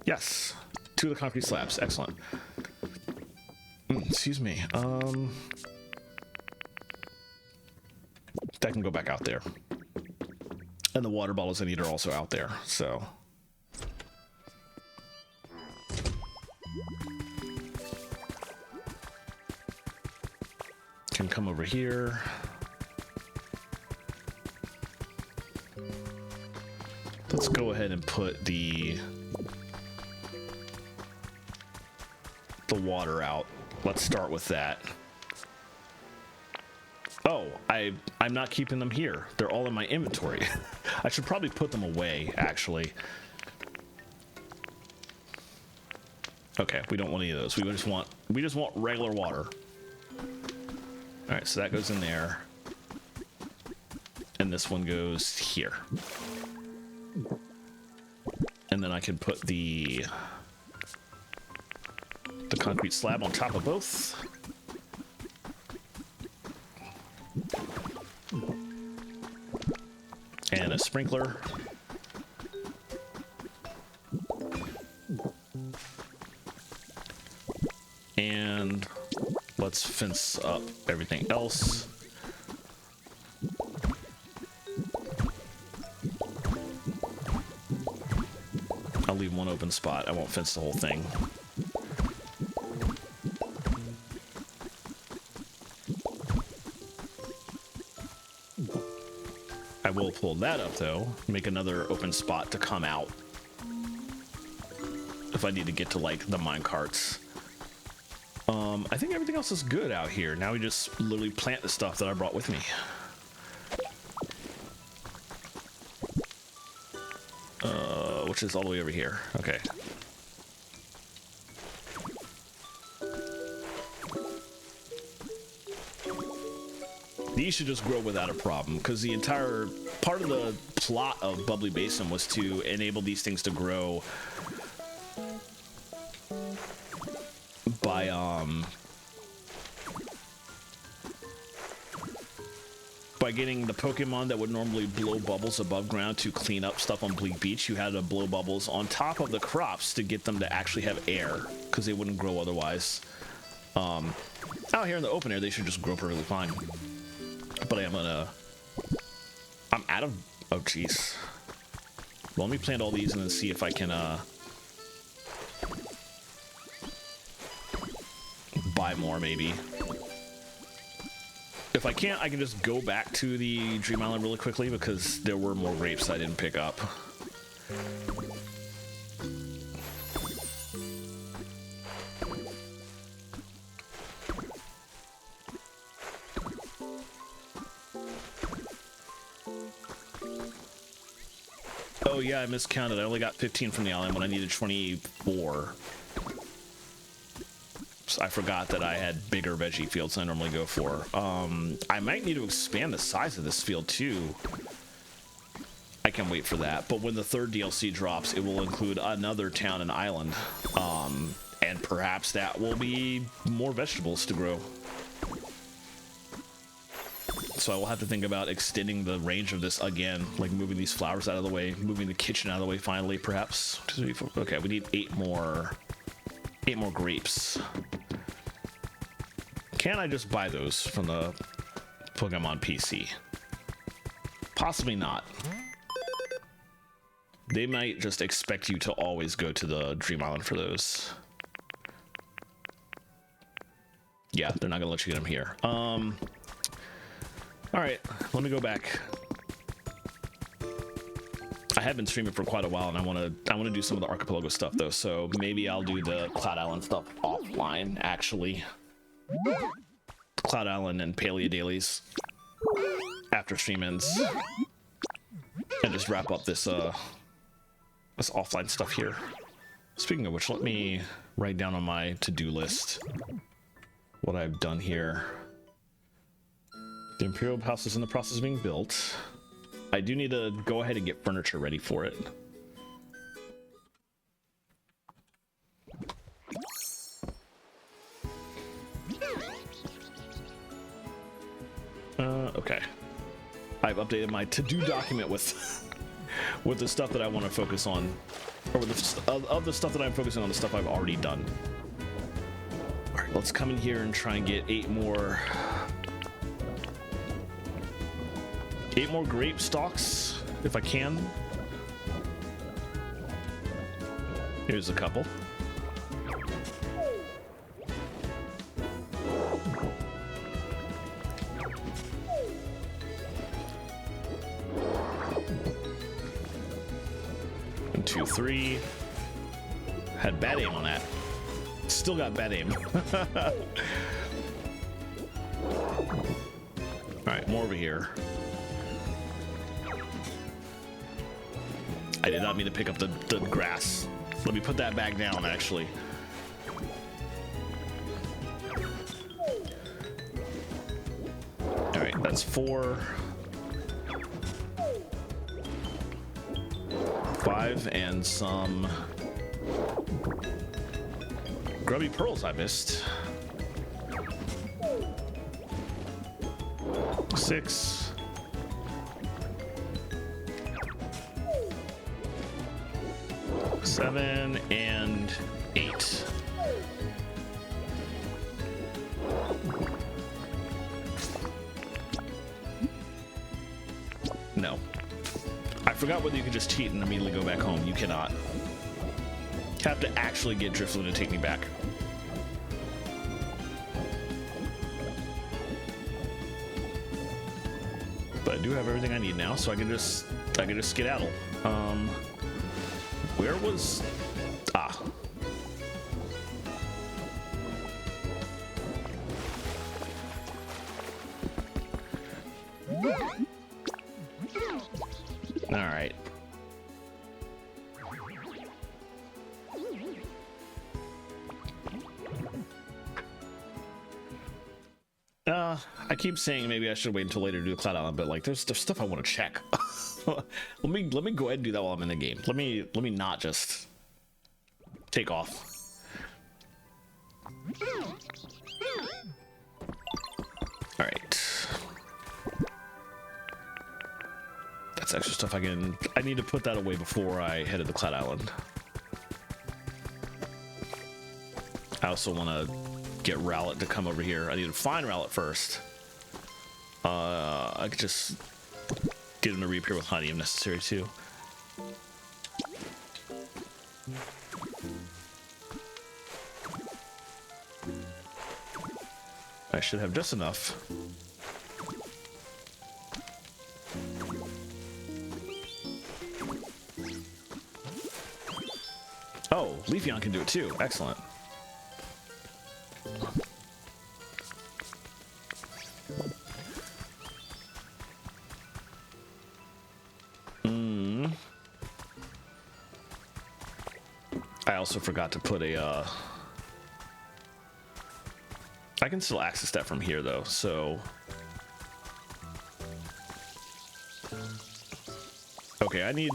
Yes, 2 of the concrete slabs, excellent. Excuse me, that can go back out there. And the water bottles I need are also out there, so. Can come over here. Let's go ahead and put the water out. Let's start with that. Oh, I'm not keeping them here. They're all in my inventory. I should probably put them away, actually. Okay, we don't want any of those. We just want regular water. All right, so that goes in there. And this one goes here. And then I can put the concrete slab on top of both. And a sprinkler. And let's fence up everything else. I'll leave one open spot. I won't fence the whole thing. I will pull that up though, make another open spot to come out if I need to get to like the mine carts. I think everything else is good out here. Now we just literally plant the stuff that I brought with me. Which is all the way over here. Okay. These should just grow without a problem, because the entire part of the plot of Bubbly Basin was to enable these things to grow by getting the Pokemon that would normally blow bubbles above ground to clean up stuff on Bleak Beach. You had to blow bubbles on top of the crops to get them to actually have air, because they wouldn't grow otherwise. Out here in the open air, they should just grow perfectly fine. But I'm out of, oh jeez. Well, let me plant all these and then see if I can buy more maybe. If I can't, I can just go back to the Dream Island really quickly because there were more grapes I didn't pick up. Oh yeah, I miscounted. I only got 15 from the island when I needed 24. So I forgot that I had bigger veggie fields than I normally go for. I might need to expand the size of this field too. I can wait for that. But when the 3rd DLC drops, it will include another town and island. And perhaps that will be more vegetables to grow. So I will have to think about extending the range of this again, like moving these flowers out of the way, moving the kitchen out of the way finally, perhaps. Okay, we need 8 more grapes. Can I just buy those from the Pokemon PC? Possibly not. They might just expect you to always go to the Dream Island for those. Yeah, they're not gonna let you get them here. All right, let me go back. I have been streaming for quite a while, and I want to do some of the Archipelago stuff though. So maybe I'll do the Cloud Island stuff offline. Actually, Cloud Island and Paleo dailies after stream ends, and just wrap up this this offline stuff here. Speaking of which, let me write down on my to-do list what I've done here. The Imperial House is in the process of being built. I do need to go ahead and get furniture ready for it. Okay. I've updated my to-do document with with the stuff that I want to focus on, or with of the stuff that I'm focusing on, the stuff I've already done. All right, let's come in here and try and get 8 more grape stalks if I can. Here's a couple. One, two, three. Had bad aim on that. Still got bad aim. All right, more over here. I did not mean to pick up the grass. Let me put that back down, actually. All right, that's 4. 5 and some grubby pearls I missed. 6. 7 and 8. No. I forgot whether you could just cheat and immediately go back home. You cannot. Have to actually get Drifloon to take me back. But I do have everything I need now, so I can just skedaddle. Where was... Ah. All right. I keep saying maybe I should wait until later to do Cloud Island, but like there's stuff I want to check. let me go ahead and do that while I'm in the game. Let me not just take off. All right. That's extra stuff I need to put that away before I head to the Cloud Island. I also want to get Rowlet to come over here. I need to find Rowlet first. I could just get him to reappear with honey if necessary too. I should have just enough. Oh, Leafeon can do it too. Excellent. I also forgot to put a I can still access that from here though, so okay, I need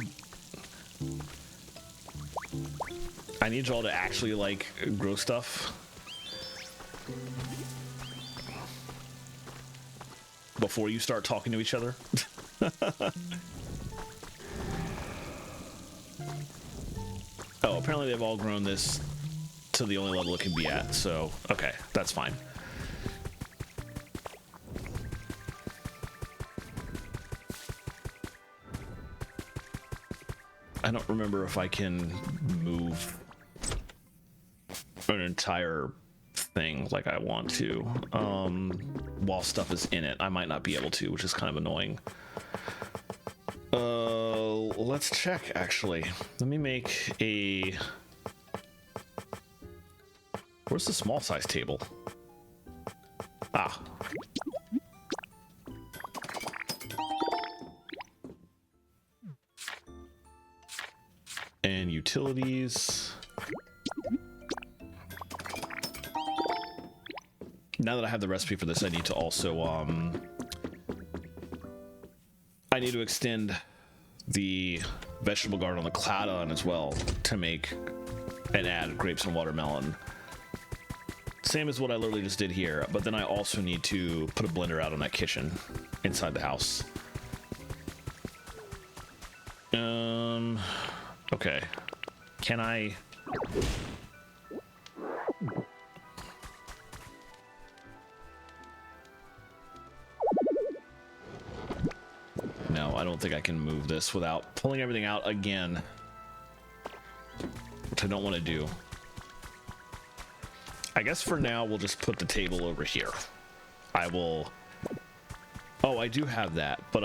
y'all to actually like grow stuff. before you start talking to each other. Oh, apparently they've all grown this to the only level it can be at, so okay, that's fine. I don't remember if I can move an entire thing like I want to while stuff is in it. I might not be able to, which is kind of annoying. Let's check, actually. Let me make a... Where's the small size table? Ah. And utilities. Now that I have the recipe for this, I need to also, I need to extend the vegetable garden on the Cloud Island as well to make and add grapes and watermelon. Same as what I literally just did here, but then I also need to put a blender out on that kitchen inside the house. Okay. Can I... No, I don't think I can move this without pulling everything out again, which I don't want to do. I guess for now, we'll just put the table over here. I will... Oh, I do have that, but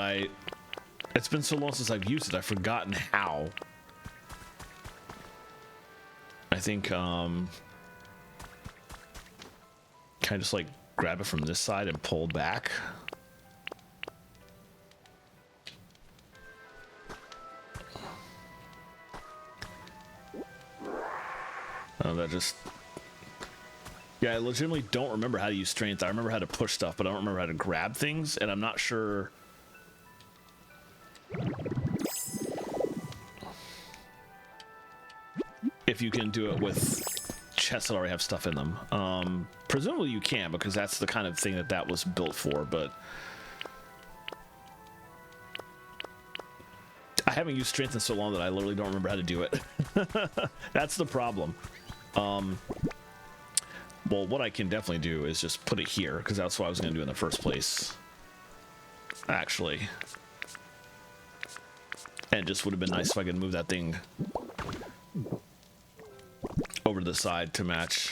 it's been so long since I've used it, I've forgotten how. I think, can I just, like, grab it from this side and pull back? Oh, that just... Yeah, I legitimately don't remember how to use strength. I remember how to push stuff, but I don't remember how to grab things, and I'm not sure... if you can do it with chests that already have stuff in them. Presumably you can, because that's the kind of thing that that was built for, but... I haven't used strength in so long that I literally don't remember how to do it. That's the problem. Well, what I can definitely do is just put it here, because that's what I was going to do in the first place. Actually. And it just would have been nice if I could move that thing over to the side to match.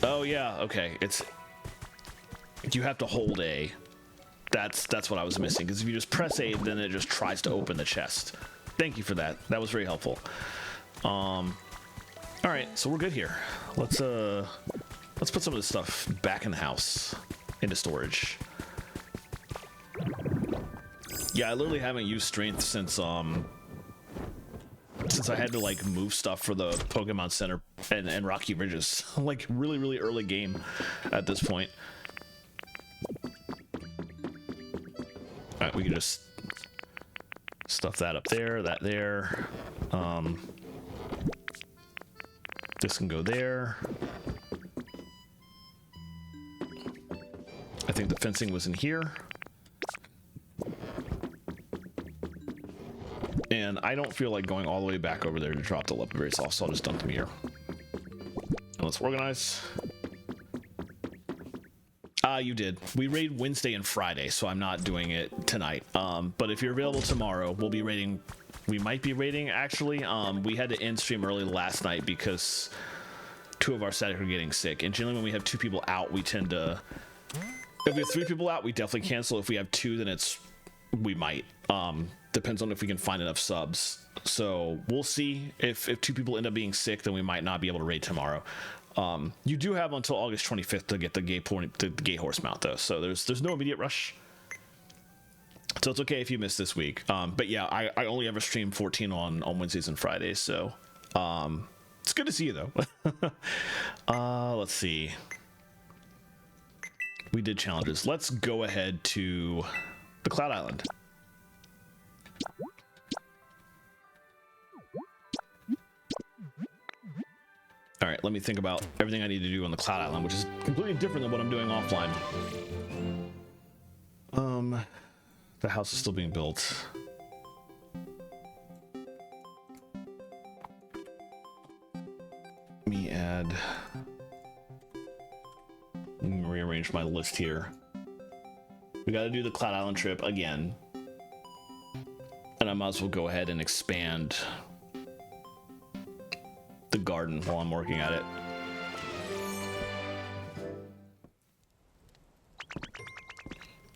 Oh yeah, okay. It's... You have to hold A. That's what I was missing, because if you just press A, then it just tries to open the chest. Thank you for that. That was very helpful. All right, so we're good here. Let's put some of this stuff back in the house into storage. Yeah, I literally haven't used strength since I had to like move stuff for the Pokemon Center and Rocky Ridges. Like really early game at this point. All right, we can just stuff that up there, that there. This can go there. I think the fencing was in here. And I don't feel like going all the way back over there to drop the legendary sauce, so I'll just dump them here. And let's organize. You did. We raid Wednesday and Friday, so I'm not doing it tonight. But if you're available tomorrow, we'll be raiding. We might be raiding, actually. We had to end stream early last night because 2 of our static are getting sick. And generally when we have 2 people out, we tend to... If we have 3 people out, we definitely cancel. If we have 2, then we might. Depends on if we can find enough subs. So we'll see. If 2 people end up being sick, then we might not be able to raid tomorrow. You do have until August 25th to get the gay horse mount, though. So there's no immediate rush. So it's okay if you miss this week. But yeah, I only ever stream 14 on Wednesdays and Fridays. So it's good to see you, though. Let's see. We did challenges. Let's go ahead to the Cloud Island. All right, let me think about everything I need to do on the Cloud Island, which is completely different than what I'm doing offline. The house is still being built. Let me add... Let me rearrange my list here. We got to do the Cloud Island trip again. And I might as well go ahead and expand the garden while I'm working at it.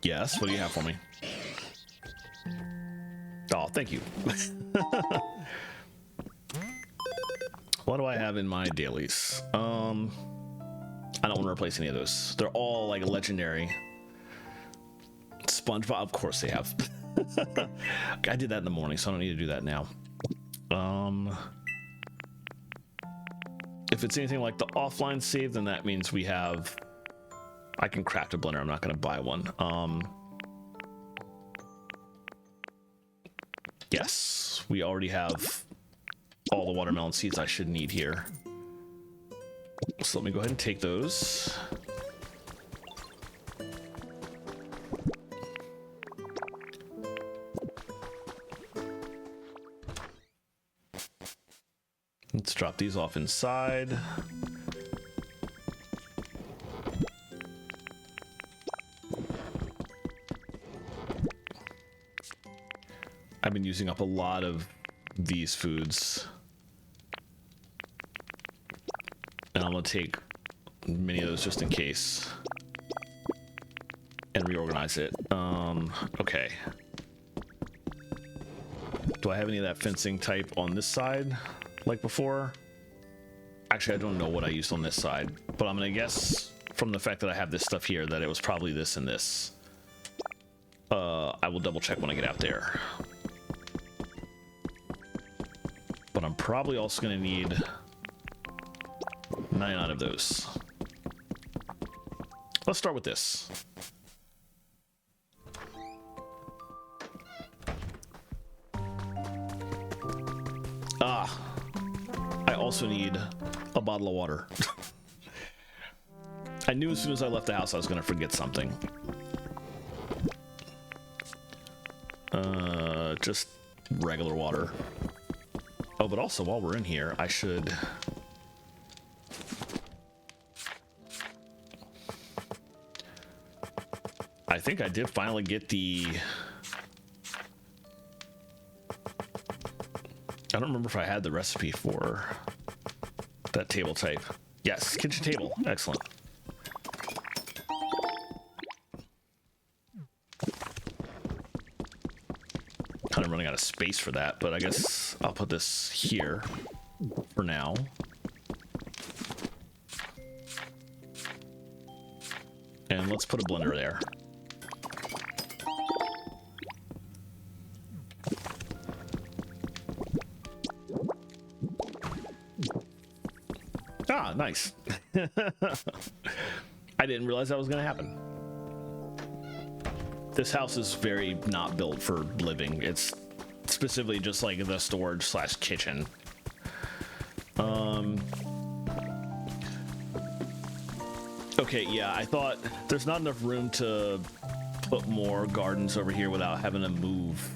Yes, what do you have for me? Oh, thank you. What do I have in my dailies? I don't want to replace any of those. They're all like legendary. SpongeBob, of course they have. I did that in the morning, so I don't need to do that now. If it's anything like the offline save, then that means we have... I can craft a blender. I'm not going to buy one. Yes, we already have all the watermelon seeds I should need here. So let me go ahead and take those. Let's drop these off inside. I've been using up a lot of these foods. And I'm gonna take many of those just in case. And reorganize it. Okay. Do I have any of that fencing type on this side? Like before? Actually, I don't know what I used on this side, but I'm gonna guess from the fact that I have this stuff here that it was probably this and this. I will double check when I get out there. But I'm probably also gonna need 99 of those. Let's start with this. I also need a bottle of water. I knew as soon as I left the house I was going to forget something. Just regular water. Oh, but also while we're in here, I should... I think I did finally get the... I don't remember if I had the recipe for that table type. Yes, kitchen table. Excellent. Kind of running out of space for that, but I guess I'll put this here for now. And let's put a blender there. Ah, nice. I didn't realize that was going to happen. This house is very not built for living. It's specifically just like the storage slash kitchen. Okay, yeah, I thought there's not enough room to put more gardens over here without having to move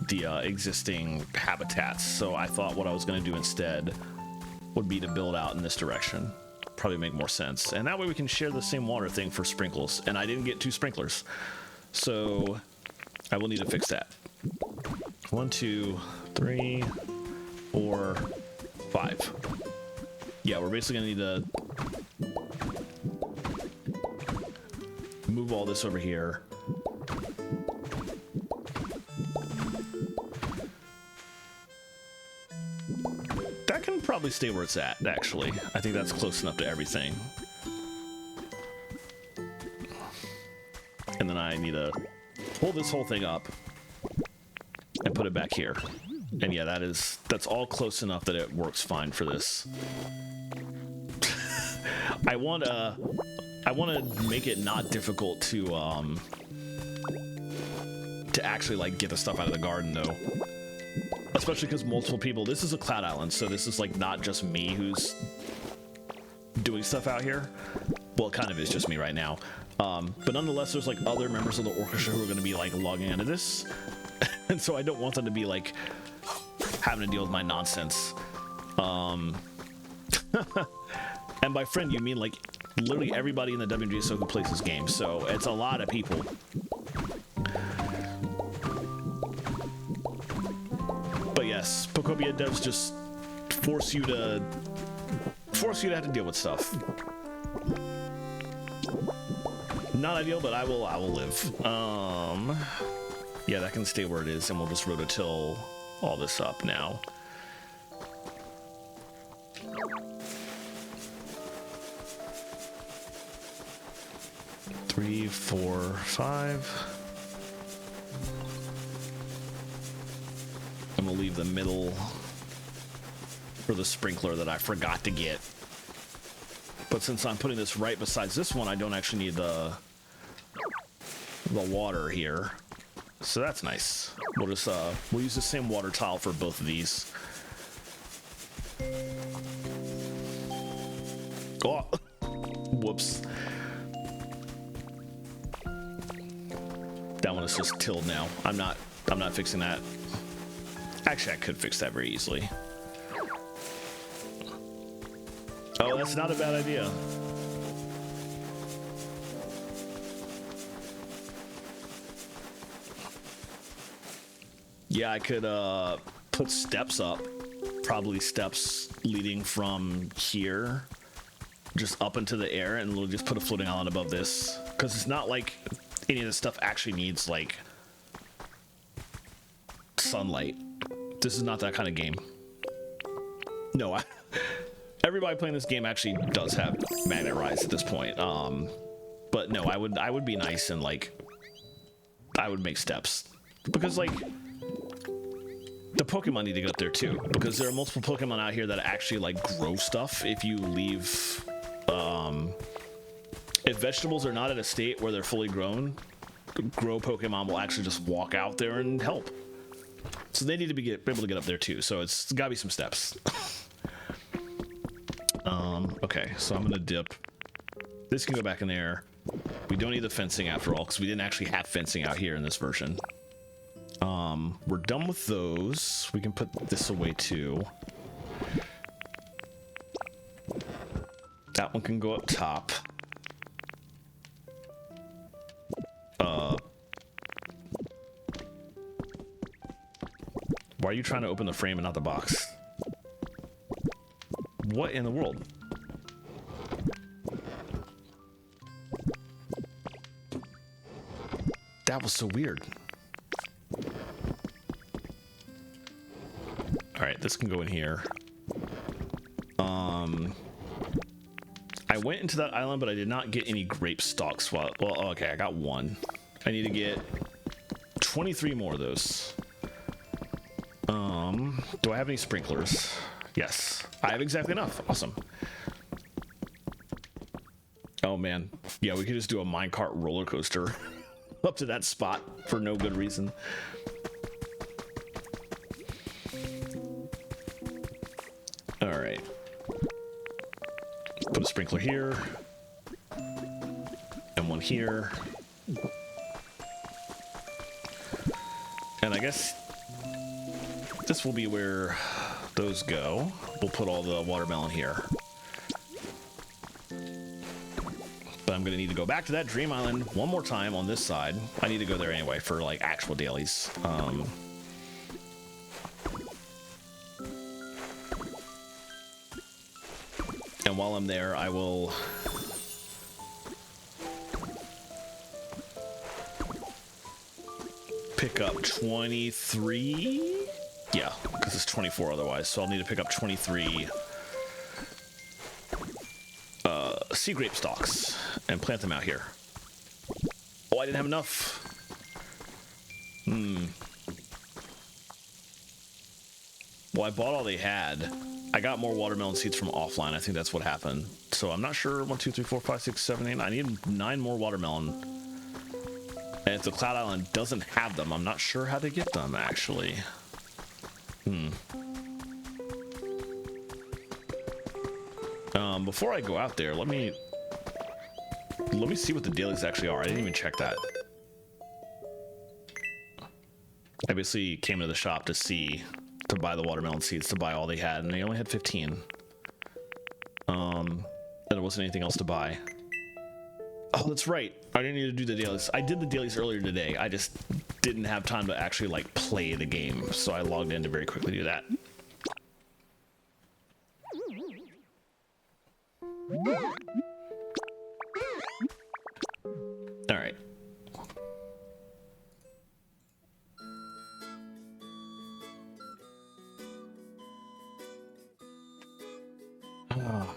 the existing habitats. So I thought what I was going to do instead would be to build out in this direction. Probably make more sense. And that way we can share the same water thing for sprinkles. And I didn't get 2 sprinklers. So I will need to fix that. 1, 2, 3, 4, 5. Yeah, we're basically gonna need to move all this over here. That can probably stay where it's at, actually. I think that's close enough to everything. And then I need to pull this whole thing up and put it back here. And yeah, that's all close enough that it works fine for this. I want to make it not difficult to actually like get the stuff out of the garden though. especially because multiple people. This is a cloud island, so this is like not just me who's doing stuff out here. Well, it kind of is just me right now. But nonetheless, there's like other members of the orchestra who are going to be like logging into this. And so I don't want them to be like having to deal with my nonsense. And by friend, you mean like literally everybody in the WGSO who plays this game. So it's a lot of people. But yes, Pokopia devs just force you to have to deal with stuff. Not ideal, but I will live. Yeah, that can stay where it is, and we'll just rototill all this up now. Three, 4, 5. And we'll leave the middle for the sprinkler that I forgot to get. But since I'm putting this right besides this one, I don't actually need the water here. So that's nice. We'll just we'll use the same water tile for both of these. Oh, whoops. That one is just tilled now. I'm not fixing that. Actually, I could fix that very easily. Oh, that's not a bad idea. Yeah, I could put steps up. Probably steps leading from here just up into the air, and we'll just put a floating island above this. Because it's not like any of this stuff actually needs, like, sunlight. This is not that kind of game. No, everybody playing this game actually does have magnet rise at this point. But no, I would be nice and like I would make steps because like the Pokemon need to get up there too, because there are multiple Pokemon out here that actually like grow stuff. If you leave, if vegetables are not at a state where they're fully grown, grow Pokemon will actually just walk out there and help. So they need to be able to get up there too. So it's gotta be some steps. Okay, so I'm gonna dip. This can go back in there. We don't need the fencing after all, because we didn't actually have fencing out here in this version. We're done with those. We can put this away too. That one can go up top. Why are you trying to open the frame and not the box? What in the world? That was so weird. Alright, this can go in here. I went into that island, but I did not get any grape stalks. Well, okay, I got one. I need to get 23 more of those. Do I have any sprinklers? Yes, I have exactly enough. Awesome. Oh man, yeah, we could just do a minecart roller coaster up to that spot for no good reason. All right, put a sprinkler here and one here, and I guess this will be where those go. We'll put all the watermelon here. But I'm gonna need to go back to that dream island one more time on this side. I need to go there anyway for like actual dailies. And while I'm there, I will pick up 23. Yeah, because it's 24 otherwise, so I'll need to pick up 23 sea grape stalks and plant them out here. Oh, I didn't have enough. Well, I bought all they had. I got more watermelon seeds from offline. I think that's what happened. So I'm not sure. 1, 2, 3, 4, 5, 6, 7, 8. I need 9 more watermelon. And if the Cloud Island doesn't have them, I'm not sure how to get them, actually. Before I go out there, let me see what the dailies actually are. I didn't even check that. I basically came to the shop to buy the watermelon seeds, to buy all they had, and they only had 15. And there wasn't anything else to buy. Oh, that's right. I didn't need to do the dailies. I did the dailies earlier today. I just didn't have time to actually like play the game, so I logged in to very quickly do that. All right.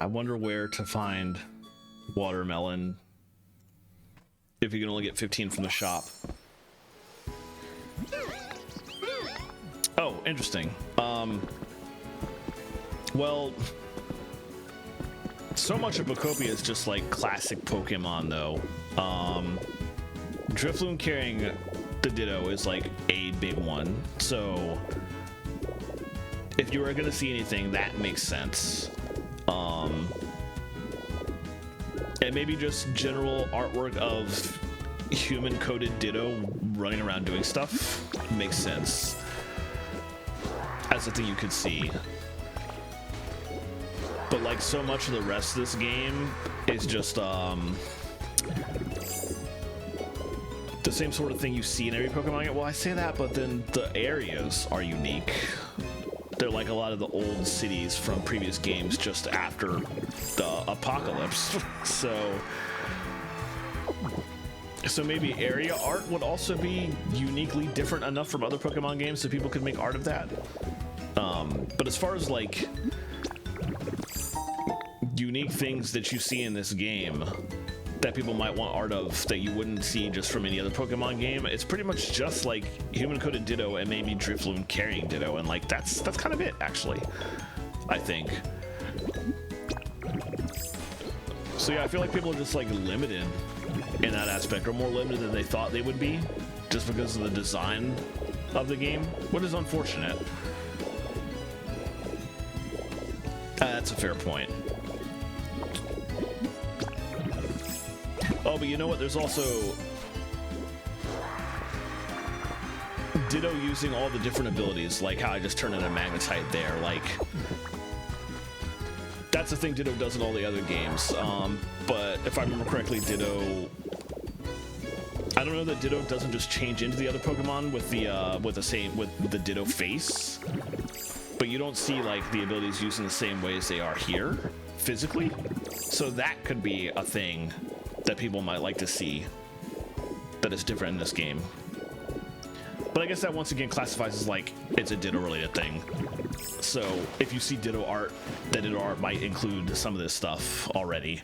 I wonder where to find watermelon if you can only get 15 from the shop. Oh, interesting. Well, so much of Pokopia is just like classic Pokemon, though. Drifloon carrying the Ditto is like a big one, so if you were gonna see anything, that makes sense. And maybe just general artwork of human-coded Ditto running around doing stuff makes sense as a thing you could see. But like so much of the rest of this game is just the same sort of thing you see in every Pokemon game. Well, I say that, but then the areas are unique. They're like a lot of the old cities from previous games just after the apocalypse. So maybe area art would also be uniquely different enough from other Pokemon games so people could make art of that. But as far as like unique things that you see in this game that people might want art of that you wouldn't see just from any other Pokemon game, it's pretty much just like human-coded Ditto and maybe Drifloon carrying Ditto, and like that's kind of it, actually, I think. So yeah, I feel like people are just like limited in that aspect, or more limited than they thought they would be, just because of the design of the game, which is unfortunate. That's a fair point. Oh, but you know what? There's also Ditto using all the different abilities, like how I just turned into Magnetite there. Like, that's the thing Ditto does in all the other games. But if I remember correctly, Ditto, I don't know that Ditto doesn't just change into the other Pokemon with the Ditto face, but you don't see like the abilities used in the same way as they are here physically. So that could be a thing that people might like to see that is different in this game. But I guess that once again classifies as like it's a Ditto related thing. So if you see Ditto art, that Ditto art might include some of this stuff already.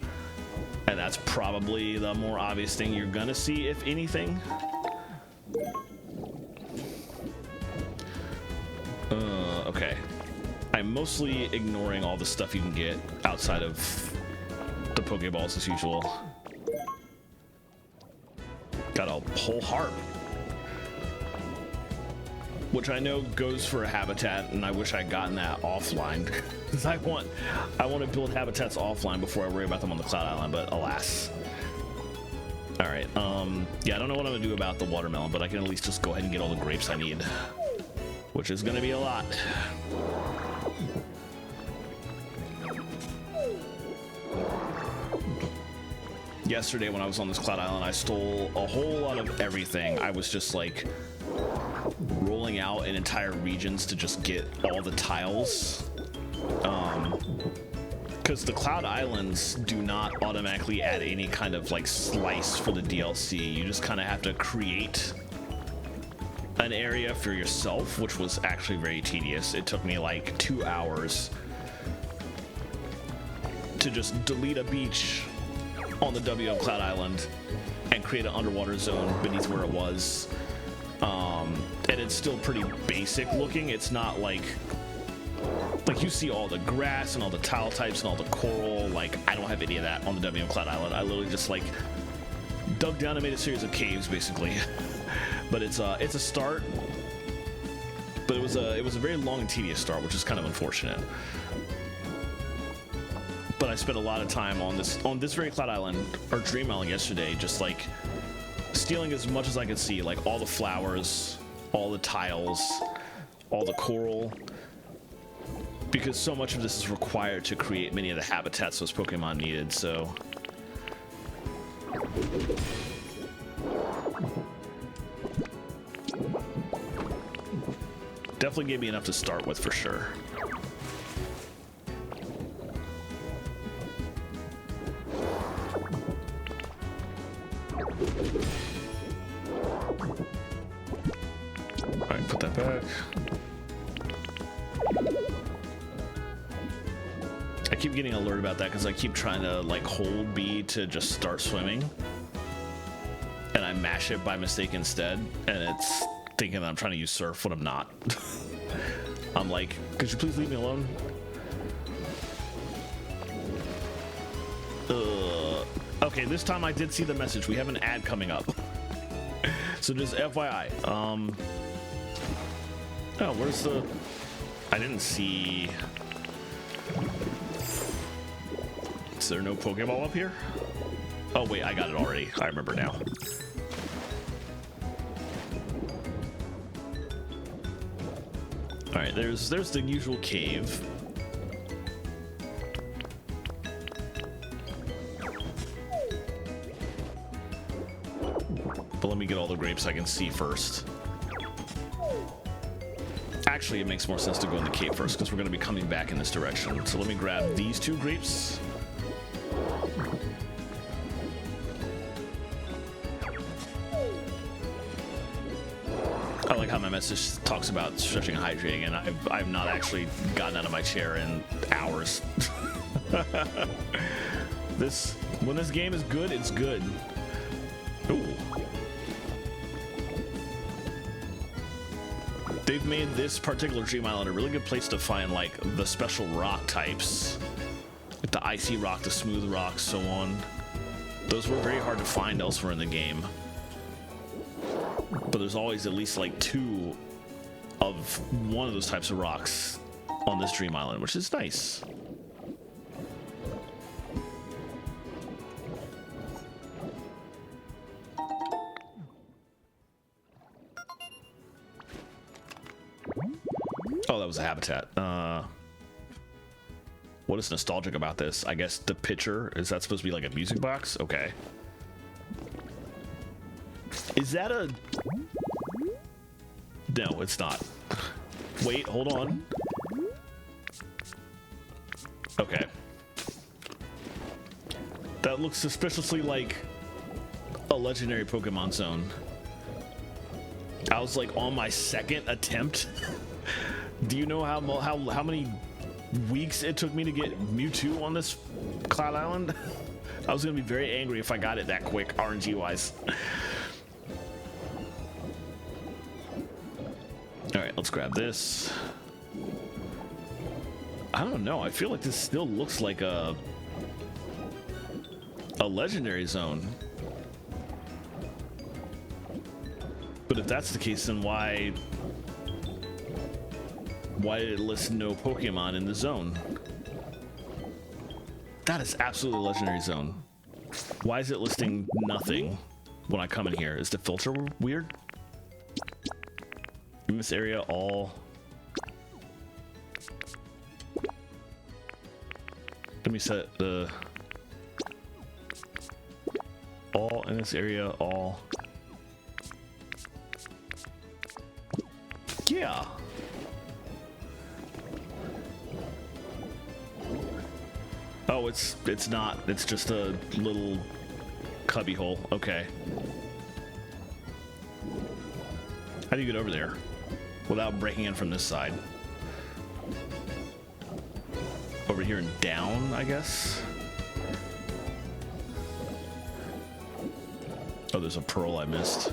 And that's probably the more obvious thing you're gonna see, if anything. Okay. I'm mostly ignoring all the stuff you can get outside of the Pokeballs as usual. Got a whole harp, which I know goes for a habitat, and I wish I'd gotten that offline. Because I want to build habitats offline before I worry about them on the Cloud Island, but alas. All right, yeah, I don't know what I'm gonna do about the watermelon, but I can at least just go ahead and get all the grapes I need, which is gonna be a lot. Yesterday when I was on this Cloud Island, I stole a whole lot of everything. I was just like rolling out in entire regions to just get all the tiles. Because the Cloud Islands do not automatically add any kind of like slice for the DLC. You just kind of have to create an area for yourself, which was actually very tedious. It took me like 2 hours to just delete a beach on the WM Cloud Island and create an underwater zone beneath where it was. And it's still pretty basic looking. It's not like you see all the grass and all the tile types and all the coral. Like, I don't have any of that on the WM Cloud Island. I literally just like dug down and made a series of caves basically. But it's a start. But it was a very long and tedious start, which is kind of unfortunate. But I spent a lot of time on this very Cloud Island, or Dream Island yesterday, just like stealing as much as I could see, like all the flowers, all the tiles, all the coral, because so much of this is required to create many of the habitats those Pokemon needed, so. Definitely gave me enough to start with for sure. Alright, put that back. I keep getting alert about that because I keep trying to like hold B to just start swimming. And I mash it by mistake instead, and it's thinking that I'm trying to use surf when I'm not. I'm like, could you please leave me alone? Okay, this time I did see the message. We have an ad coming up. So just FYI. Oh, where's the... I didn't see... Is there no Pokeball up here? Oh wait, I got it already. I remember now. All right, there's the usual cave. But let me get all the grapes I can see first. Actually, it makes more sense to go in the cave first because we're going to be coming back in this direction. So let me grab these 2 grapes. I like how my message talks about stretching and hydrating, and I've not actually gotten out of my chair in hours. When this game is good, it's good. Ooh. They've made this particular Dream Island a really good place to find like the special rock types, like the icy rock, the smooth rock, so on. Those were very hard to find elsewhere in the game. But there's always at least like 2 of one of those types of rocks on this Dream Island, which is nice. Oh, that was a habitat. What is nostalgic about this? I guess the picture, is that supposed to be like a music box? Okay. Is that a... No, it's not. Wait, hold on. Okay. That looks suspiciously like a legendary Pokemon zone. I was like on my 2nd attempt. Do you know how many weeks it took me to get Mewtwo on this Cloud Island? I was gonna be very angry if I got it that quick, RNG wise. All right, let's grab this. I don't know. I feel like this still looks like a legendary zone. But if that's the case, then why did it list no Pokemon in the zone? That is absolutely a legendary zone. Why is it listing nothing when I come in here? Is the filter weird? In this area, all... Let me set the... All in this area, all... Yeah. Oh, it's not. It's just a little cubby hole. Okay. How do you get over there without breaking in from this side? Over here and down, I guess. Oh, there's a pearl I missed.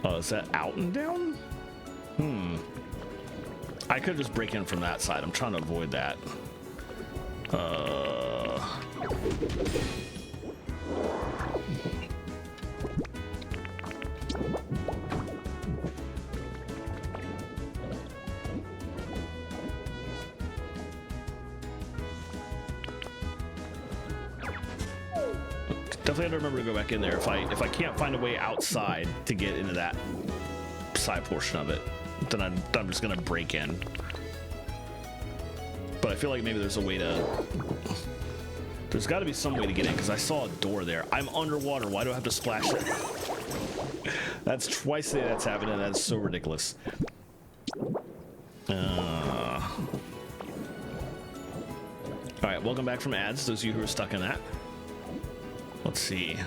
Oh, is that out and down? I could just break in from that side. I'm trying to avoid that. Definitely have to remember to go back in there if I can't find a way outside to get into that side portion of it, then I'm just gonna break in. But I feel like maybe there's a way to. There's got to be some way to get in because I saw a door there. I'm underwater. Why do I have to splash it? That's twice a day that's happened, and that's so ridiculous. All right, welcome back from ads. Those of you who are stuck in that. Let's see.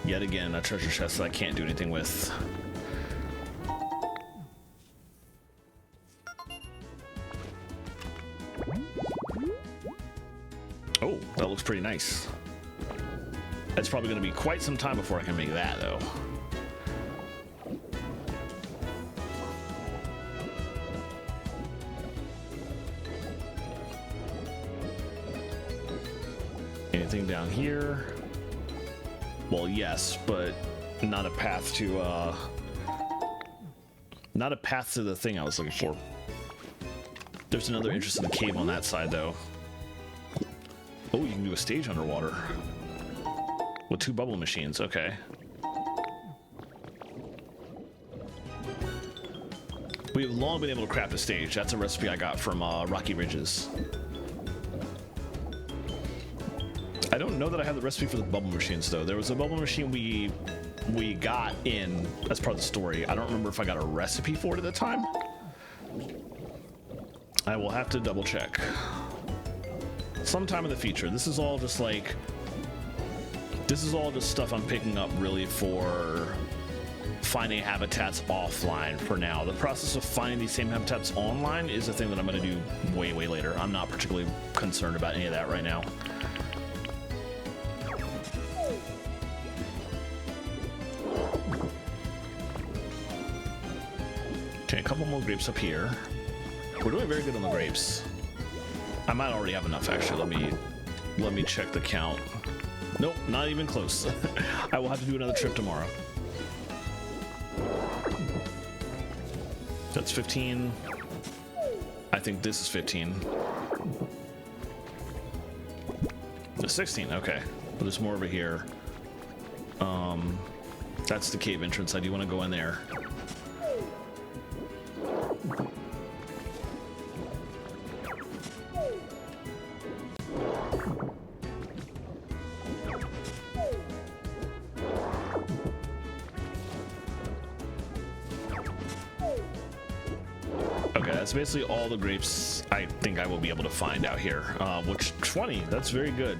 Yet again, a treasure chest that I can't do anything with. Oh, that looks pretty nice. It's probably going to be quite some time before I can make that, though. Anything down here? Well, yes, but not a path to the thing I was looking for. There's another entrance to the cave on that side, though. Oh, you can do a stage underwater with 2 bubble machines. Okay. We've long been able to craft a stage. That's a recipe I got from Rocky Ridges. I don't know that I have the recipe for the bubble machines, though. There was a bubble machine we got in as part of the story. I don't remember if I got a recipe for it at the time. I will have to double check. Sometime in the future. This is all just like... This is all just stuff I'm picking up really for finding habitats offline for now. The process of finding these same habitats online is a thing that I'm going to do way, way later. I'm not particularly concerned about any of that right now. Okay, a couple more grapes up here. We're doing very good on the grapes. I might already have enough, actually. Let me check the count. Nope, not even close. I will have to do another trip tomorrow. That's 15. I think this is 15. The 16, okay. But there's more over here. That's the cave entrance. I do want to go in there. That's basically all the grapes I think I will be able to find out here, which 20, that's very good.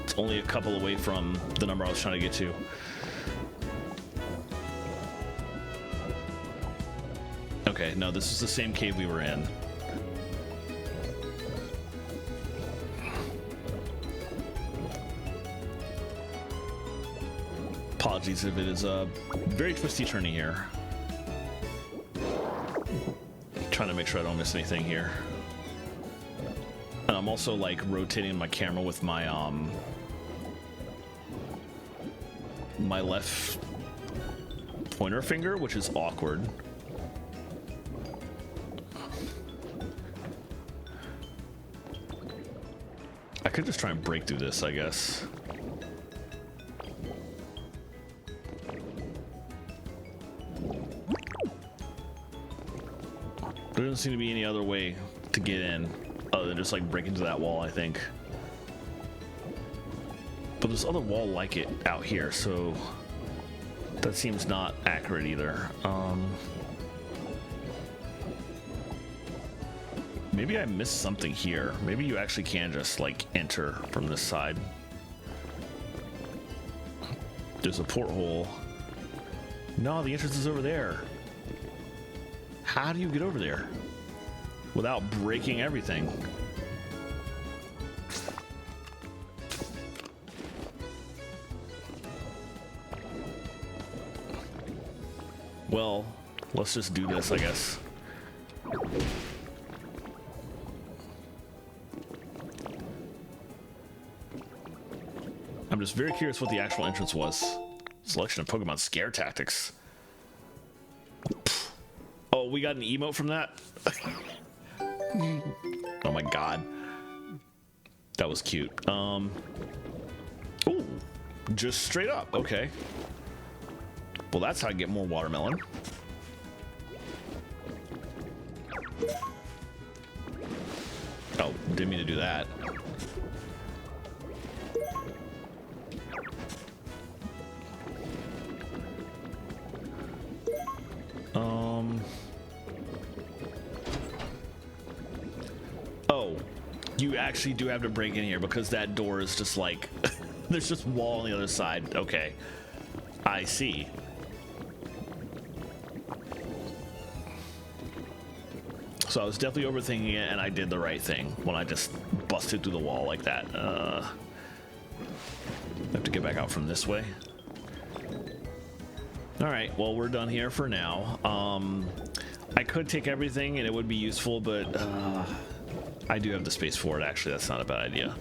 It's only a couple away from the number I was trying to get to. Okay, no, this is the same cave we were in. Apologies if it is a very twisty turny here. Trying to make sure I don't miss anything here. And I'm also like rotating my camera with my my left pointer finger, which is awkward. I could just try and break through this, I guess. There doesn't seem to be any other way to get in other than just like break into that wall, I think. But there's other wall like it out here, so that seems not accurate either. Maybe I missed something here. Maybe you actually can just like enter from this side. There's a porthole. No, the entrance is over there. How do you get over there without breaking everything? Well, let's just do this, I guess. I'm just very curious what the actual entrance was. Selection of Pokemon Scare Tactics. Oh, we got an emote from that? Oh my god. That was cute. Ooh, just straight up. Okay. Well, that's how I get more watermelon. Oh, didn't mean to do that. Oh, you actually do have to break in here because that door is just like, there's just wall on the other side. Okay, I see. So I was definitely overthinking it, and I did the right thing when I just busted through the wall like that. I have to get back out from this way. All right, well, we're done here for now. I could take everything, and it would be useful, but I do have the space for it, actually. That's not a bad idea.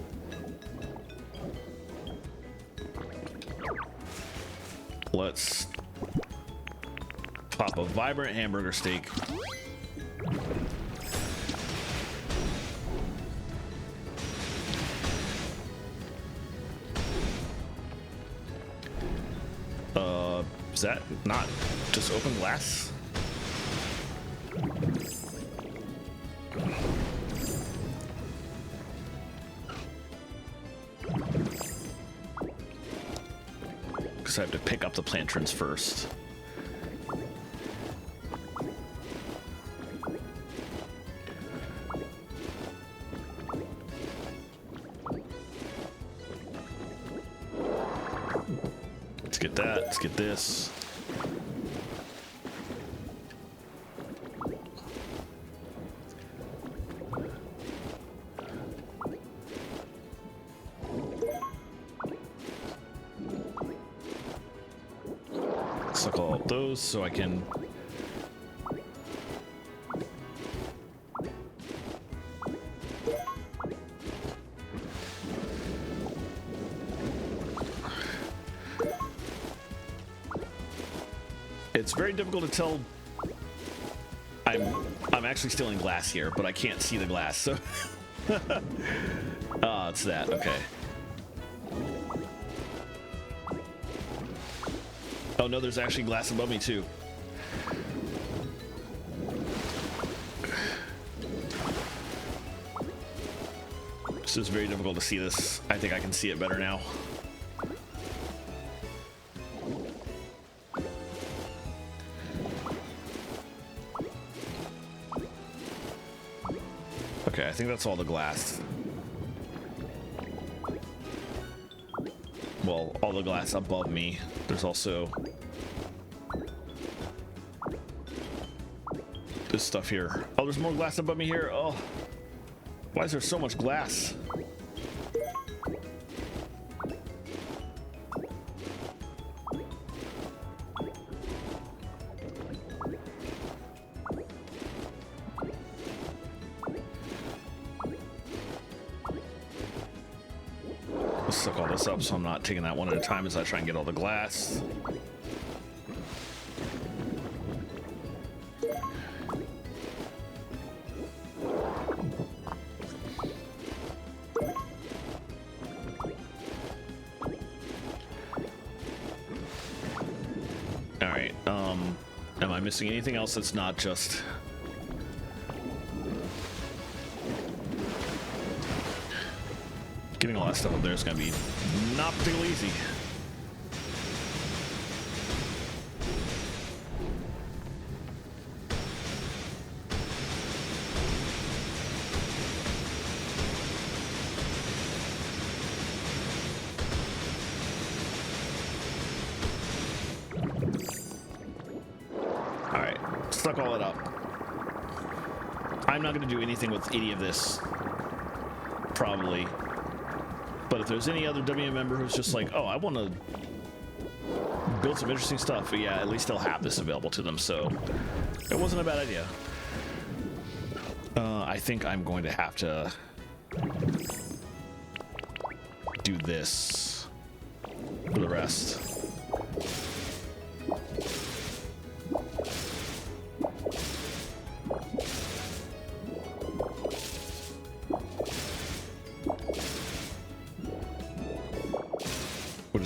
Let's pop a vibrant hamburger steak. Is that not just open glass? Because I have to pick up the plantrons first. Let's get that. Let's get this. Suck all those so I can. It's very difficult to tell. I'm actually still in glass here, but I can't see the glass, so oh, it's that. Okay. Oh no, there's actually glass above me too. This is very difficult to see this. I think I can see it better now. Okay, I think that's all the glass. Well, all the glass above me. There's also this stuff here. Oh, there's more glass above me here. Oh, why is there so much glass? Let's suck all this up so I'm not taking that one at a time as I try and get all the glass. All right, am I missing anything else that's not just... Getting all that stuff up there is going to be not particularly easy. All right, stuck all it up. I'm not going to do anything with any of this, probably. But if there's any other WM member who's just like, oh, I want to build some interesting stuff, but yeah, at least they'll have this available to them, so it wasn't a bad idea. I think I'm going to have to do this for the rest.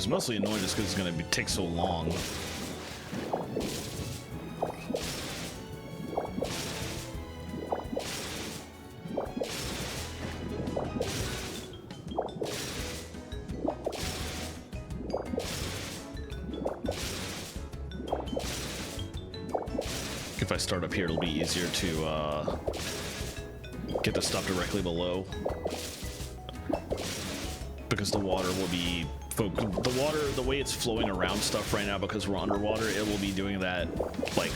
was mostly annoying just because it's going to take so long. If I start up here, it'll be easier to get the stuff directly below, because the water will be the way it's flowing around stuff right now, because we're underwater, it will be doing that like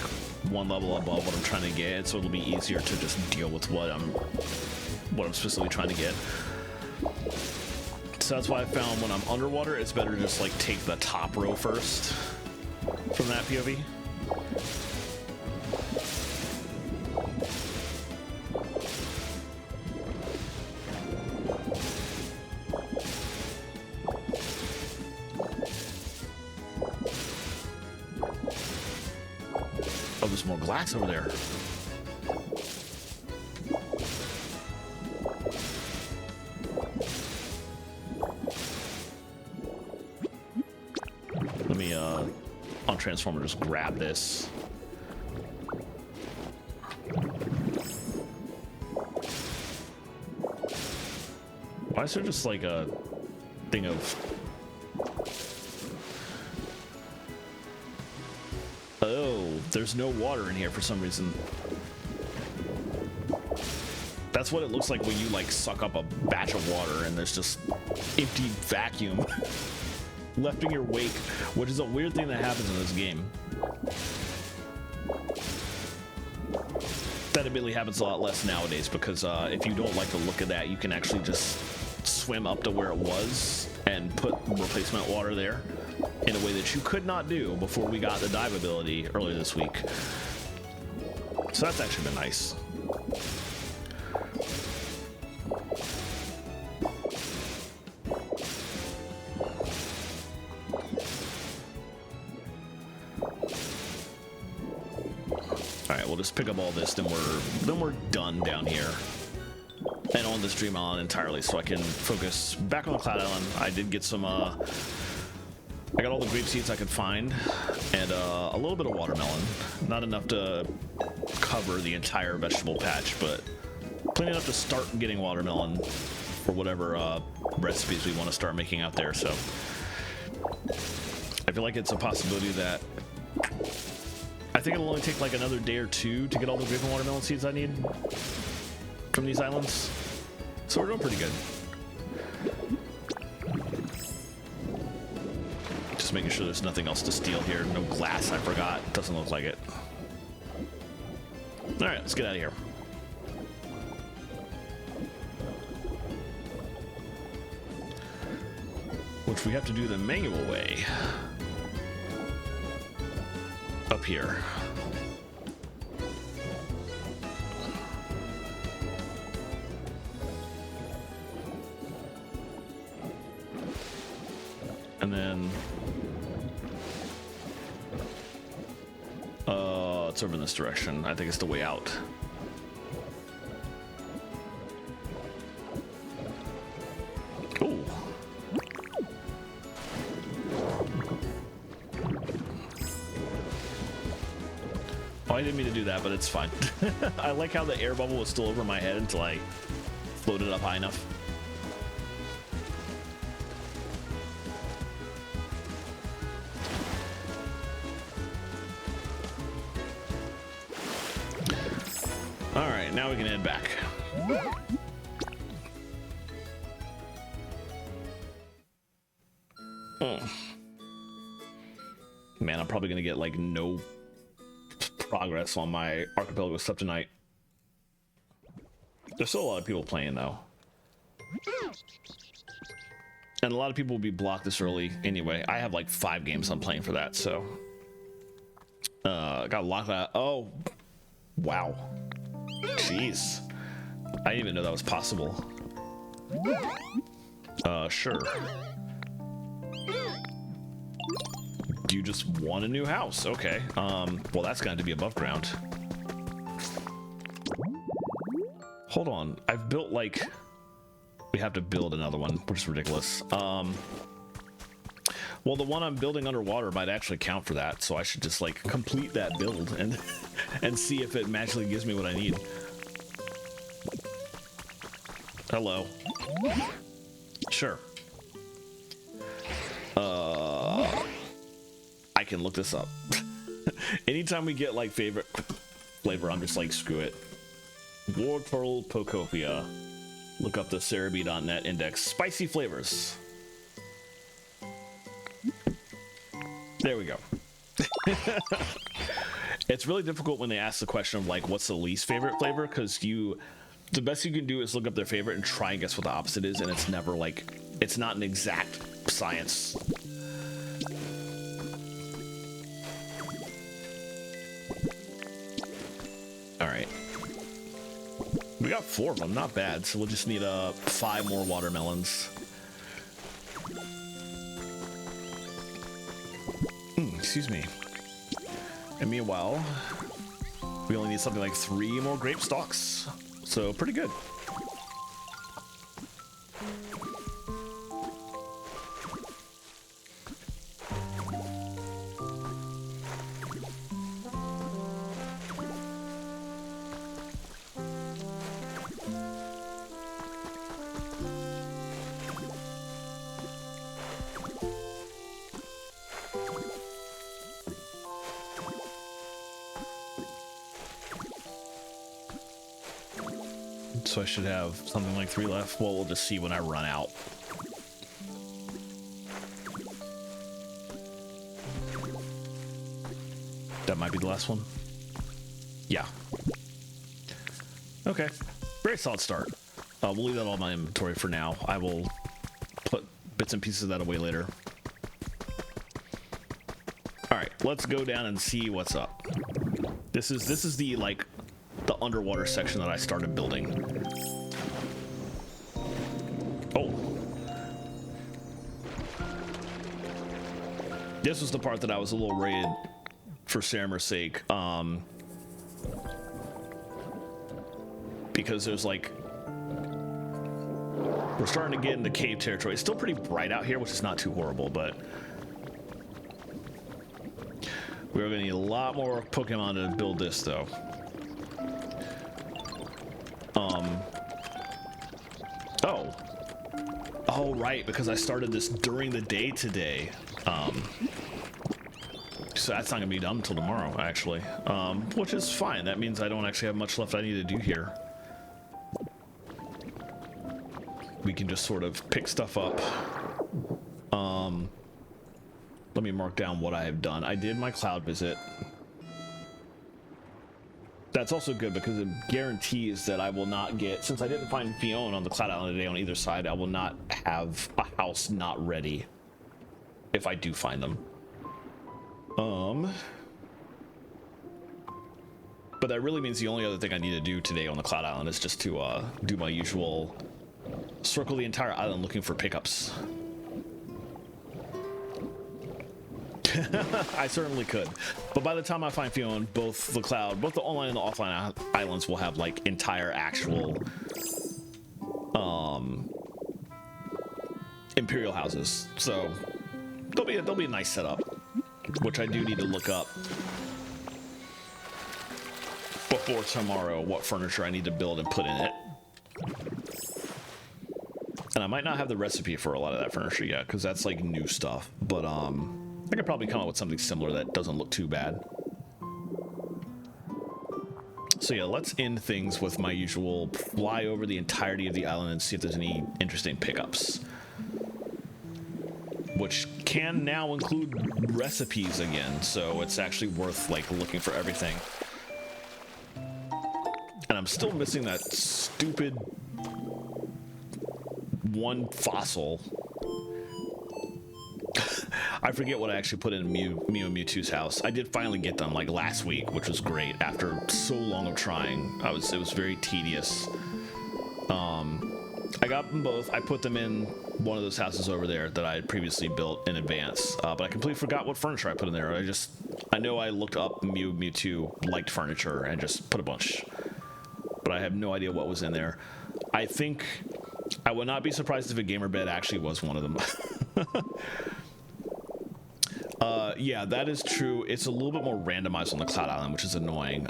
one level above what I'm trying to get, so it'll be easier to just deal with what I'm specifically trying to get. So that's why I found when I'm underwater, it's better to just like take the top row first from that POV. Oh, there's more glass over there. Let me, on Transformer, just grab this. Why is there just like a thing of... Oh, there's no water in here for some reason. That's what it looks like when you like suck up a batch of water and there's just empty vacuum left in your wake, which is a weird thing that happens in this game. That admittedly happens a lot less nowadays, because if you don't like the look of that, you can actually just swim up to where it was and put replacement water there in a way that you could not do before we got the dive ability earlier this week. So that's actually been nice. Alright, we'll just pick up all this, then we're done down here. And on this Dream Island entirely, so I can focus back on the Cloud Island. I did get some I got all the grape seeds I could find, and a little bit of watermelon. Not enough to cover the entire vegetable patch, but plenty enough to start getting watermelon for whatever recipes we want to start making out there. So I feel like it's a possibility that I think it'll only take like another day or two to get all the grape and watermelon seeds I need from these islands. So we're doing pretty good. Just making sure there's nothing else to steal here. No glass, I forgot. Doesn't look like it. Alright, let's get out of here. Which we have to do the manual way. Up here. And then it's over in this direction. I think it's the way out. Ooh. Oh, I didn't mean to do that, but it's fine. I like how the air bubble was still over my head until I floated up high enough. All right, now we can head back. Man, I'm probably gonna get like no progress on my archipelago stuff tonight. There's still a lot of people playing though, and a lot of people will be blocked this early anyway. I have like 5 games I'm playing for that, so got locked out. Oh, wow. Jeez, I didn't even know that was possible. Sure. Do you just want a new house? Okay. Well, that's going to be above ground. Hold on. I've built like... We have to build another one, which is ridiculous. Well, the one I'm building underwater might actually count for that, so I should just like complete that build and and see if it magically gives me what I need. Hello. Sure. I can look this up. Anytime we get like favorite flavor, I'm just like, screw it. Pokémon Pokopia. Look up the Cerebi.net index. Spicy flavors. There we go. It's really difficult when they ask the question of like, what's the least favorite flavor? Because the best you can do is look up their favorite and try and guess what the opposite is, and it's never like, it's not an exact science. All right. We got 4 of them, not bad. So we'll just need 5 more watermelons. Excuse me. And meanwhile, we only need something like 3 more grape stalks. So pretty good. So I should have something like 3 left. Well, we'll just see when I run out. That might be the last one. Yeah. Okay. Very solid start. We'll leave that all in my inventory for now. I will put bits and pieces of that away later. All right, let's go down and see what's up. This is the like the underwater section that I started building. Oh. This was the part that I was a little worried for Saramer's sake. Because there's like, we're starting to get into cave territory. It's still pretty bright out here, which is not too horrible, but we're gonna need a lot more Pokemon to build this though. Oh, right, because I started this during the day today. So that's not gonna be done until tomorrow, actually. Which is fine. That means I don't actually have much left I need to do here. We can just sort of pick stuff up. Let me mark down what I have done. I did my cloud visit. That's also good because it guarantees that I will not get, since I didn't find Fiona on the Cloud Island today on either side, I will not have a house not ready if I do find them. But that really means the only other thing I need to do today on the Cloud Island is just to do my usual circle the entire island looking for pickups. I certainly could, but by the time I find Fiona, both the online and the offline islands will have like entire actual imperial houses, so there'll be a nice setup, which I do need to look up before tomorrow what furniture I need to build and put in it. And I might not have the recipe for a lot of that furniture yet because that's like new stuff, but I could probably come up with something similar that doesn't look too bad. So yeah, let's end things with my usual fly over the entirety of the island and see if there's any interesting pickups. Which can now include recipes again, so it's actually worth like looking for everything. And I'm still missing that stupid one fossil. I forget what I actually put in Mew and Mewtwo's house. I did finally get them like last week, which was great after so long of trying. It was very tedious. I got them both. I put them in one of those houses over there that I had previously built in advance, but I completely forgot what furniture I put in there. I know I looked up Mewtwo liked furniture and just put a bunch, but I have no idea what was in there. I think I would not be surprised if a gamer bed actually was one of them. Yeah, that is true. It's a little bit more randomized on the Cloud Island, which is annoying.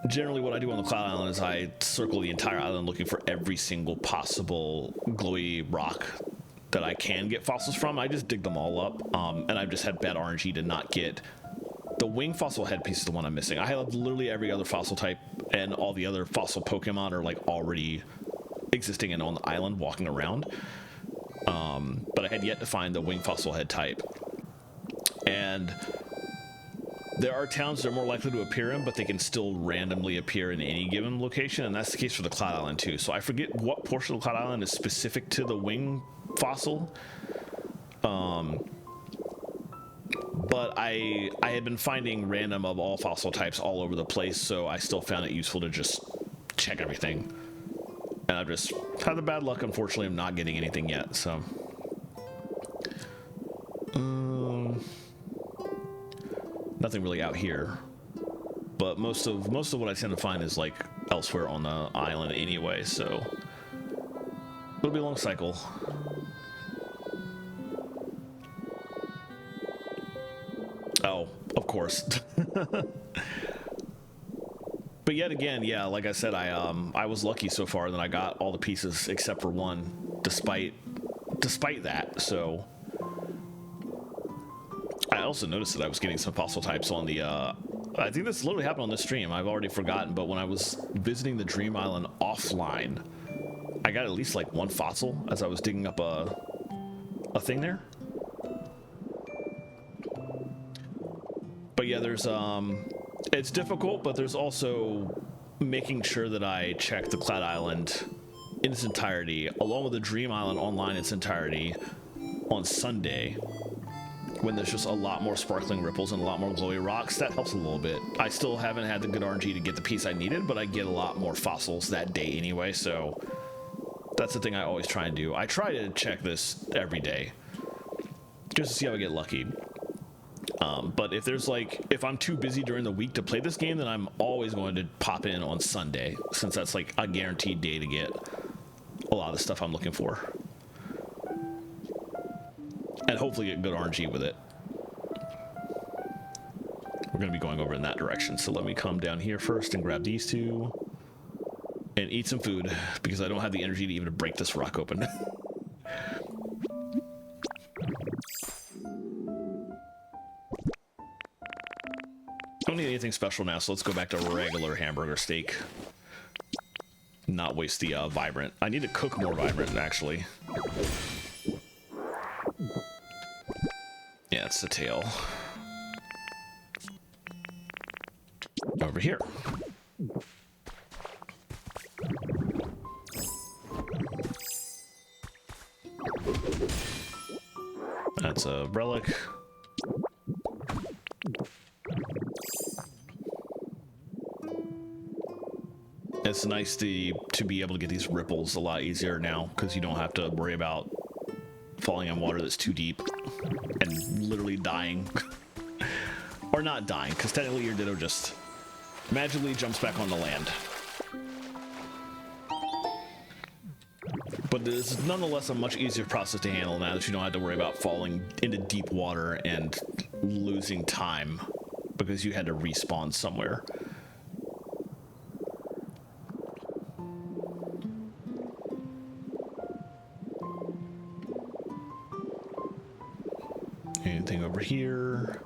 Generally, what I do on the Cloud Island is I circle the entire island looking for every single possible glowy rock that I can get fossils from. I just dig them all up, and I've just had bad RNG to not get the wing fossil headpiece is the one I'm missing. I have literally every other fossil type, and all the other fossil Pokemon are like already existing and on the island walking around. But I had yet to find the wing fossil head type. And there are towns that are more likely to appear in, but they can still randomly appear in any given location, and that's the case for the Cloud Island too. So I forget what portion of the Cloud Island is specific to the wing fossil. But I had been finding random of all fossil types all over the place, so I still found it useful to just check everything. And I've just had the bad luck, unfortunately, of not getting anything yet, so. Nothing really out here. But most of what I tend to find is like elsewhere on the island anyway, so it'll be a long cycle. Oh, of course. But yet again, yeah, like I said, I was lucky so far that I got all the pieces except for one, despite that. So I also noticed that I was getting some fossil types on the I think this literally happened on this stream. I've already forgotten, but when I was visiting the Dream Island offline, I got at least like one fossil as I was digging up a thing there. But yeah, there's it's difficult, but there's also making sure that I check the Cloud Island in its entirety, along with the Dream Island online in its entirety on Sunday, when there's just a lot more sparkling ripples and a lot more glowy rocks. That helps a little bit. I still haven't had the good RNG to get the piece I needed, but I get a lot more fossils that day anyway, so that's the thing I always try and do. I try to check this every day, just to see how I get lucky. But if I'm too busy during the week to play this game, then I'm always going to pop in on Sunday, since that's like a guaranteed day to get a lot of the stuff I'm looking for. And hopefully get good RNG with it. We're going to be going over in that direction, so let me come down here first and grab these two and eat some food, because I don't have the energy to even break this rock open. Don't need anything special now, so let's go back to regular hamburger steak. Not waste the vibrant. I need to cook more vibrant, actually. Yeah, it's the tail. Over here. That's a relic. It's nice to be able to get these ripples a lot easier now, because you don't have to worry about falling in water that's too deep and literally dying. Or not dying, because technically your Ditto just magically jumps back on the land. But it's nonetheless a much easier process to handle now that you don't have to worry about falling into deep water and losing time because you had to respawn somewhere. Anything over here?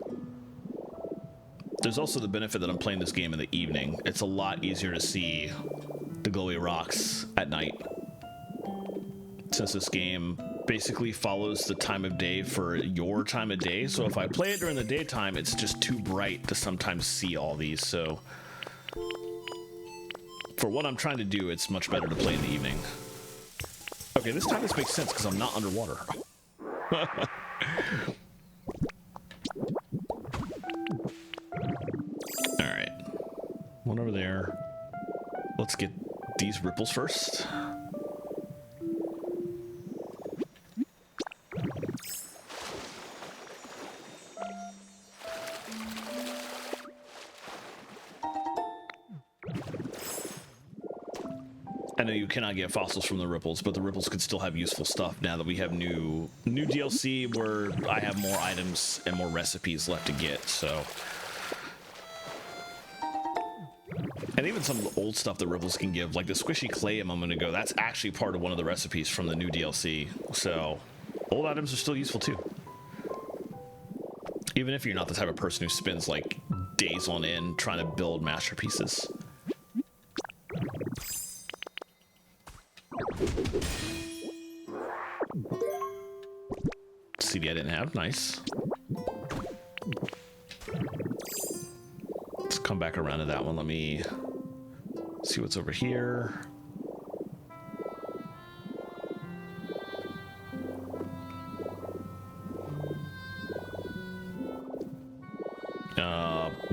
There's also the benefit that I'm playing this game in the evening. It's a lot easier to see the glowy rocks at night, since this game basically follows the time of day for your time of day. So if I play it during the daytime, it's just too bright to sometimes see all these. So for what I'm trying to do, it's much better to play in the evening. Okay, this time this makes sense because I'm not underwater. Alright. One over there. Let's get these ripples first. I know you cannot get fossils from the ripples, but the ripples could still have useful stuff now that we have new DLC where I have more items and more recipes left to get, so. And even some of the old stuff that ripples can give, like the squishy clay a moment ago, that's actually part of one of the recipes from the new DLC. So old items are still useful too. Even if you're not the type of person who spends like days on end trying to build masterpieces. CD I didn't have, nice. Let's come back around to that one. Let me see what's over here.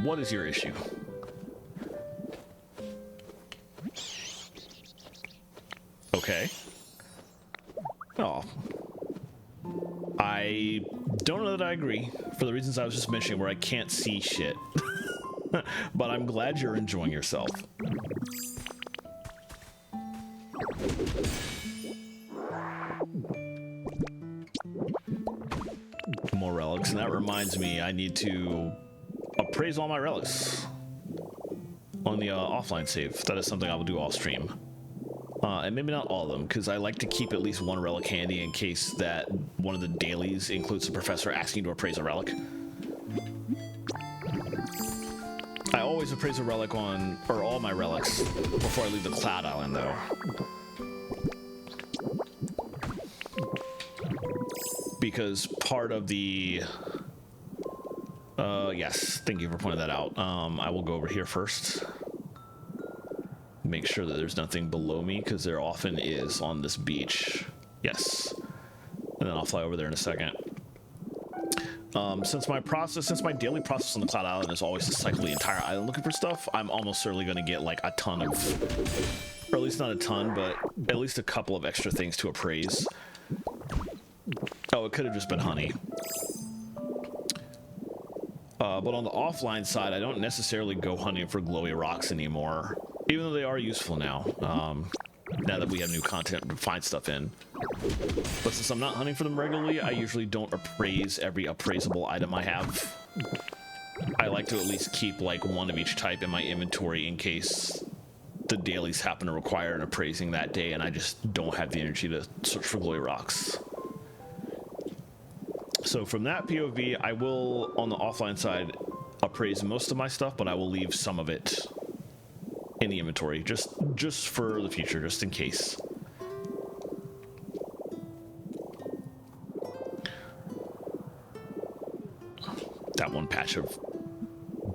What is your issue? Okay. Oh. I don't know that I agree, for the reasons I was just mentioning, where I can't see shit. But I'm glad you're enjoying yourself. More relics, and that reminds me, I need to appraise all my relics on the offline save. That is something I will do off stream. And maybe not all of them, because I like to keep at least one relic handy in case that one of the dailies includes the professor asking to appraise a relic. I always appraise a relic on, or all my relics, before I leave the Cloud Island, though. Because part of the... yes, thank you for pointing that out. I will go over here first. Make sure that there's nothing below me, because there often is on this beach. Yes. And then I'll fly over there in a second. Since my daily process on the Cloud Island is always to cycle the entire island looking for stuff, I'm almost certainly going to get like a ton of, or at least not a ton, but at least a couple of extra things to appraise. Oh, it could have just been honey. But on the offline side, I don't necessarily go hunting for glowy rocks anymore, even though they are useful now. Now that we have new content to find stuff in. But since I'm not hunting for them regularly, I usually don't appraise every appraisable item I have. I like to at least keep like one of each type in my inventory in case the dailies happen to require an appraising that day and I just don't have the energy to search for glowy rocks. So from that POV, I will, on the offline side, appraise most of my stuff, but I will leave some of it in the inventory, just for the future, just in case. That one patch of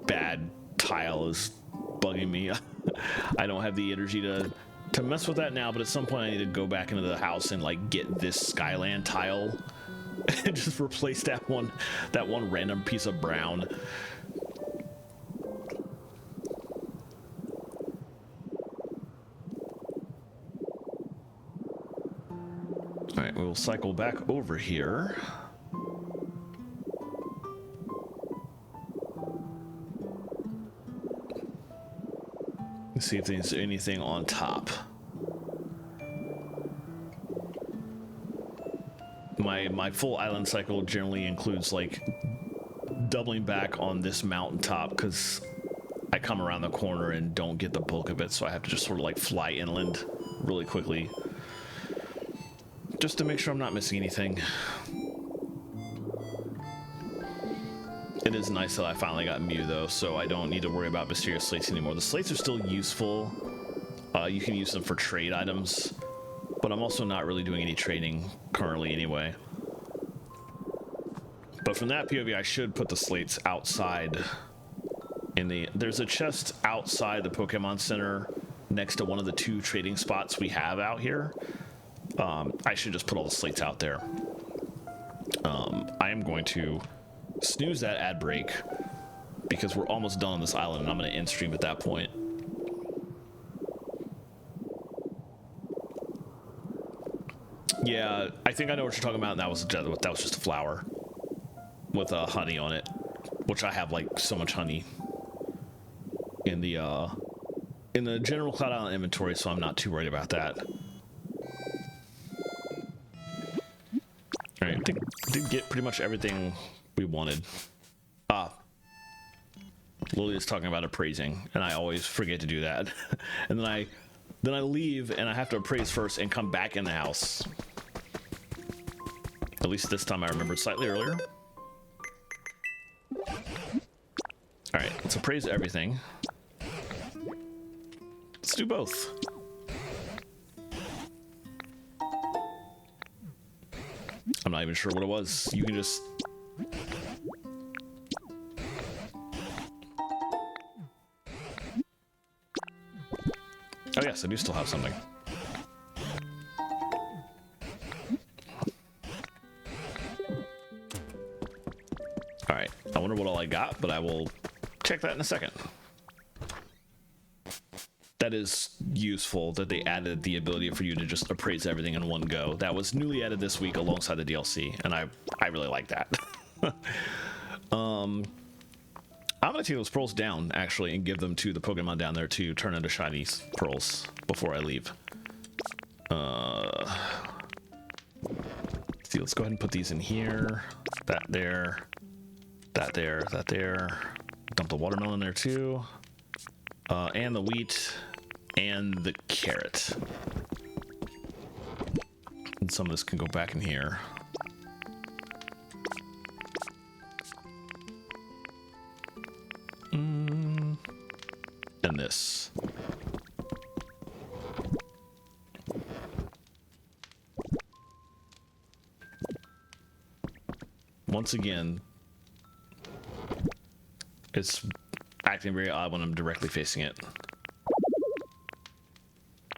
bad tile is bugging me. I don't have the energy to mess with that now, but at some point I need to go back into the house and like get this Skyland tile and just replace that one random piece of brown. All right, we'll cycle back over here. Let's see if there's anything on top. My full island cycle generally includes like doubling back on this mountaintop because I come around the corner and don't get the bulk of it, so I have to just sort of like fly inland really quickly just to make sure I'm not missing anything. It is nice that I finally got Mew though, so I don't need to worry about mysterious slates anymore. The slates are still useful. You can use them for trade items, but I'm also not really doing any trading currently anyway. But from that POV, I should put the slates outside there's a chest outside the Pokemon Center next to one of the 2 trading spots we have out here. I should just put all the slates out there. I am going to snooze that ad break because we're almost done on this island and I'm going to end stream at that point. Yeah, I think I know what you're talking about, and that was just a flower with honey on it, which I have like so much honey in the in the general Cloud Island inventory, so I'm not too worried about that. All right, I think we did get pretty much everything we wanted. Lily is talking about appraising, and I always forget to do that. And then I leave, and I have to appraise first and come back in the house. At least this time I remembered slightly earlier. All right, let's appraise everything. Let's do both. I'm not even sure what it was. You can just... Oh yes, I do still have something. Alright, I wonder what all I got, but I will check that in a second. That is useful that they added the ability for you to just appraise everything in one go. That was newly added this week alongside the DLC, and I really like that. I'm gonna take those pearls down actually and give them to the Pokemon down there to turn into shiny pearls before I leave. See, let's go ahead and put these in here. That there, that there, that there. Dump the watermelon in there too. And the wheat and the carrot. And some of this can go back in here. And this. Once again, it's acting very odd when I'm directly facing it.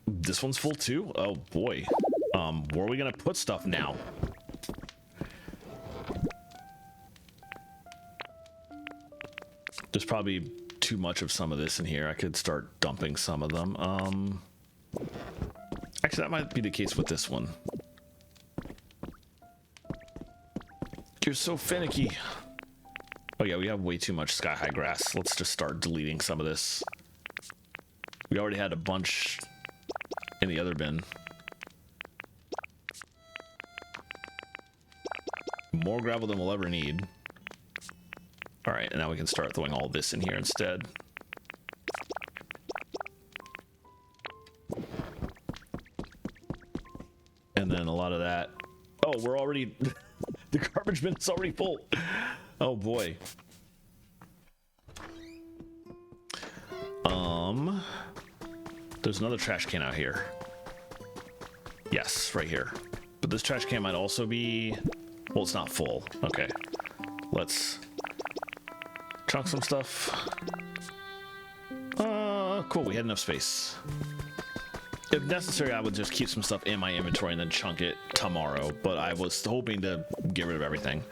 This one's full too? Oh boy. Where are we gonna put stuff now? There's probably too much of some of this in here. I could start dumping some of them. Actually, that might be the case with this one. You're so finicky. Oh yeah, we have way too much sky-high grass. Let's just start deleting some of this. We already had a bunch in the other bin. More gravel than we'll ever need. All right, and now we can start throwing all this in here instead. And then a lot of that. Oh, we're already... The garbage bin is already full. Oh boy. There's another trash can out here. Yes, right here. But this trash can might also be... Well, it's not full. Okay. Let's chunk some stuff. Cool, we had enough space. If necessary, I would just keep some stuff in my inventory and then chunk it tomorrow, but I was hoping to get rid of everything.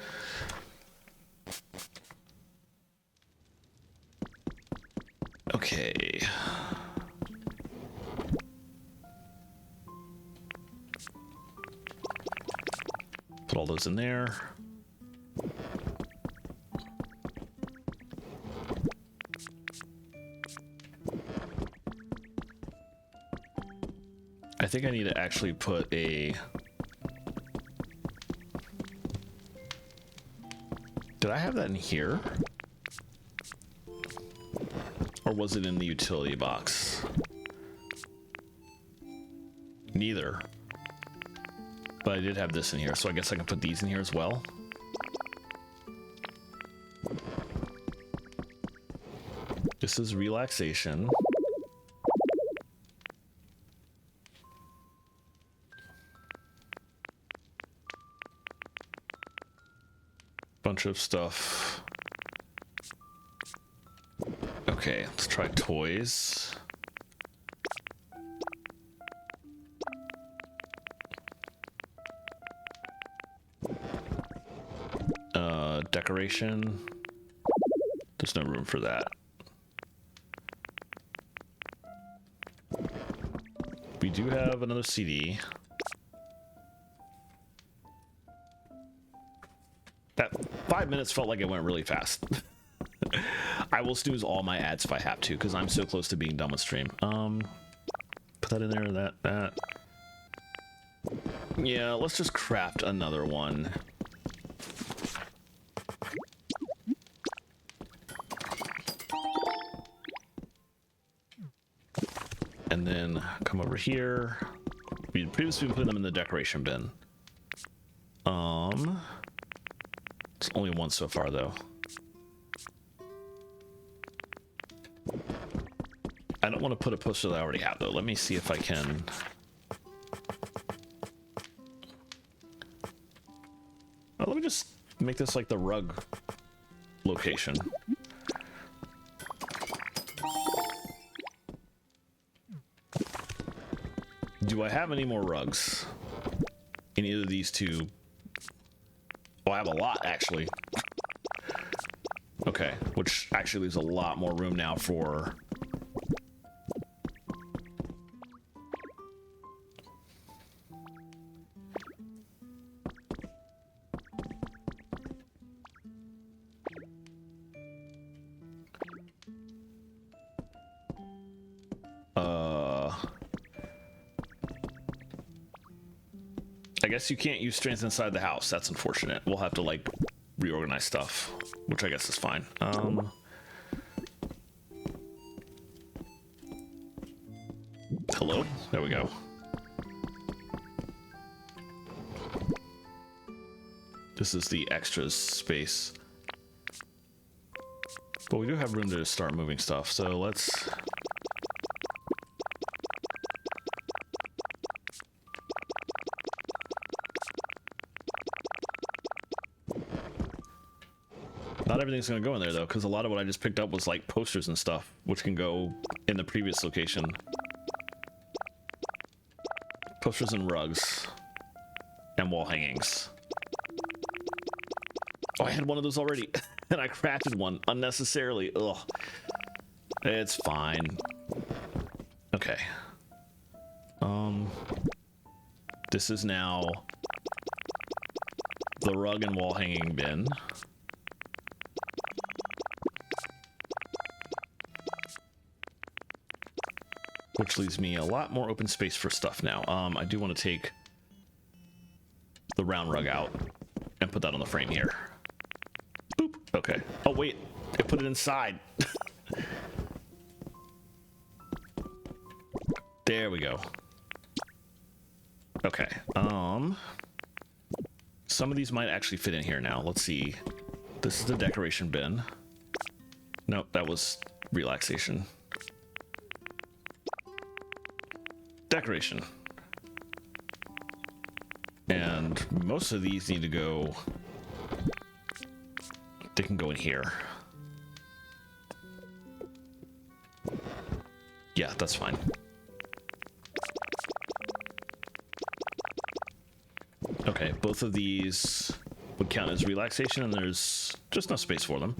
Okay. Put all those in there. I think I need to actually put a... Did I have that in here? Or was it in the utility box? Neither. But I did have this in here, so I guess I can put these in here as well. This is relaxation. Bunch of stuff. Okay, let's try toys. Decoration. There's no room for that. We do have another CD. That 5 minutes felt like it went really fast. I will snooze all my ads if I have to, because I'm so close to being done with stream. Put that in there, that. Yeah, let's just craft another one. And then come over here. We'd previously been putting them in the decoration bin. It's only one so far though. I don't want to put a poster that I already have though. Let me see if I can. Oh, let me just make this like the rug location. Do I have any more rugs in either of these two? Oh, I have a lot actually. Okay, which actually leaves a lot more room now for I guess you can't use strength inside the house. That's unfortunate. We'll have to like reorganize stuff, which I guess is fine. Hello? There we go. This is the extras space. But we do have room to start moving stuff, so let's... Not everything's gonna go in there though, because a lot of what I just picked up was like posters and stuff, which can go in the previous location. Posters and rugs. And wall hangings. Oh, I had one of those already, and I crafted one unnecessarily. Ugh. It's fine. Okay. This is now the rug and wall hanging bin. Which leaves me a lot more open space for stuff now. I do want to take the round rug out and put that on the frame here. Boop. Okay. Oh, wait. I put it inside. There we go. Okay. Some of these might actually fit in here now. Let's see. This is the decoration bin. Nope, that was relaxation. Decoration. And most of these need to go... They can go in here. Yeah, that's fine. Okay, both of these would count as relaxation, and there's just no space for them.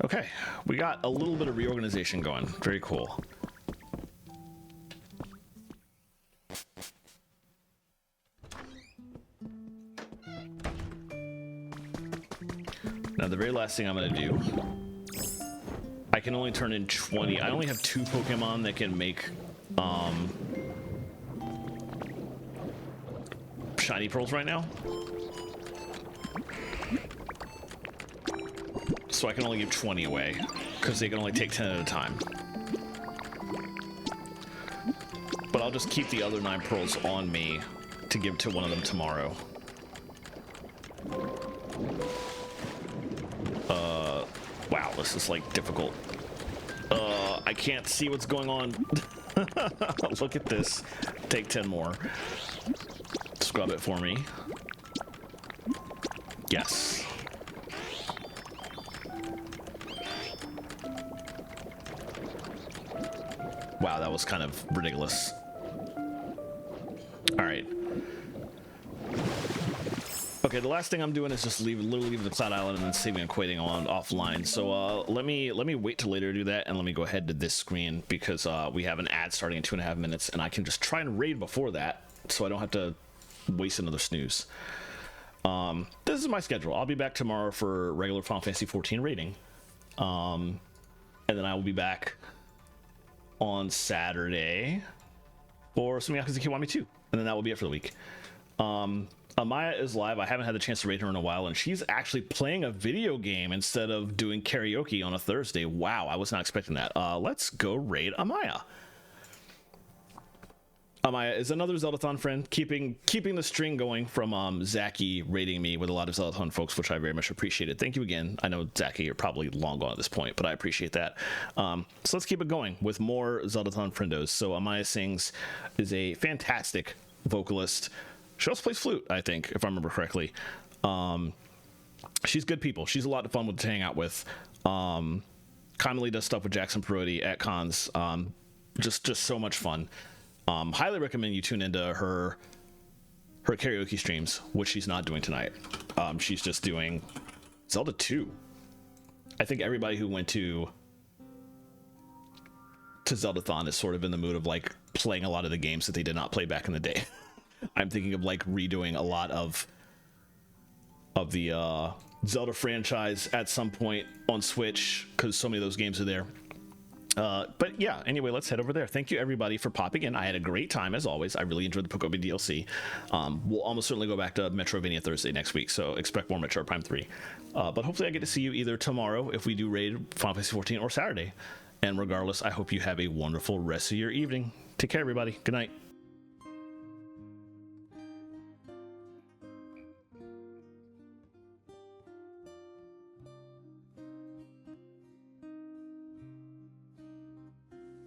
Okay, we got a little bit of reorganization going. Very cool. Now, the very last thing I'm going to do, I can only turn in 20. I only have 2 Pokemon that can make shiny pearls right now. So I can only give 20 away, because they can only take 10 at a time. But I'll just keep the other 9 pearls on me to give to one of them tomorrow. Wow, this is like difficult. I can't see what's going on. Look at this. Take 10 more. Scrub it for me. Yes. Wow, that was kind of ridiculous. All right. Okay, the last thing I'm doing is just literally leave the Cloud Island and then saving and quitting on offline. So let me wait till later to do that, and let me go ahead to this screen, because we have an ad starting in 2.5 minutes, and I can just try and raid before that, so I don't have to waste another snooze. This is my schedule. I'll be back tomorrow for regular Final Fantasy 14 raiding. And then I will be back on Saturday for some Yakuza Kiwami 2. And then that will be it for the week. Amaya is live. I haven't had the chance to rate her in a while, and she's actually playing a video game instead of doing karaoke on a Thursday. Wow, I was not expecting that. Let's go raid Amaya. Amaya is another Zeldathon friend, keeping the string going from Zaki rating me with a lot of Zeldathon folks, which I very much appreciated. Thank you again. I know, Zaki, you're probably long gone at this point, but I appreciate that. So let's keep it going with more Zeldathon friendos. So Amaya Sings is a fantastic vocalist. She also plays flute, I think, if I remember correctly. She's good people. She's a lot of fun to hang out with. Commonly does stuff with Jackson Perotti at cons. Just so much fun. Highly recommend you tune into her karaoke streams, which she's not doing tonight. She's just doing Zelda 2. I think everybody who went to Zeldathon is sort of in the mood of like playing a lot of the games that they did not play back in the day. I'm thinking of like redoing a lot of the Zelda franchise at some point on Switch, because so many of those games are there. But yeah, anyway, let's head over there. Thank you everybody for popping in. I had a great time as always. I really enjoyed the Pokopia DLC. We'll almost certainly go back to Metrovania Thursday next week, so expect more Metroid Prime 3. But hopefully I get to see you either tomorrow if we do raid Final Fantasy 14 or Saturday. And regardless, I hope you have a wonderful rest of your evening. Take care, everybody. Good night.